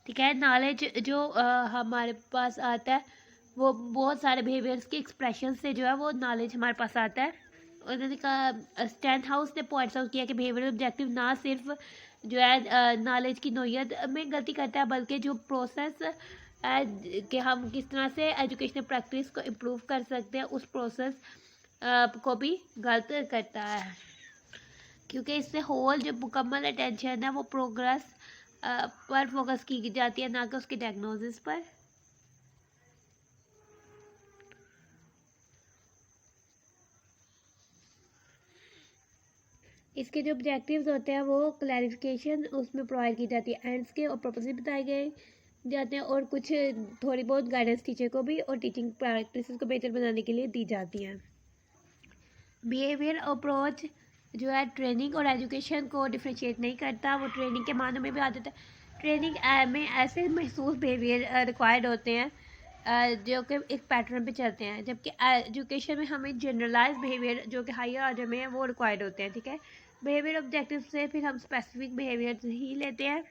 ठीक है, नॉलेज जो हमारे पास आता है वो बहुत सारे बिहेवियर्स के एक्सप्रेशन से जो है वो नॉलेज हमारे पास आता है। उन्होंने कहा स्टैंड हाउस ने पॉइंट्स आउट किया कि बिहेवियर ऑब्जेक्टिव ना सिर्फ जो है नॉलेज की नोयत में गलती करता है बल्कि जो प्रोसेस कि हम किस तरह से एजुकेशनल प्रैक्टिस को इम्प्रूव कर सकते हैं उस प्रोसेस को भी गलत करता है, क्योंकि इससे होल जो मुकम्मल अटेंशन है वो प्रोग्रेस पर फोकस की जाती है, ना कि उसके डायग्नोसिस पर। इसके जो ऑब्जेक्टिव्स होते हैं वो क्लैरिफिकेशन उसमें प्रोवाइड की जाती है, एंड्स के और पर्पसेस बताए गए जाते हैं और कुछ थोड़ी बहुत गाइडेंस टीचर को भी और टीचिंग प्रैक्टिस को बेहतर बनाने के लिए दी जाती हैं। बिहेवियर अप्रोच जो है ट्रेनिंग और एजुकेशन को डिफ्रेंशिएट नहीं करता, वो ट्रेनिंग के मानों में भी आ जाता है। ट्रेनिंग में ऐसे महसूस बिहेवियर रिक्वायर्ड होते हैं जो कि एक पैटर्न पे चलते हैं, जबकि एजुकेशन में हमें जनरलाइज बिहेवियर जो कि हायर ऑर्डर में है वो रिक्वायर्ड होते हैं। ठीक है, बिहेवियर ऑब्जेक्टिव से फिर हम स्पेसिफिक बिहेवियर ही लेते हैं।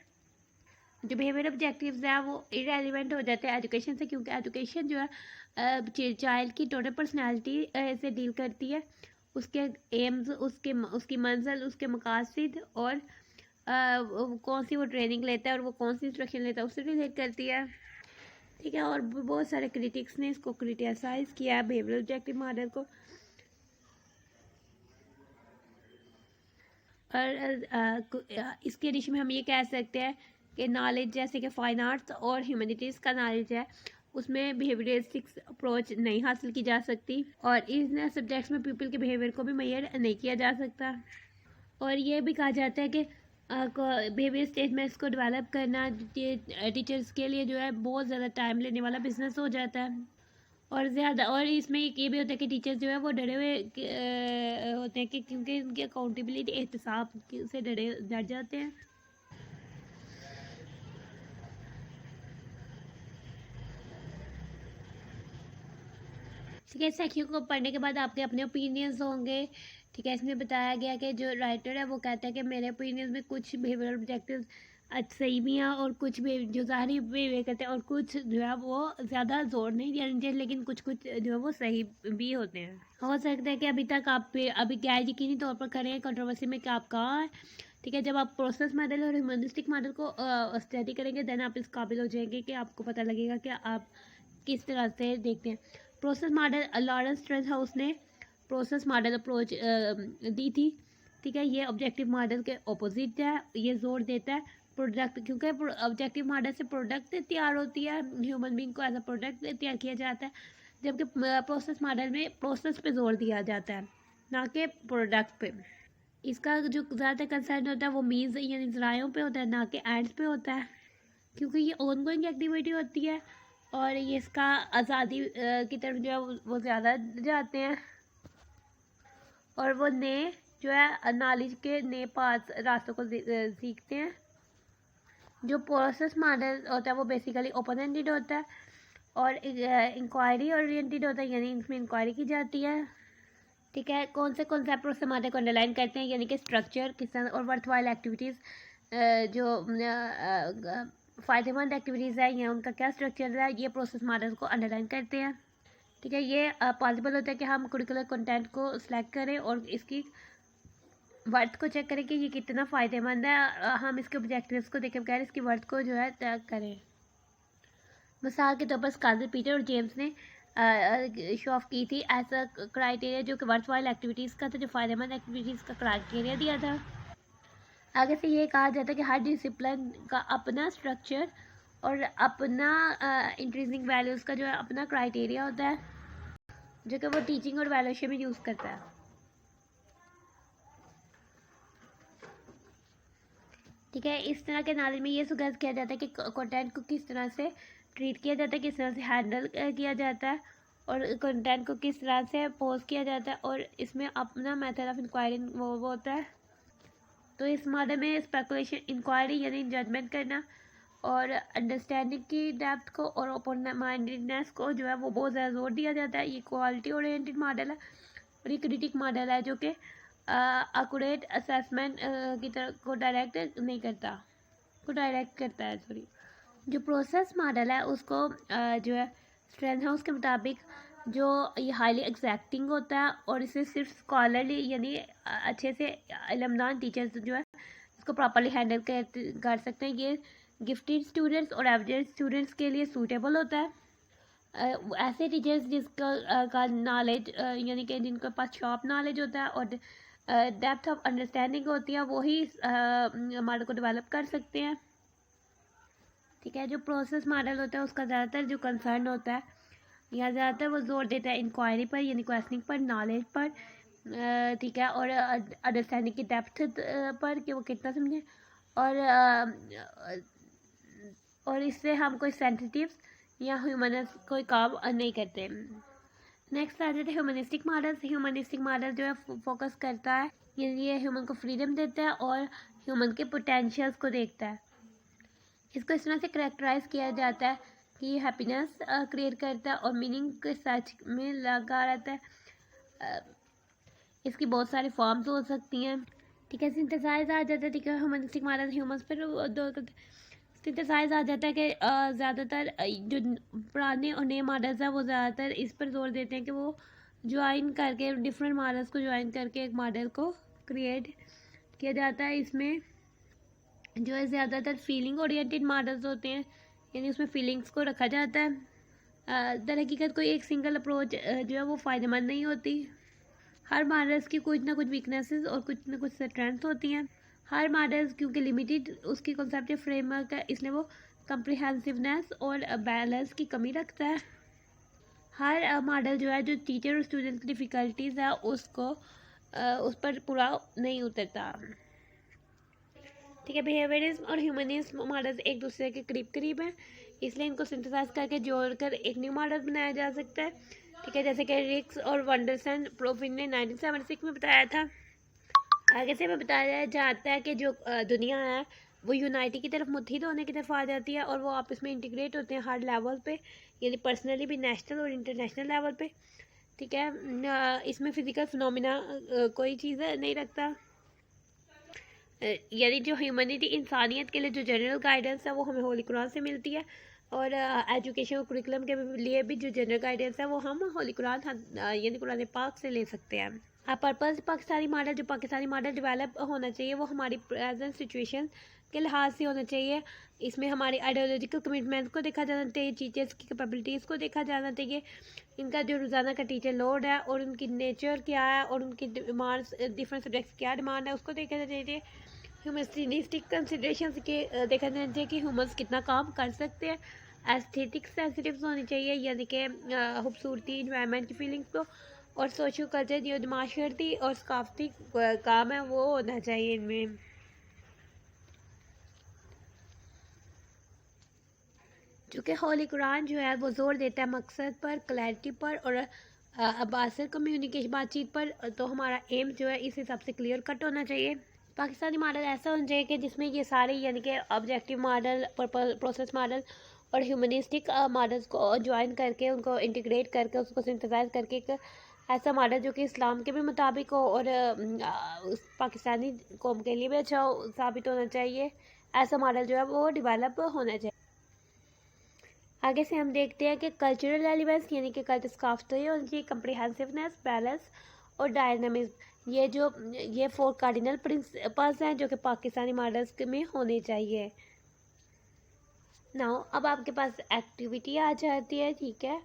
जो बिहेवियर ऑब्जेक्टिव्स हैं वो इरेलीवेंट हो जाते हैं एजुकेशन से, क्योंकि एजुकेशन जो है चाइल्ड की टोटल पर्सनैलिटी से डील करती है, उसके एम्स, उसकी मंजिल, उसके मकासद और कौन सी वो ट्रेनिंग लेता है और वो कौन सी इंस्ट्रक्शन लेता है उससे रिलेट करती है। ठीक है, और बहुत सारे क्रिटिक्स ने इसको क्रिटिसाइज़ किया है बिहेवियर ऑब्जेक्टिव मॉडल को। और इसके एडिशन में हम ये कह सकते हैं कि नॉलेज जैसे कि फाइन आर्ट्स और ह्यूमैनिटीज़ का नॉलेज है उसमें बिहेवियरिस्टिक्स अप्रोच नहीं हासिल की जा सकती और इन सब्जेक्ट्स में पीपल के बिहेवियर को भी मेजर नहीं किया जा सकता। और ये भी कहा जाता है कि बिहेवियर स्टेटमेंट्स को डेवलप करना टीचर्स के लिए जो है बहुत ज़्यादा टाइम लेने वाला बिजनेस हो जाता है। और ज़्यादा और इसमें ये भी होता है कि टीचर्स जो है वो डरे हुए होते हैं कि क्योंकि उनकी अकाउंटेबिलिटी एहतसाब से डर जाते हैं। ठीक है, इस सेक्शन को पढ़ने के बाद आपके अपने ओपिनियंस होंगे। ठीक है, इसमें बताया गया कि जो राइटर है वो कहता है कि मेरे ओपिनियंस में कुछ बिहेवियरल ऑब्जेक्टिव्स सही भी हैं और कुछ भी जो ज़ाहरी बिहेवियर करते हैं और कुछ जो है वो ज़्यादा जोर नहीं दिया चाहिए, लेकिन कुछ कुछ जो है वो सही भी होते हैं। हो सकता है कि अभी तक आप पे अभी गैर यकीनी तौर पर करें कंट्रोवर्सी में कि आप कहाँ हैं। ठीक है, जब आप प्रोसेस मॉडल और ह्यूमनिस्टिक मॉडल को स्टडी करेंगे देन आप इस काबिल हो जाएंगे कि आपको पता लगेगा कि आप किस तरह से देखते हैं। प्रोसेस मॉडल लॉरेंस स्ट्रेसहाउस ने प्रोसेस मॉडल अप्रोच दी थी। ठीक है, ये ऑब्जेक्टिव मॉडल के ऑपोजिट है। ये जोर देता है प्रोडक्ट, क्योंकि ऑब्जेक्टिव मॉडल से प्रोडक्ट तैयार होती है, ह्यूमन बींग को एज अ प्रोडक्ट तैयार किया जाता है, जबकि प्रोसेस मॉडल में प्रोसेस पे जोर दिया जाता है ना कि प्रोडक्ट पे। इसका जो ज़्यादातर कंसर्न होता है वो मीन्स यानी ज़रायों पे होता है ना कि एंड्स पे होता है, क्योंकि ये ऑनगोइंग एक्टिविटी होती है और ये इसका आज़ादी की तरफ जो है वो ज़्यादा जाते हैं और वो नए जो है नॉलेज के नए पाथ रास्तों को सीखते हैं। जो प्रोसेस मॉडल होता है वो बेसिकली ओपन एंडेड होता है और इंक्वायरी ओरिएंटेड होता है, यानी इसमें इंक्वायरी की जाती है। ठीक है, कौन से कॉन्सेप्ट प्रोसेस मॉडल को अंडरलाइन करते हैं, यानी कि स्ट्रक्चर किस तरह और वर्थवाइल एक्टिविटीज़ जो फ़ायदेमंद एक्टिविटीज़ है या उनका क्या स्ट्रक्चर है, ये प्रोसेस मॉडल को अंडरलाइन करते हैं। ठीक है, ये पॉसिबल होता है कि हम करिकुलर कंटेंट को सिलेक्ट करें और इसकी वर्थ को चेक करें कि ये कितना फ़ायदेमंद है। हम इसके ऑब्जेक्टिव्स को देखें बगैर इसकी वर्थ को जो है तय करें। मिसाल के तौर पर स्कॉलर पीटर और जेम्स ने शो ऑफ की थी ऐसा क्राइटेरिया जो कि वर्थवाइल एक्टिविटीज़ का था, जो फ़ायदेमंद एक्टिविटीज़ का क्राइटेरिया दिया था। आगे से ये कहा जाता है कि हर डिसिप्लिन का अपना स्ट्रक्चर और अपना इंट्रिंसिक वैल्यूज़ का जो है अपना क्राइटेरिया होता है, जो कि वो टीचिंग और वैल्यूएशन में यूज़ करता है। ठीक है, इस तरह के नॉलेज में ये सुगेस्ट किया जाता है कि कंटेंट को किस तरह से ट्रीट किया जाता है, किस तरह से हैंडल किया जाता है और कंटेंट को किस तरह से पोस्ट किया जाता है और इसमें अपना मेथड ऑफ इंक्वायरी वो होता है। तो इस मॉडल में स्पेकुलेशन, इंक्वायरी यानी जजमेंट करना और अंडरस्टैंडिंग की डेप्थ को और ओपन माइंडेडनेस को जो है वो बहुत ज़्यादा जोर दिया जाता है। ये क्वालिटी ओरिएंटेड मॉडल है और ये क्रिटिक मॉडल है जो कि एक्यूरेट असेसमेंट की तरह को डायरेक्ट नहीं करता, को डायरेक्ट करता है सॉरी। जो प्रोसेस मॉडल है उसको जो है स्ट्रेसहाउस के मुताबिक जो ये हाईली एग्जैक्टिंग होता है और इसे सिर्फ स्कॉलरली यानी अच्छे से इल्मदान टीचर्स जो है इसको प्रॉपरली हैंडल कर सकते हैं। ये गिफ्टेड स्टूडेंट्स और एवरेज स्टूडेंट्स के लिए सूटेबल होता है। ऐसे टीचर्स जिसका का नॉलेज यानी कि जिनके पास शॉर्प नॉलेज होता है और डेप्थ ऑफ अंडरस्टैंडिंग होती है वही मॉडल को डेवलप कर सकते हैं। ठीक है, जो प्रोसेस मॉडल होता है उसका ज़्यादातर जो कंसर्न होता है या ज़्यादातर वो जोर देता है इंक्वायरी पर यानी क्वेश्चनिंग पर, नॉलेज पर, ठीक है, और अंडरस्टैंडिंग की डेप्थ पर कि वो कितना समझे और इससे हम कोई सेंसिटिव या ह्यूमनस कोई काम नहीं करते। नेक्स्ट आ जाते हैं ह्यूमनिस्टिक मॉडल। ह्यूमनिस्टिक मॉडल जो है फोकस करता है यानी ये ह्यूमन को फ्रीडम देता है और ह्यूमन के पोटेंशियल्स को देखता है। इसको इस तरह से करेक्टराइज किया जाता है कि ये हैप्पीनेस क्रिएट करता है और मीनिंग के सर्च में लगा रहता है। इसकी बहुत सारी फॉर्म्स हो सकती हैं। ठीक है, सिंथेसाइज आ जाता है। ठीक है, ह्यूमनिस्टिक मॉडल ह्यूमंस पर दो सिंथेसाइज आ जाता है कि ज़्यादातर जो पुराने और नए मॉडल्स हैं वो ज़्यादातर इस पर जोर देते हैं कि वो ज्वाइन करके डिफरेंट मॉडल्स को ज्वाइन करके एक मॉडल को क्रिएट किया जाता है। इसमें जो है ज़्यादातर फीलिंग ओरिएंटेड मॉडल्स होते हैं यानी उसमें फीलिंग्स को रखा जाता है। दर हकीकत कोई एक सिंगल अप्रोच जो है वो फ़ायदेमंद नहीं होती। हर मॉडल्स की कुछ ना कुछ वीकनेसेस और कुछ ना कुछ स्ट्रेंथ होती हैं। हर मॉडल्स क्योंकि लिमिटेड उसकी कॉन्सेप्टिव फ्रेमवर्क है इसलिए वो कम्प्रिहेंसिवनेस और बैलेंस की कमी रखता है। हर मॉडल जो है जो टीचर और स्टूडेंट की डिफ़िकल्टीज़ है उसको उस पर पूरा नहीं उतरता। ठीक है, बिहेवियरिज्म और ह्यूमनिज्म मॉडल्स एक दूसरे के करीब हैं इसलिए इनको सिंथेसाइज करके जोड़कर एक न्यू मॉडल बनाया जा सकता है। ठीक है, जैसे कि रिक्स और वंडरसन प्रोफिन ने 1976 में बताया था। आगे से मैं बताया जाता है कि जो दुनिया है वो यूनाइटी की तरफ मुत्हिद होने की तरफ आ जाती है और वो आपस में इंटीग्रेट होते हैं हर लेवल पे यानी पर्सनली भी, नेशनल और इंटरनेशनल लेवल पे। ठीक है। इसमें फिजिकल फिनोमिना कोई चीज़ नहीं रखता। यानी जो ह्यूमैनिटी इंसानियत के लिए जो जनरल गाइडेंस है वो हमें होली कुरान से मिलती है, और एजुकेशन और कुरिकुलम के लिए भी जो जनरल गाइडेंस है वो हम होली कुरान यानी कुरान पाक से ले सकते हैं। पर्पज़ पाकिस्तानी मॉडल, जो पाकिस्तानी मॉडल डेवलप होना चाहिए वो हमारी प्रेजेंट सिचुएशन के लिहाज से होना चाहिए। इसमें हमारी आइडियोलॉजिकल कमिटमेंट को देखा जाना चाहिए, टीचर्स की कैपेबिलिटीज़ को देखा जाना चाहिए, इनका जो रोज़ाना का टीचर लोड है और उनकी नेचर क्या है और उनकी डिमांड्स, डिफरेंट सब्जेक्ट्स क्या डिमांड है उसको देखा जाना चाहिए। ह्यूमनिस्टिक कंसिडरेशन के देखा जाना चाहिए कि ह्यूमन्स कितना काम कर सकते हैं। एस्थेटिक सेंसिटिव होनी चाहिए, यानी कि खूबसूरती, इन्वायरमेंट की फीलिंग्स को, और सोशल कल्चर जो माशरती और सकाफती काम है वो होना चाहिए इनमें। चूँकि होली कुरान जो है वो ज़ोर देता है मकसद पर, क्लैरिटी पर और अबासर कम्युनिकेशन बातचीत पर, तो हमारा एम जो है इस हिसाब से क्लियर कट होना चाहिए। पाकिस्तानी मॉडल ऐसा होना चाहिए कि जिसमें ये सारे यानी कि ऑब्जेक्टिव मॉडल, प्रोसेस मॉडल और ह्यूमनिस्टिक मॉडल्स को ज्वाइन करके, उनको इंटीग्रेट करके, उसको सिंथेसाइज करके एक ऐसा मॉडल जो कि इस्लाम के भी मुताबिक हो और पाकिस्तानी कौम के लिए भी अच्छा साबित होना चाहिए। ऐसा मॉडल जो है वो डेवलप होना चाहिए। आगे से हम देखते हैं कि कल्चरल एलिमेंट्स यानी कि कल्चर सकाफती होनी चाहिए, कम्प्रिहेंसिवनेस, बैलेंस और डायनामिज्म। ये 4 कार्डिनल प्रिंसिपल्स हैं जो कि पाकिस्तानी मॉडल्स में होने चाहिए। नाउ अब आपके पास एक्टिविटी आ जाती है, ठीक है।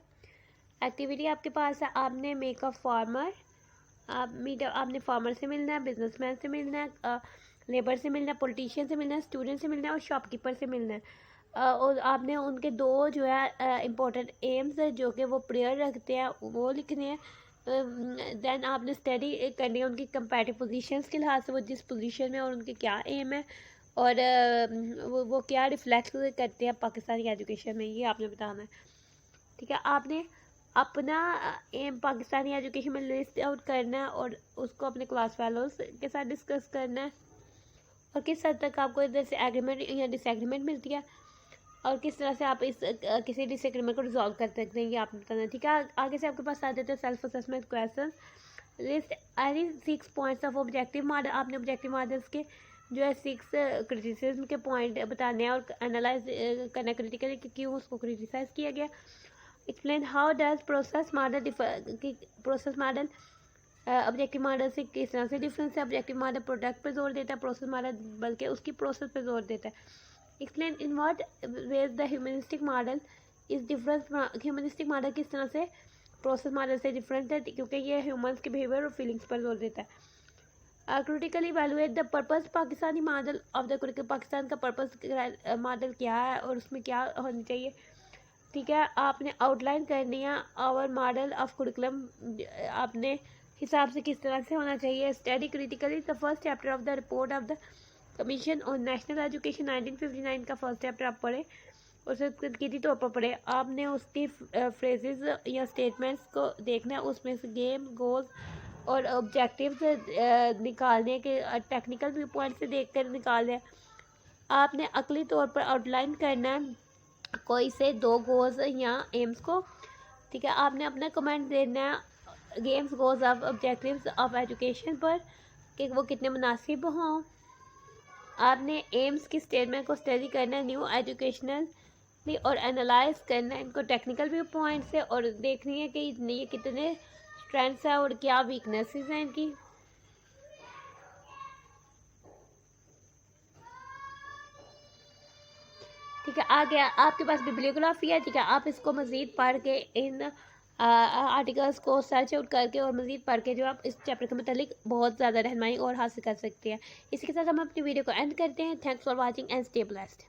एक्टिविटी आपके पास है, आपने मेक अ फार्मर, आपने फार्मर से मिलना है, बिजनेसमैन से मिलना है, लेबर से मिलना है, पॉलिटिशियन से मिलना है, स्टूडेंट से मिलना है और शॉपकीपर से मिलना है। और आपने उनके 2 जो है इम्पोर्टेंट एम्स है जो कि वो प्रेयर रखते हैं वो लिखने हैं। देन आपने स्टडी करनी है उनकी कंपैरेटिव पोजीशंस के लिहाज से, वो जिस पोजीशन में और उनके क्या एम है और वो क्या रिफ्लेक्ट करते हैं पाकिस्तानी एजुकेशन में, ये आपने बताना है, ठीक है। आपने अपना एम पाकिस्तानी एजुकेशन में लिस्ट आउट करना है और उसको अपने क्लास फेलोज के साथ डिस्कस करना है, और किस हद तक आपको इधर से एग्रीमेंट या डिसएग्रीमेंट मिलती है और किस तरह से आप इस किसी डिसएग्रीमेंट को रिजॉल्व कर सकते हैं, ये आपने बताना है, ठीक है। आगे से आपके पास आ जाते हैं self assessment question. List any 6 points of objective model, आपने ऑब्जेक्टिव मॉडल्स के जो है 6 क्रिटिसिज्म के पॉइंट बताने हैं और एनालाइज करना क्रिटिकली कि क्यों उसको क्रिटिसाइज किया गया। Explain how does process model process model objective model से किस तरह से डिफरेंस है। ऑब्जेक्टिव मॉडल प्रोडक्ट पे जोर देता है, प्रोसेस मॉडल बल्कि उसकी प्रोसेस पे जोर देता है। Explain in what ways the humanistic model is different. Humanistic model किस तरह से प्रोसेस मॉडल से डिफरेंट है, क्योंकि ये ह्यूमंस के बिहेवियर और फीलिंग्स पर जोर देता है। Critically evaluate the purpose Pakistani model of the curriculum, Pakistan का पर्पस मॉडल क्या है और उसमें क्या होनी चाहिए, ठीक है। आपने आउटलाइन करनी है आवर मॉडल ऑफ कुरिकुलम, आपने हिसाब से किस तरह से होना चाहिए। Study critically the first chapter of the report of the commission on national education 1959 का फर्स्ट चैप्टर आप पढ़े, उसे तनकीदी तौर पर पढ़े। आपने उसकी फ्रेजेस या स्टेटमेंट्स को देखना है, उसमें से गेम, गोल्स और ऑब्जेक्टिव्स निकालने के टेक्निकल व्यू पॉइंट से देख कर निकालने। आपने अकली तौर पर आउटलाइन करना है कोई से 2 गोल्स या एम्स को, ठीक है। आपने अपना कमेंट देना है games, goals of objectives of education पर कि वो कितने मुनासिब हों। आपने एम्स की स्टेटमेंट को स्टडी करना है न्यू एजुकेशनली और एनालाइज करना है इनको टेक्निकल व्यू पॉइंट से, और देखनी है कि ये कितने स्ट्रेंथ्स हैं और क्या वीकनेसेस हैं इनकी। ठीक है, आगे आपके पास बिब्लियोग्राफी है, ठीक है। आप इसको मज़ीद पढ़ के इन आर्टिकल्स को सर्च आउट करके और मज़ीद पढ़ के जो आप इस चैप्टर के मतलब बहुत ज़्यादा रहनुमाई और हासिल कर सकते हैं। इसी के साथ हम अपनी वीडियो को एंड करते हैं। Thanks for watching and stay blessed.